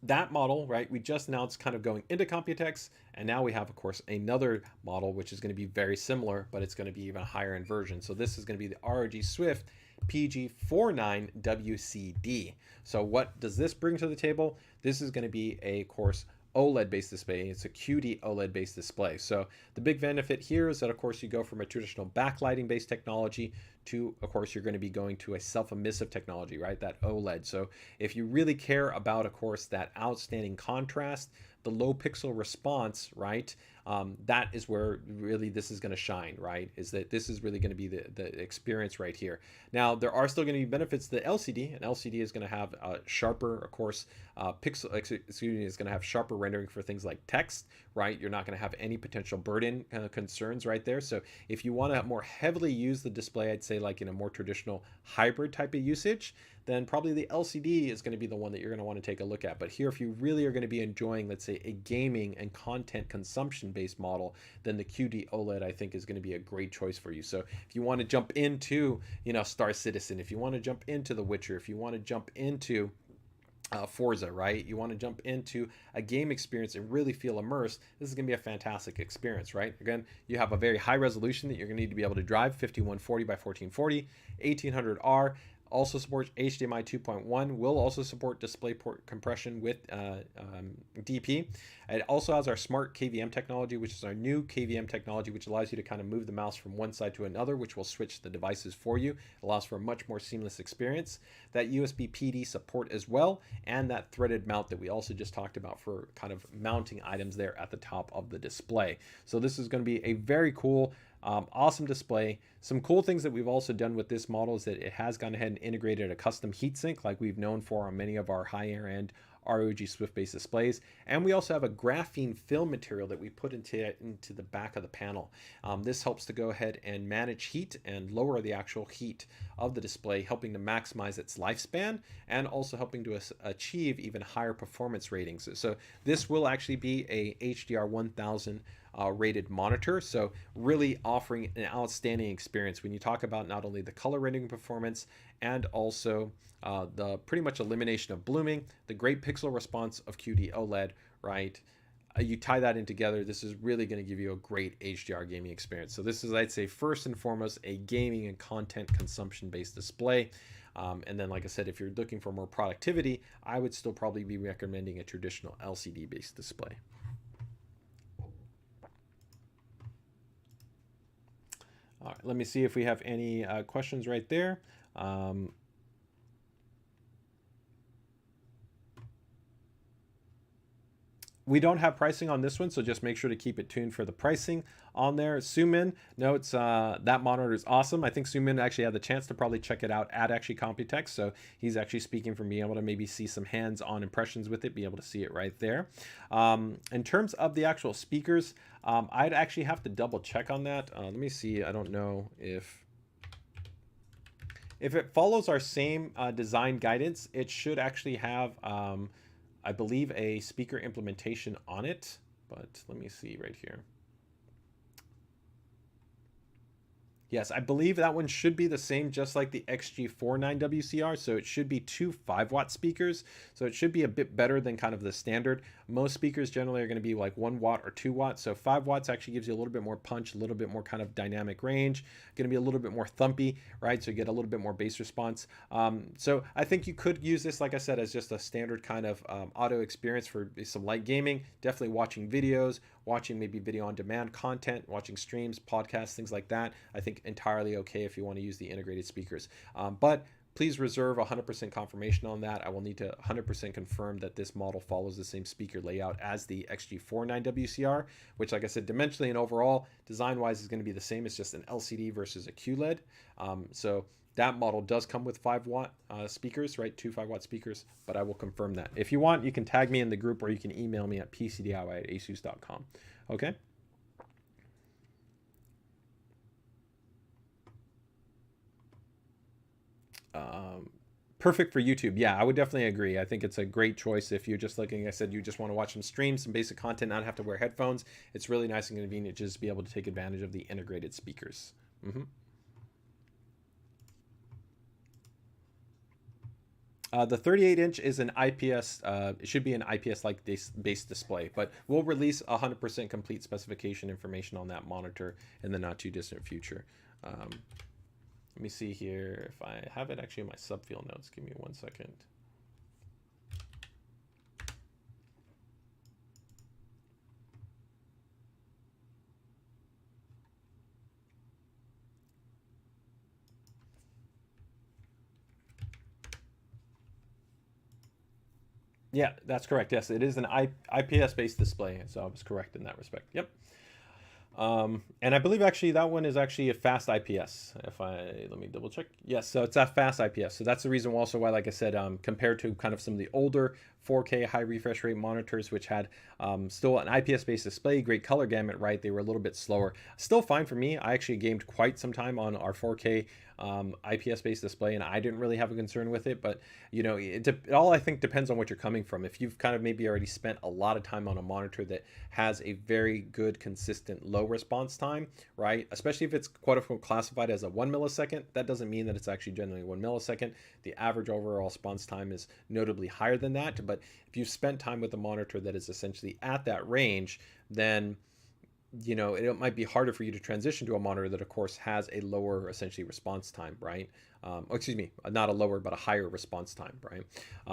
that model, right, we just announced kind of going into Computex, and now we have, of course, another model which is going to be very similar, but it's going to be even a higher end version. So this is going to be the ROG Swift PG49 WCD. So what does this bring to the table? This is going to be a, of course, OLED based display. It's a QD OLED based display. So the big benefit here is that, of course, you go from a traditional backlighting based technology to, of course, you're going to be going to a self-emissive technology, right? That OLED. So if you really care about, of course, that outstanding contrast, the low pixel response, right? That is where really this is going to shine, right? Is that this is really going to be the experience right here. Now, there are still going to be benefits to the LCD. An LCD is going to have sharper, of course, is going to have sharper rendering for things like text, right? You're not going to have any potential burden concerns right there. So if you want to more heavily use the display, I'd say like in a more traditional hybrid type of usage, then probably the LCD is going to be the one that you're going to want to take a look at. But here, if you really are going to be enjoying, let's say, a gaming and content consumption based model, then the QD OLED I think is going to be a great choice for you. So if you want to jump into, Star Citizen, if you want to jump into The Witcher, if you want to jump into Forza, right? You want to jump into a game experience and really feel immersed. This is going to be a fantastic experience, right? Again, you have a very high resolution that you're going to need to be able to drive, 5140 by 1440, 1800R. Also supports HDMI 2.1, will also support DisplayPort compression with DP. It also has our smart KVM technology, which is our new KVM technology, which allows you to kind of move the mouse from one side to another, which will switch the devices for you. It allows for a much more seamless experience. That USB PD support as well, and that threaded mount that we also just talked about for kind of mounting items there at the top of the display. So this is going to be a very cool, awesome display. Some cool things that we've also done with this model is that it has gone ahead and integrated a custom heatsink like we've known for on many of our higher end ROG Swift-based displays. And we also have a graphene film material that we put into the back of the panel. This helps to go ahead and manage heat and lower the actual heat of the display, helping to maximize its lifespan and also helping to achieve even higher performance ratings. So this will actually be a HDR 1000 rated monitor, so really offering an outstanding experience when you talk about not only the color rendering performance and also the pretty much elimination of blooming, the great pixel response of QD OLED, right? You tie that in together, this is really going to give you a great HDR gaming experience. So this is, I'd say, first and foremost, a gaming and content consumption based display. And then, like I said, if you're looking for more productivity, I would still probably be recommending a traditional LCD based display. All right, let me see if we have any questions right there. We don't have pricing on this one, so just make sure to keep it tuned for the pricing on there. Sumin notes that monitor is awesome. I think Sumin actually had the chance to probably check it out at actually Computex, so he's actually speaking from being able to maybe see some hands-on impressions with it, be able to see it right there. In terms of the actual speakers, I'd actually have to double check on that. Let me see. I don't know if it follows our same design guidance. It should actually have I believe a speaker implementation on it, but let me see right here. Yes, I believe that one should be the same, just like the XG49 WCR. So it should be two 5-watt speakers. So it should be a bit better than kind of the standard. Most speakers generally are going to be like 1 watt or 2 watts. So 5 watts actually gives you a little bit more punch, a little bit more kind of dynamic range, going to be a little bit more thumpy, right? So you get a little bit more bass response. So I think you could use this, like I said, as just a standard kind of audio experience for some light gaming, definitely watching videos, watching maybe video on demand content, watching streams, podcasts, things like that. I think entirely okay if you want to use the integrated speakers. But please reserve 100% confirmation on that. I will need to 100% confirm that this model follows the same speaker layout as the XG49 WCR, which, like I said, dimensionally and overall, design-wise is going to be the same. It's just an LCD versus a QLED. So that model does come with 5-watt speakers, right? 2 5-watt speakers, but I will confirm that. If you want, you can tag me in the group or you can email me at pcdiy@asus.com. Okay? Perfect for YouTube. Yeah, I would definitely agree. I think it's a great choice if you're just looking, I said, you just want to watch some streams, some basic content, not have to wear headphones. It's really nice and convenient just to be able to take advantage of the integrated speakers. The 38-inch is an IPS, it should be an IPS-like base display, but we'll release 100% complete specification information on that monitor in the not-too-distant future. Let me see here if I have it actually in my subfield notes. Give me 1 second. Yeah, that's correct. Yes, it is an IPS based display, so I was correct in that respect. Yep. And I believe actually that one is actually a fast IPS. Let me double check. Yes, so it's a fast IPS. So that's the reason also why, like I said, compared to kind of some of the older 4K high refresh rate monitors, which had still an IPS based display, great color gamut, right? They were a little bit slower. Still fine for me. I actually gamed quite some time on our 4K IPS based display, and I didn't really have a concern with it. But you know, it all I think depends on what you're coming from. If you've kind of maybe already spent a lot of time on a monitor that has a very good, consistent, low response time, right? Especially if it's quote unquote classified as a 1 millisecond, that doesn't mean that it's actually generally 1 millisecond. The average overall response time is notably higher than that. But if you've spent time with a monitor that is essentially at that range, then you know, it might be harder for you to transition to a monitor that, of course, has a lower essentially response time, right? Excuse me, not a lower, but a higher response time, right?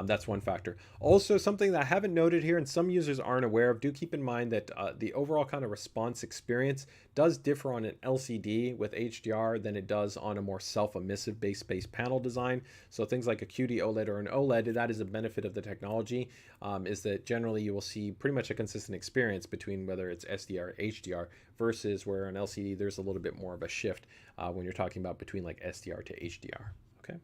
That's one factor. Also, something that I haven't noted here and some users aren't aware of, do keep in mind that the overall kind of response experience does differ on an LCD with HDR than it does on a more self-emissive base panel design. So things like a QD OLED or an OLED, that is a benefit of the technology, is that generally you will see pretty much a consistent experience between whether it's SDR or HDR versus where an LCD there's a little bit more of a shift when you're talking about between like SDR to HDR. Okay.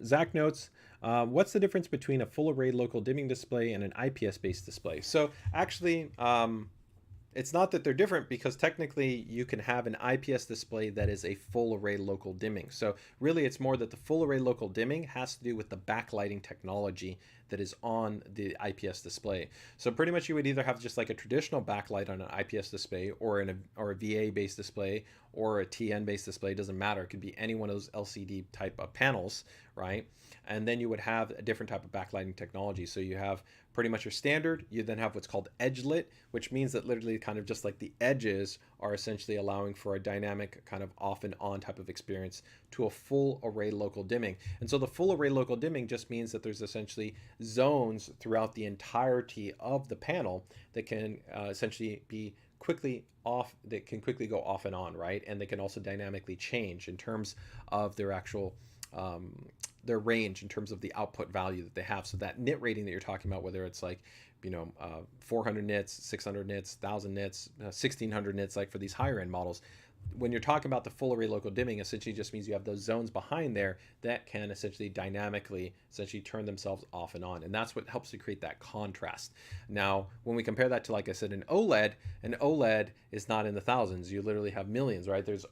Zach notes, what's the difference between a full array local dimming display and an IPS based display? So actually, it's not that they're different because technically you can have an IPS display that is a full array local dimming. So really it's more that the full array local dimming has to do with the backlighting technology that is on the IPS display. So pretty much you would either have just like a traditional backlight on an IPS display or a VA based display or a TN based display, doesn't matter. It could be any one of those LCD type of panels, right? And then you would have a different type of backlighting technology. So you have pretty much your standard. You then have what's called edge lit, which means that literally kind of just like the edges are essentially allowing for a dynamic kind of off and on type of experience to a full array local dimming. And so the full array local dimming just means that there's essentially zones throughout the entirety of the panel that can essentially be quickly off, that can quickly go off and on, right? And they can also dynamically change in terms of their actual their range in terms of the output value that they have. So that nit rating that you're talking about, whether it's like, you know, 400 nits, 600 nits, 1000 nits, 1600 nits, like for these higher end models, when you're talking about the full array local dimming, essentially just means you have those zones behind there that can essentially dynamically essentially turn themselves off and on. And that's what helps to create that contrast. Now, when we compare that to, like I said, an OLED is not in the thousands. You literally have millions, right? That's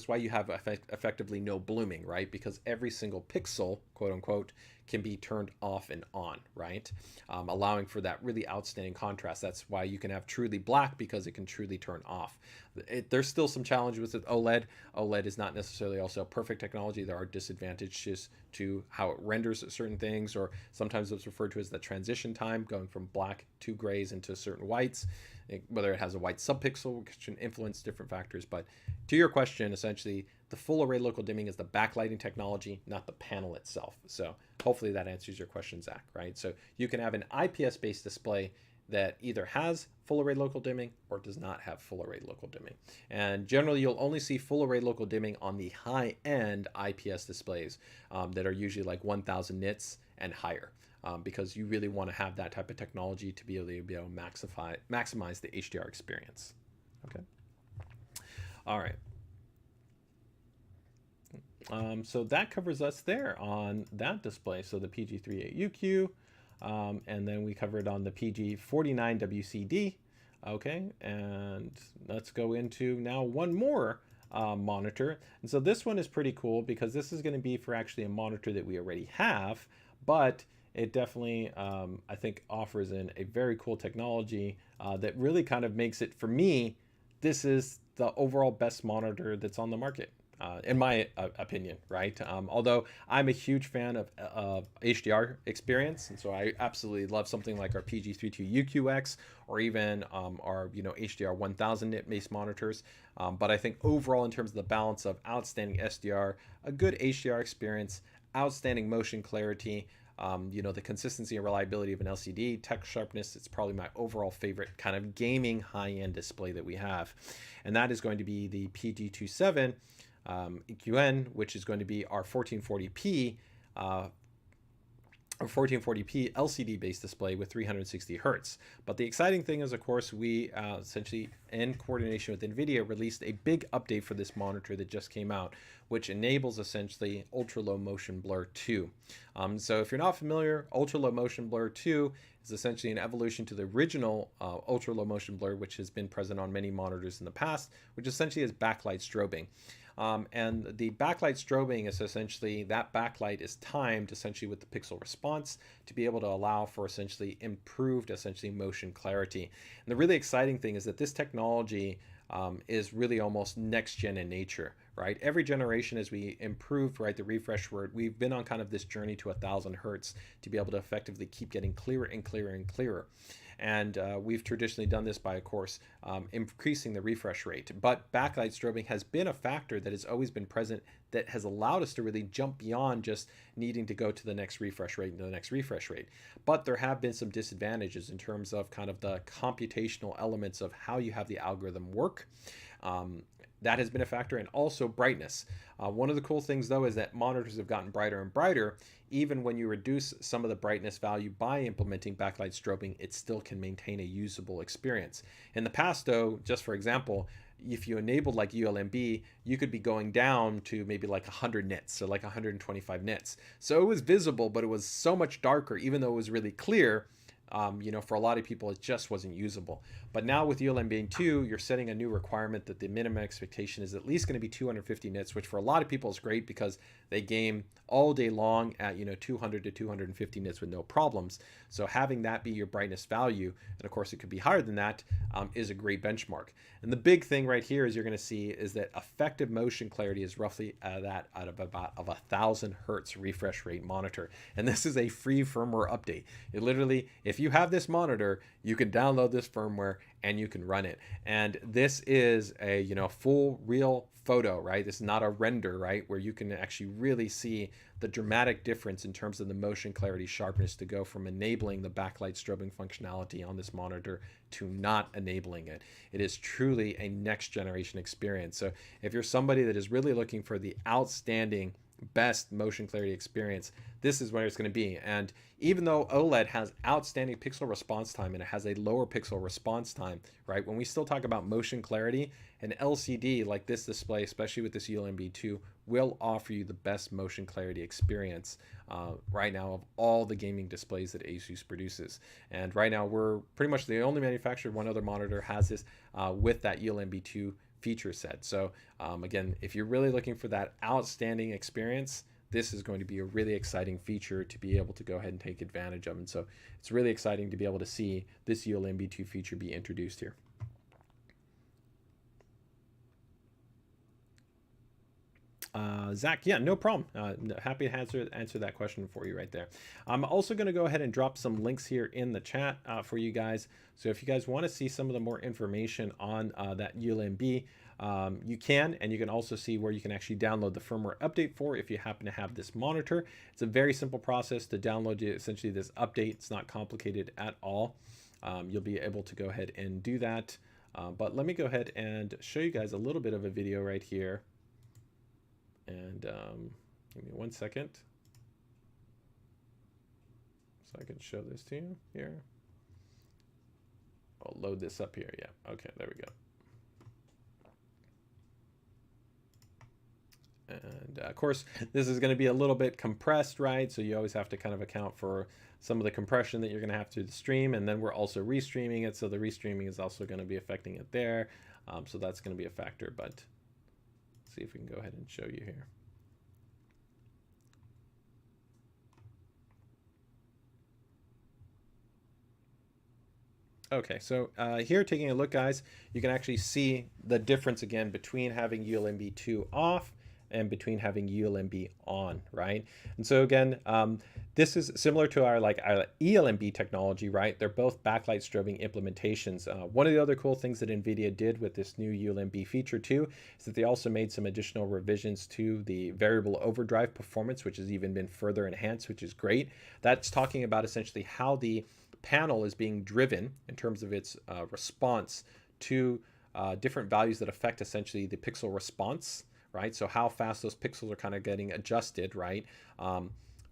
why you have effectively no blooming, right? Because every single pixel, quote unquote, can be turned off and on, right? Allowing for that really outstanding contrast. That's why you can have truly black, because it can truly turn off. There's still some challenges with OLED. OLED is not necessarily also a perfect technology. There are disadvantages to how it renders certain things, or sometimes it's referred to as the transition time, going from black to grays into certain whites, whether it has a white subpixel, which can influence different factors. But to your question, essentially, the full array local dimming is the backlighting technology, not the panel itself. So hopefully that answers your question, Zach, right? So you can have an IPS-based display that either has full array local dimming or does not have full array local dimming. And generally, you'll only see full array local dimming on the high-end IPS displays that are usually like 1000 nits and higher. Because you really want to have that type of technology to be able to maximize the HDR experience. Okay. All right. So that covers us there on that display. So the PG38UQ, and then we covered on the PG49WCD. Okay, and let's go into now one more monitor. And so this one is pretty cool because this is going to be for actually a monitor that we already have, but it definitely, I think, offers in a very cool technology that really kind of makes it, for me, this is the overall best monitor that's on the market. In my opinion, right? Although I'm a huge fan of HDR experience, and so I absolutely love something like our PG32UQX or even our HDR 1000 nit based monitors. But I think overall, in terms of the balance of outstanding SDR, a good HDR experience, outstanding motion clarity, the consistency and reliability of an LCD, text sharpness, it's probably my overall favorite kind of gaming high-end display that we have. And that is going to be the PG27 EQN, which is going to be our 1440p or 1440p LCD-based display with 360 hertz. But the exciting thing is, of course, we essentially, in coordination with NVIDIA, released a big update for this monitor that just came out, which enables essentially ultra-low motion blur 2. So if you're not familiar, ultra-low motion blur 2 is essentially an evolution to the original ultra-low motion blur, which has been present on many monitors in the past, which essentially is backlight strobing. And the backlight strobing is essentially, that backlight is timed essentially with the pixel response to be able to allow for essentially improved motion clarity. And the really exciting thing is that this technology is really almost next gen in nature, right? Every generation as we improve, right, the refresh rate, we've been on kind of this journey to 1000 hertz to be able to effectively keep getting clearer and clearer and clearer. And we've traditionally done this by, of course, increasing the refresh rate. But backlight strobing has been a factor that has always been present that has allowed us to really jump beyond just needing to go to the next refresh rate and the next refresh rate. But there have been some disadvantages in terms of kind of the computational elements of how you have the algorithm work. That has been a factor, and also brightness. One of the cool things, though, is that monitors have gotten brighter and brighter. Even when you reduce some of the brightness value by implementing backlight strobing, it still can maintain a usable experience. In the past, though, just for example, if you enabled like ULMB, you could be going down to maybe like 100 nits, or like 125 nits. So it was visible, but it was so much darker, even though it was really clear. You know, for a lot of people, it just wasn't usable. But now with ULMB 2, you're setting a new requirement that the minimum expectation is at least going to be 250 nits, which for a lot of people is great because they game all day long at, you know, 200 to 250 nits with no problems. So having that be your brightness value, and of course it could be higher than that, is a great benchmark. And the big thing right here is you're going to see is that effective motion clarity is roughly that out of about 1000 hertz refresh rate monitor. And this is a free firmware update. It literally, if you have this monitor, you can download this firmware and you can run it. And this is a, you know, full real photo, right? This is not a render, right? Where you can actually really see the dramatic difference in terms of the motion clarity sharpness to go from enabling the backlight strobing functionality on this monitor to not enabling it. It is truly a next generation experience. So if you're somebody that is really looking for the outstanding best motion clarity experience, this is where it's going to be. And even though OLED has outstanding pixel response time and it has a lower pixel response time, right, when we still talk about motion clarity, an LCD like this display, especially with this ULMB 2, will offer you the best motion clarity experience right now of all the gaming displays that ASUS produces. And right now we're pretty much the only manufacturer. One other monitor has this with that ULMB 2 feature set. So again, if you're really looking for that outstanding experience, this is going to be a really exciting feature to be able to go ahead and take advantage of. And so it's really exciting to be able to see this ULMB 2 feature be introduced here. Zach, yeah, no problem. Happy to answer that question for you right there. I'm also going to go ahead and drop some links here in the chat for you guys. So if you guys want to see some of the more information on that ULMB, you can, and you can also see where you can actually download the firmware update for if you happen to have this monitor. It's a very simple process to download essentially this update. It's not complicated at all. You'll be able to go ahead and do that. But let me go ahead and show you guys a little bit of a video right here. And give me 1 second so I can show this to you here. I'll load this up here. Yeah, okay, there we go. And of course, this is going to be a little bit compressed, right? So you always have to kind of account for some of the compression that you're going to have to the stream. And then we're also restreaming it. So the restreaming is also going to be affecting it there. So that's going to be a factor, but let's see if we can go ahead and show you here. Okay, so here taking a look, guys, you can actually see the difference again between having ULMB 2 off and between having ULMB on, right? And so again, this is similar to our ELMB technology, right? They're both backlight strobing implementations. One of the other cool things that NVIDIA did with this new ULMB feature too is that they also made some additional revisions to the variable overdrive performance, which has even been further enhanced, which is great. That's talking about essentially how the panel is being driven in terms of its response to different values that affect essentially the pixel response, right? So how fast those pixels are kind of getting adjusted, right?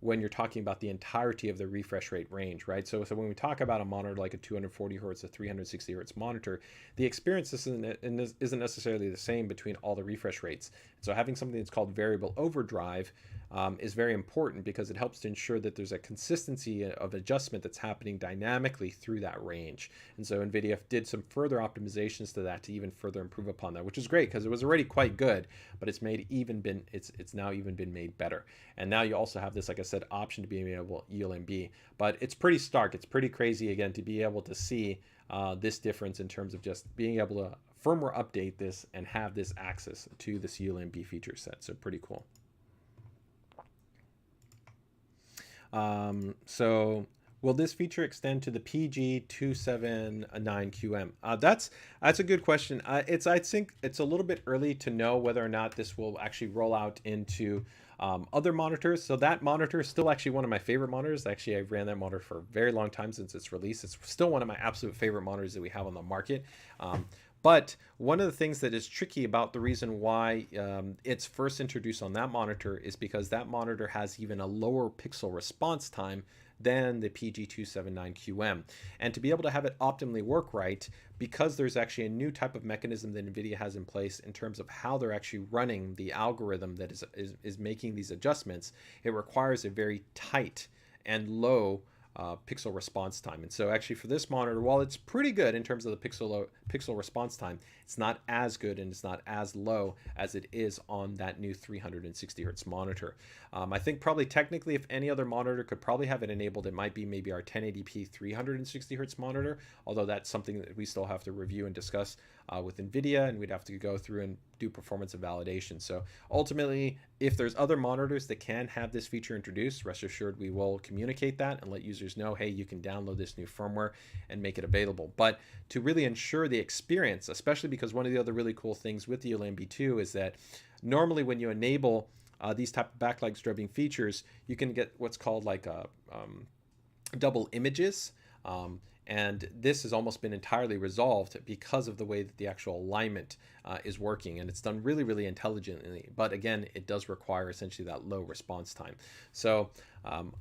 When you're talking about the entirety of the refresh rate range, right? So when we talk about a monitor like a 240 hertz, a 360 hertz monitor, the experience isn't necessarily the same between all the refresh rates. So having something that's called variable overdrive is very important because it helps to ensure that there's a consistency of adjustment that's happening dynamically through that range. And so NVIDIA did some further optimizations to that to even further improve upon that, which is great because it was already quite good, but it's now even been made better. And now you also have this, like I said, option to be able to ULMB, but it's pretty stark. It's pretty crazy again to be able to see this difference in terms of just being able to firmware update this and have this access to this ULMB feature set. So pretty cool. So will this feature extend to the PG279QM? That's a good question. I think it's a little bit early to know whether or not this will actually roll out into other monitors. So that monitor is still actually one of my favorite monitors. Actually, I've ran that monitor for a very long time since its release. It's still one of my absolute favorite monitors that we have on the market. But one of the things that is tricky about the reason why it's first introduced on that monitor is because that monitor has even a lower pixel response time than the PG279QM. And to be able to have it optimally work right, because there's actually a new type of mechanism that NVIDIA has in place in terms of how they're actually running the algorithm that is making these adjustments, it requires a very tight and low pixel response time. And so actually for this monitor, while it's pretty good in terms of the pixel response time, it's not as good and it's not as low as it is on that new 360 hertz monitor. I think probably technically if any other monitor could probably have it enabled, it might be maybe our 1080p 360 hertz monitor, although that's something that we still have to review and discuss with NVIDIA, and we'd have to go through and do performance validation. So ultimately, if there's other monitors that can have this feature introduced, rest assured we will communicate that and let users know, hey, you can download this new firmware and make it available. But to really ensure the experience, especially because one of the other really cool things with the ULMB2 is that normally when you enable these type of backlight strobing features, you can get what's called like double images. And this has almost been entirely resolved because of the way that the actual alignment is working, and it's done really, really intelligently. But again, it does require essentially that low response time. So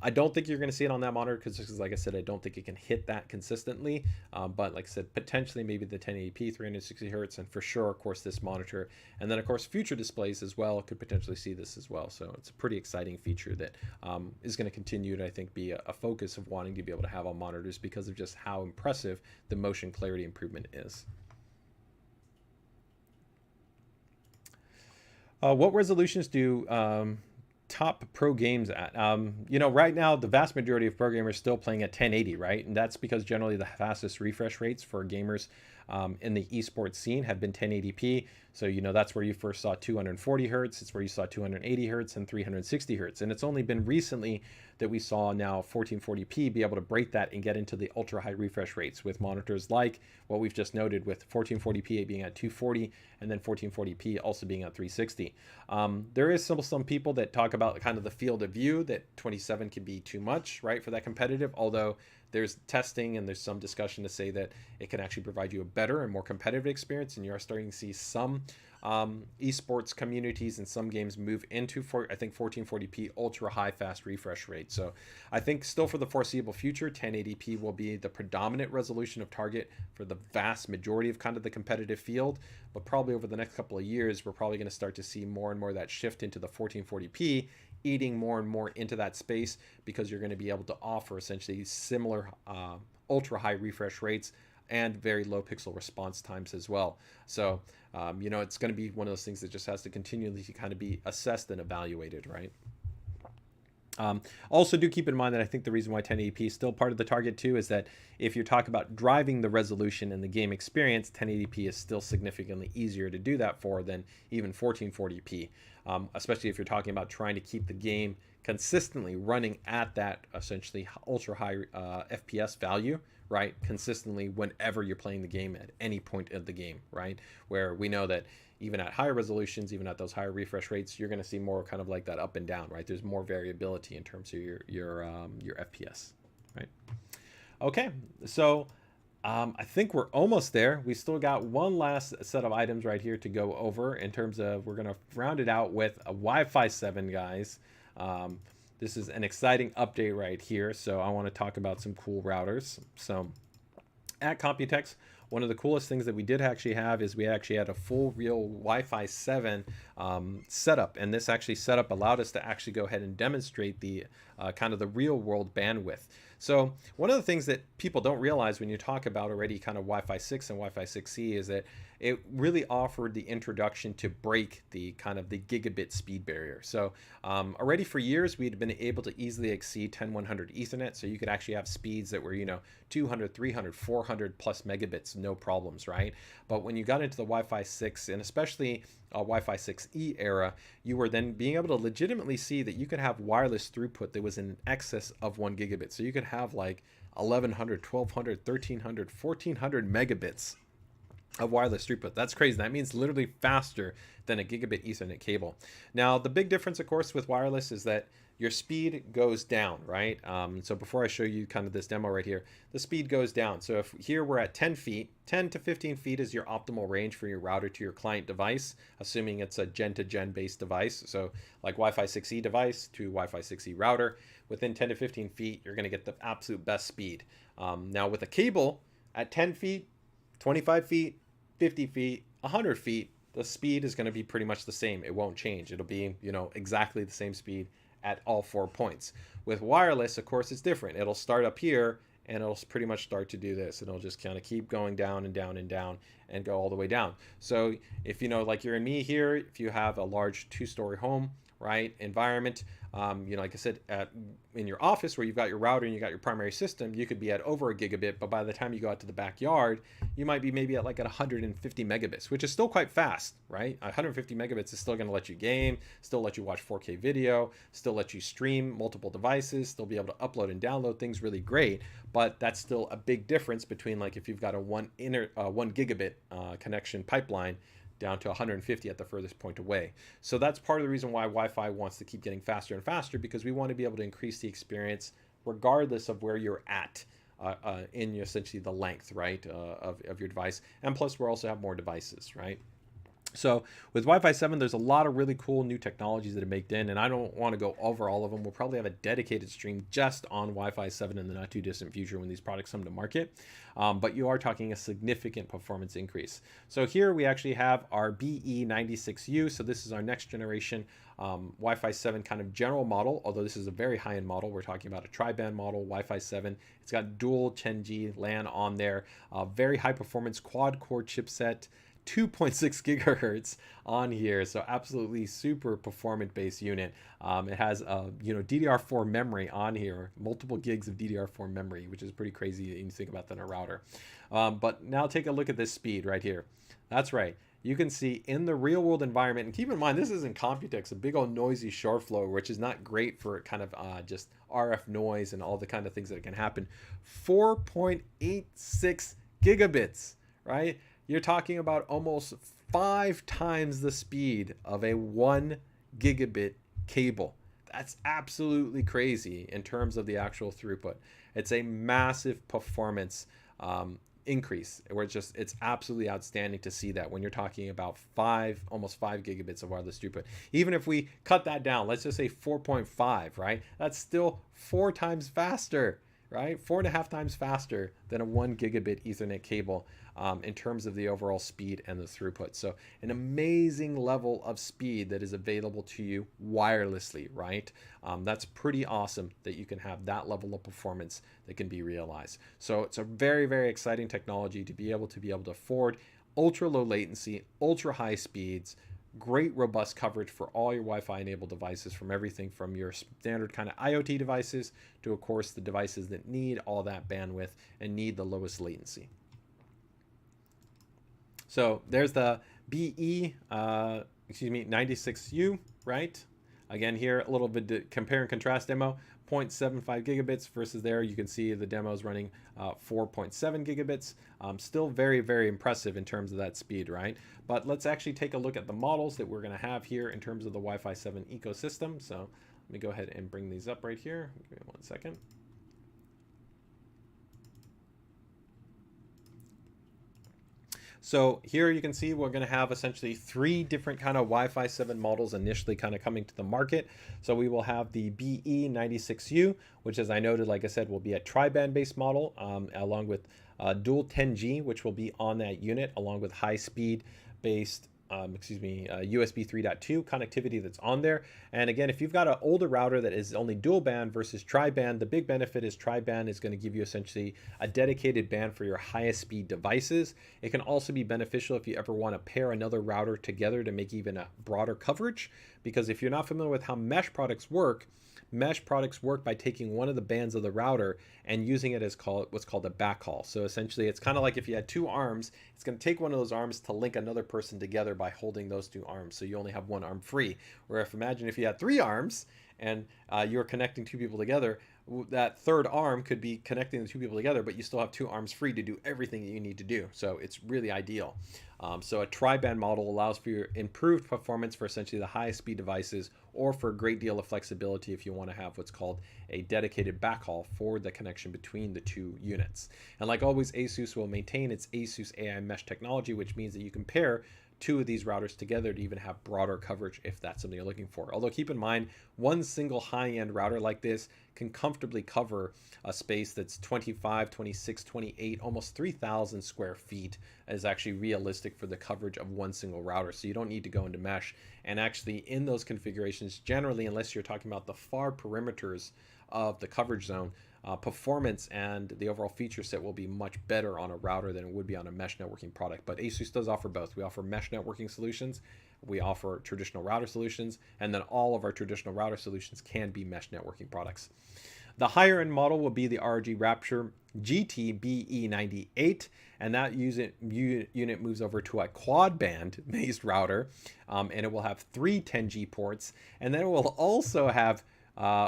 I don't think you're going to see it on that monitor because, like I said, I don't think it can hit that consistently. But like I said, potentially maybe the 1080p 360 hertz, and for sure, of course, this monitor, and then of course future displays as well could potentially see this as well. So it's a pretty exciting feature that is going to continue to, I think, be a focus of wanting to be able to have on monitors because of just how impressive the motion clarity improvement is. What resolutions do top pro games at? You know, right now the vast majority of pro gamers are still playing at 1080, right? And that's because generally the fastest refresh rates for gamers in the esports scene have been 1080p. So, you know, that's where you first saw 240 hertz. It's where you saw 280 hertz and 360 hertz. And it's only been recently that we saw now 1440p be able to break that and get into the ultra high refresh rates with monitors like what we've just noted, with 1440p being at 240 and then 1440p also being at 360. There is some people that talk about kind of the field of view that 27 can be too much, right, for that competitive, although there's testing and there's some discussion to say that it can actually provide you a better and more competitive experience, and you are starting to see some esports communities and some games move into, I think, 1440p ultra high fast refresh rate. So I think still for the foreseeable future, 1080p will be the predominant resolution of target for the vast majority of kind of the competitive field. But probably over the next couple of years, we're probably going to start to see more and more of that shift into the 1440p, eating more and more into that space, because you're going to be able to offer essentially similar ultra high refresh rates and very low pixel response times as well. So, you know, it's going to be one of those things that just has to continually kind of be assessed and evaluated, right? Also do keep in mind that I think the reason why 1080p is still part of the target too is that if you're talking about driving the resolution and the game experience, 1080p is still significantly easier to do that for than even 1440p, especially if you're talking about trying to keep the game consistently running at that essentially ultra high FPS value, right, consistently whenever you're playing the game at any point of the game, right, where we know that even at higher resolutions, even at those higher refresh rates, you're going to see more kind of like that up and down, right? There's more variability in terms of your FPS, right? Okay, so I think we're almost there. We still got one last set of items right here to go over in terms of, we're going to round it out with a Wi-Fi 7, guys. This is an exciting update right here. So I want to talk about some cool routers. So at Computex, one of the coolest things that we did actually have is we actually had a full real Wi-Fi 7 setup, and this actually setup allowed us to actually go ahead and demonstrate the kind of the real world bandwidth. So one of the things that people don't realize when you talk about already kind of Wi-Fi 6 and Wi-Fi 6E is that it really offered the introduction to break the kind of the gigabit speed barrier. So already for years, we'd been able to easily exceed 10/100 Ethernet. So you could actually have speeds that were, 200, 300, 400 plus megabits, no problems, right? But when you got into the Wi-Fi 6 and especially Wi-Fi 6E era, you were then being able to legitimately see that you could have wireless throughput that was in excess of 1 gigabit. So you could have like 1100, 1200, 1300, 1400 megabits of wireless throughput. That's crazy. That means literally faster than a gigabit Ethernet cable. Now, the big difference, of course, with wireless is that your speed goes down, right? So before I show you kind of this demo right here, the speed goes down. So if here we're at 10 feet, 10 to 15 feet is your optimal range for your router to your client device, assuming it's a gen-to-gen based device. So like Wi-Fi 6E device to Wi-Fi 6E router, within 10 to 15 feet, you're gonna get the absolute best speed. Now with a cable at 10 feet, 25 feet, 50 feet, 100 feet, the speed is going to be pretty much the same. It won't change. It'll be, exactly the same speed at all 4 points. With wireless, of course, it's different. It'll start up here and it'll pretty much start to do this. And it'll just kind of keep going down and down and down and go all the way down. So if, like you're in me here, if you have a large 2-story home, right, environment, like I said, in your office where you've got your router and you got your primary system, you could be at over a gigabit, but by the time you go out to the backyard, you might be maybe at 150 megabits, which is still quite fast, right? 150 megabits is still going to let you game, still let you watch 4K video, still let you stream multiple devices, still be able to upload and download things really great, but that's still a big difference between like if you've got a 1 gigabit connection pipeline down to 150 at the furthest point away. So that's part of the reason why Wi-Fi wants to keep getting faster and faster, because we want to be able to increase the experience regardless of where you're at in essentially the length, right, of your device. And plus, we also have more devices, right? So with Wi-Fi 7, there's a lot of really cool new technologies that are baked in, and I don't want to go over all of them. We'll probably have a dedicated stream just on Wi-Fi 7 in the not too distant future when these products come to market. But you are talking a significant performance increase. So here we actually have our BE96U. So this is our next generation Wi-Fi 7 kind of general model, although this is a very high-end model. We're talking about a tri-band model, Wi-Fi 7. It's got dual 10G LAN on there, very high performance quad-core chipset, 2.6 gigahertz on here, so absolutely super performant base unit. It has DDR4 memory on here, multiple gigs of DDR4 memory, which is pretty crazy when you think about that in a router. But now take a look at this speed right here. That's right. You can see in the real world environment, and keep in mind, this is in Computex, a big old noisy shore flow, which is not great for kind of just RF noise and all the kind of things that can happen. 4.86 gigabits, right? You're talking about almost 5 times the speed of a 1 gigabit cable. That's absolutely crazy in terms of the actual throughput. It's a massive performance increase. It's absolutely outstanding to see that when you're talking about almost 5 gigabits of wireless throughput. Even if we cut that down, let's just say 4.5, right? That's still 4 times faster, right? 4.5 times faster than a 1 gigabit Ethernet cable in terms of the overall speed and the throughput. So an amazing level of speed that is available to you wirelessly, right? That's pretty awesome that you can have that level of performance that can be realized. So it's a very, very exciting technology to be able to afford ultra low latency, ultra high speeds, great robust coverage for all your Wi-Fi enabled devices, from everything from your standard kind of IoT devices to, of course, the devices that need all that bandwidth and need the lowest latency. So there's the BE96U, right? Again, here a little bit compare and contrast demo. 0.75 gigabits versus there you can see the demo is running 4.7 gigabits. Still very, very impressive in terms of that speed, right? But let's actually take a look at the models that we're going to have here in terms of the Wi-Fi 7 ecosystem. So let me go ahead and bring these up right here. Give me 1 second. So here you can see we're going to have essentially three different kind of Wi-Fi 7 models initially kind of coming to the market. So we will have the BE96U, which, as I noted, like I said, will be a tri-band based model, along with dual 10G, which will be on that unit, along with high speed based USB 3.2 connectivity that's on there. And again, if you've got an older router that is only dual band versus tri-band, the big benefit is tri-band is going to give you essentially a dedicated band for your highest speed devices. It can also be beneficial if you ever want to pair another router together to make even a broader coverage, because if you're not familiar with how mesh products work by taking one of the bands of the router and using it as what's called a backhaul. So essentially, it's kind of like if you had two arms, it's going to take one of those arms to link another person together by holding those two arms. So you only have one arm free. Where if imagine if you had three arms and you're connecting two people together, that third arm could be connecting the two people together, but you still have two arms free to do everything that you need to do. So it's really ideal. So a tri-band model allows for your improved performance for essentially the highest speed devices, or for a great deal of flexibility if you want to have what's called a dedicated backhaul for the connection between the two units. And like always, ASUS will maintain its ASUS AI mesh technology, which means that you can pair two of these routers together to even have broader coverage if that's something you're looking for. Although keep in mind, one single high-end router like this can comfortably cover a space that's 25, 26, 28, almost 3,000 square feet is actually realistic for the coverage of one single router. So you don't need to go into mesh. And actually in those configurations, generally, unless you're talking about the far perimeters of the coverage zone, performance and the overall feature set will be much better on a router than it would be on a mesh networking product. But ASUS does offer both. We offer mesh networking solutions, we offer traditional router solutions, and then all of our traditional router solutions can be mesh networking products. The higher end model will be the ROG Rapture GT-BE98, and that unit moves over to a quad band based router, and it will have three 10G ports, and then it will also have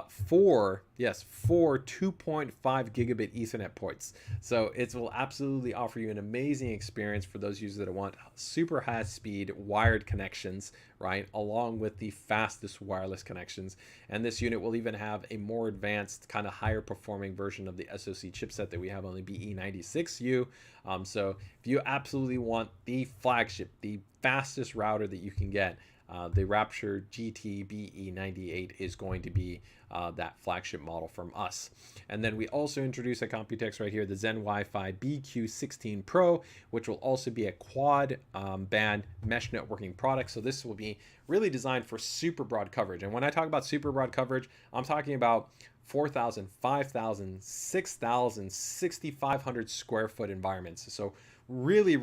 four 2.5 gigabit Ethernet ports. So it will absolutely offer you an amazing experience for those users that want super high speed wired connections, right, along with the fastest wireless connections. And this unit will even have a more advanced, kind of higher performing version of the SoC chipset that we have on the BE96U. So if you absolutely want the flagship, the fastest router that you can get, the Rapture GT BE98 is going to be that flagship model from us. And then we also introduced a Computex right here, the Zen Wi-Fi BQ16 Pro, which will also be a quad band mesh networking product. So this will be really designed for super broad coverage. And when I talk about super broad coverage, I'm talking about 4,000, 5,000, 6,000, 6,500 square foot environments. So really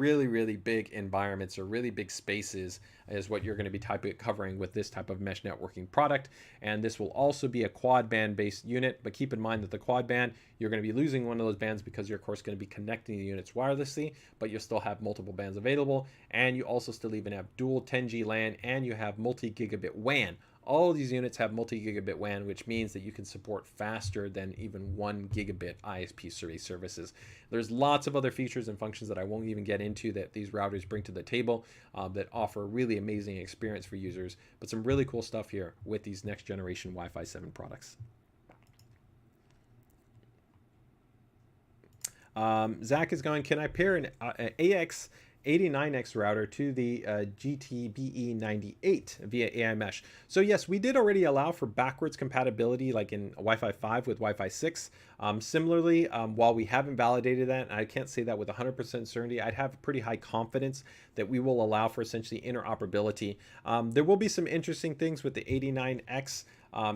big environments or really big spaces is what you're going to be covering with this type of mesh networking product. And this will also be a quad band based unit, but keep in mind that the quad band, you're going to be losing one of those bands because you're of course going to be connecting the units wirelessly, but you'll still have multiple bands available, and you also still even have dual 10G LAN, and you have multi-gigabit WAN. All of these units have multi-gigabit WAN, which means that you can support faster than even 1 gigabit ISP services. There's lots of other features and functions that I won't even get into that these routers bring to the table that offer really amazing experience for users, but some really cool stuff here with these next generation Wi-Fi 7 products. Zach is going, can I pair an AX89X router to the GT-BE98 via AI mesh? So yes, we did already allow for backwards compatibility like in Wi-Fi 5 with Wi-Fi 6. Similarly, while we haven't validated that, and I can't say that with 100% certainty, I'd have pretty high confidence that we will allow for essentially interoperability. There will be some interesting things with the 89X.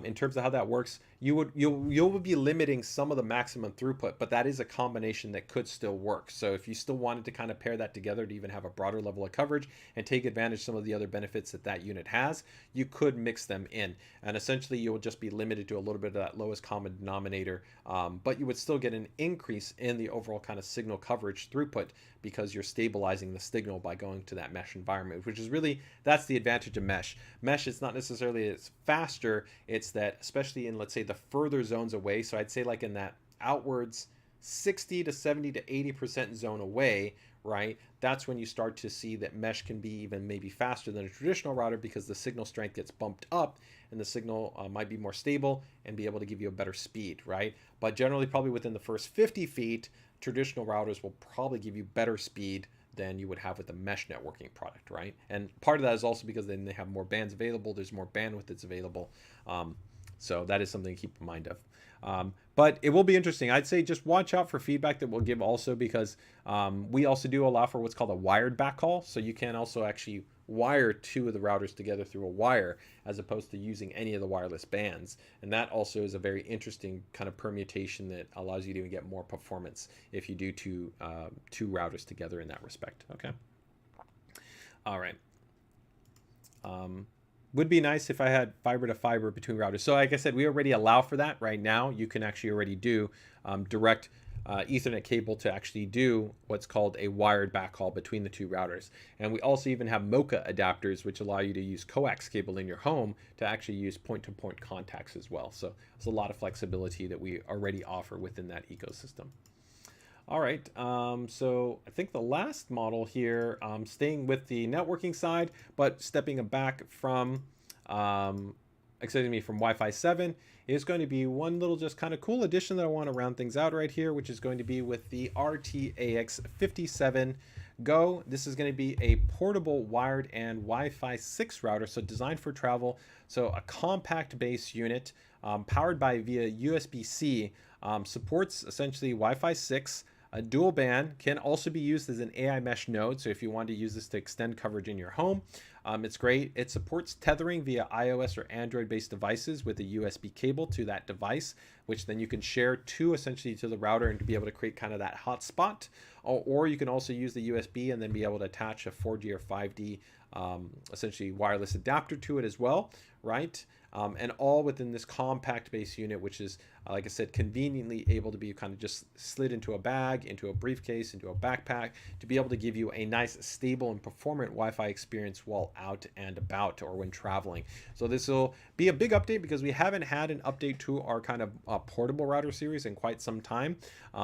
In terms of how that works, you'll be limiting some of the maximum throughput, but that is a combination that could still work. So if you still wanted to kind of pair that together to even have a broader level of coverage and take advantage of some of the other benefits that that unit has, you could mix them in. And essentially you will just be limited to a little bit of that lowest common denominator, but you would still get an increase in the overall kind of signal coverage throughput because you're stabilizing the signal by going to that mesh environment, which is really, that's the advantage of mesh. Mesh is not necessarily it's faster, it's that especially in, let's say, the further zones away, so I'd say like in that outwards 60 to 70 to 80% zone away, right, that's when you start to see that mesh can be even maybe faster than a traditional router because the signal strength gets bumped up and the signal might be more stable and be able to give you a better speed, right? But generally probably within the first 50 feet, traditional routers will probably give you better speed than you would have with a mesh networking product, right? And part of that is also because then they have more bands available, there's more bandwidth that's available. So that is something to keep in mind of. But it will be interesting. I'd say just watch out for feedback that we'll give also, because we also do allow for what's called a wired backhaul. So you can also actually wire two of the routers together through a wire as opposed to using any of the wireless bands. And that also is a very interesting kind of permutation that allows you to get more performance if you do two routers together in that respect. Okay. All right. Would be nice if I had fiber to fiber between routers. So like I said, we already allow for that right now. You can actually already do direct Ethernet cable to actually do what's called a wired backhaul between the two routers. And we also even have MoCA adapters, which allow you to use coax cable in your home to actually use point-to-point contacts as well. So there's a lot of flexibility that we already offer within that ecosystem. All right, so I think the last model here, staying with the networking side, but stepping back from, from Wi-Fi 7, is going to be one little just kind of cool addition that I want to round things out right here, which is going to be with the RTAX 57 Go. This is going to be a portable wired and Wi-Fi 6 router, so designed for travel. So a compact base unit powered by via USB-C, supports essentially Wi-Fi 6, a dual band, can also be used as an AI mesh node. So if you want to use this to extend coverage in your home, it's great. It supports tethering via iOS or Android based devices with a USB cable to that device, which then you can share to essentially to the router and to be able to create kind of that hotspot. Or you can also use the USB and then be able to attach a 4G or 5D essentially wireless adapter to it as well, right? And all within this compact base unit, which is, like I said, conveniently able to be kind of just slid into a bag, into a briefcase, into a backpack, to be able to give you a nice, stable, and performant Wi-Fi experience while out and about or when traveling. So this will be a big update because we haven't had an update to our kind of portable router series in quite some time.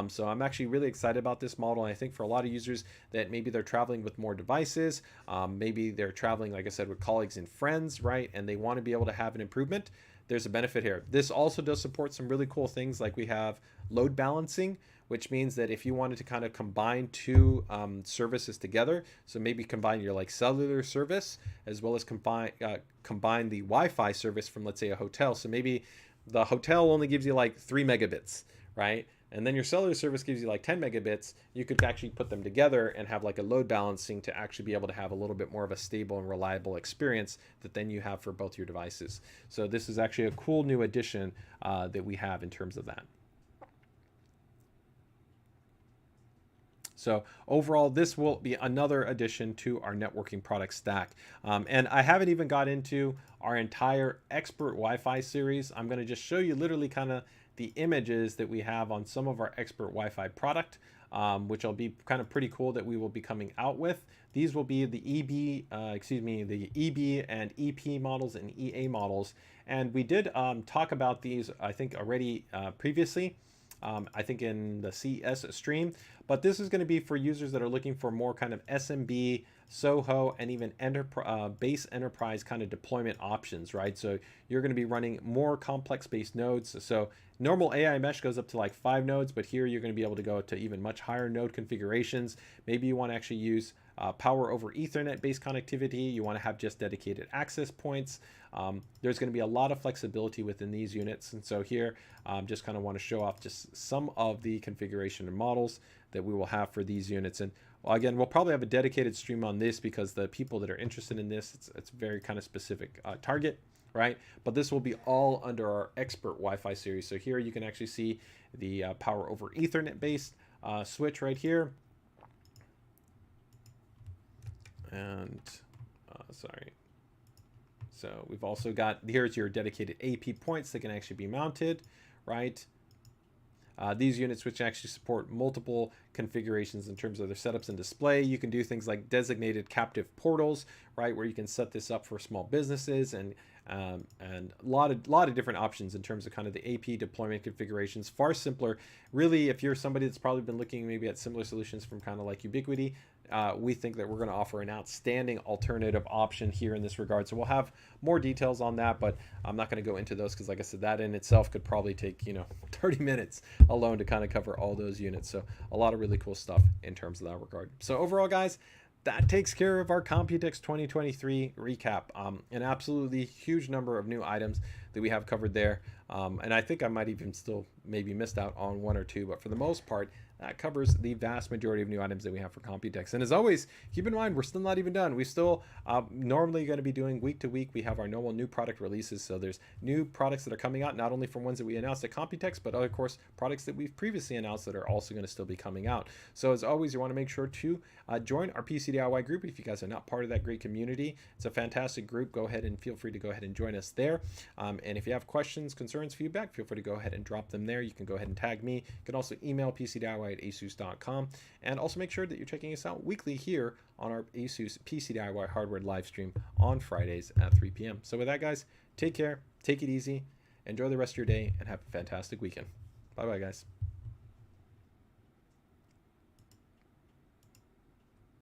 So I'm actually really excited about this model. And I think for a lot of users that maybe they're traveling with more devices, maybe they're traveling, like I said, with colleagues and friends, right? And they want to be able to have an improvement. There's a benefit here. This also does support some really cool things, like we have load balancing, which means that if you wanted to kind of combine two services together, so maybe combine your like cellular service as well as combine the Wi-Fi service from, let's say, a hotel. So maybe the hotel only gives you like 3 megabits, right? And then your cellular service gives you like 10 megabits. You could actually put them together and have like a load balancing to actually be able to have a little bit more of a stable and reliable experience that then you have for both your devices. So this is actually a cool new addition that we have in terms of that. So overall, this will be another addition to our networking product stack. And I haven't even got into our entire expert Wi-Fi series. I'm going to just show you literally kind of the images that we have on some of our expert Wi-Fi product, which will be kind of pretty cool that we will be coming out with. These will be the the EB and EP models and EA models. And we did talk about these, I think, already previously. I think in the CS stream, but this is going to be for users that are looking for more kind of SMB, SOHO, and even base enterprise kind of deployment options, right? So you're going to be running more complex base nodes. So normal AI mesh goes up to like 5 nodes, but here you're going to be able to go to even much higher node configurations. Maybe you want to actually use power over Ethernet based connectivity. You want to have just dedicated access points. There's going to be a lot of flexibility within these units. And so here, just kind of want to show off just some of the configuration and models that we will have for these units. And well, again, we'll probably have a dedicated stream on this because the people that are interested in this, it's very kind of specific target, right? But this will be all under our expert Wi-Fi series. So here you can actually see the power over Ethernet based switch right here. And sorry. So we've also got, here's your dedicated AP points that can actually be mounted, right? These units which actually support multiple configurations in terms of their setups and display. You can do things like designated captive portals, right, where you can set this up for small businesses, and a lot of different options in terms of kind of the AP deployment configurations. Far simpler, really. If you're somebody that's probably been looking maybe at similar solutions from kind of like Ubiquiti, we think that we're going to offer an outstanding alternative option here in this regard. So we'll have more details on that, but I'm not going to go into those because, like I said, that in itself could probably take 30 minutes alone to kind of cover all those units. So a lot of really cool stuff in terms of that regard. So overall, guys, that takes care of our Computex 2023 recap. An absolutely huge number of new items that we have covered there. And I think I might even still maybe missed out on one or two, but for the most part, that covers the vast majority of new items that we have for Computex. And as always, keep in mind, we're still not even done. We still normally going to be doing week to week. We have our normal new product releases. So there's new products that are coming out, not only from ones that we announced at Computex, but of course, products that we've previously announced that are also going to still be coming out. So as always, you want to make sure to join our PCDIY group if you guys are not part of that great community. It's a fantastic group. Go ahead and feel free to go ahead and join us there. And if you have questions, concerns, feedback, feel free to go ahead and drop them there. You can go ahead and tag me. You can also email PCDIY@asus.com. And also make sure that you're checking us out weekly here on our ASUS PCDIY Hardware live stream on Fridays at 3 p.m. So with that, guys, take care, take it easy, enjoy the rest of your day, and have a fantastic weekend. Bye-bye, guys.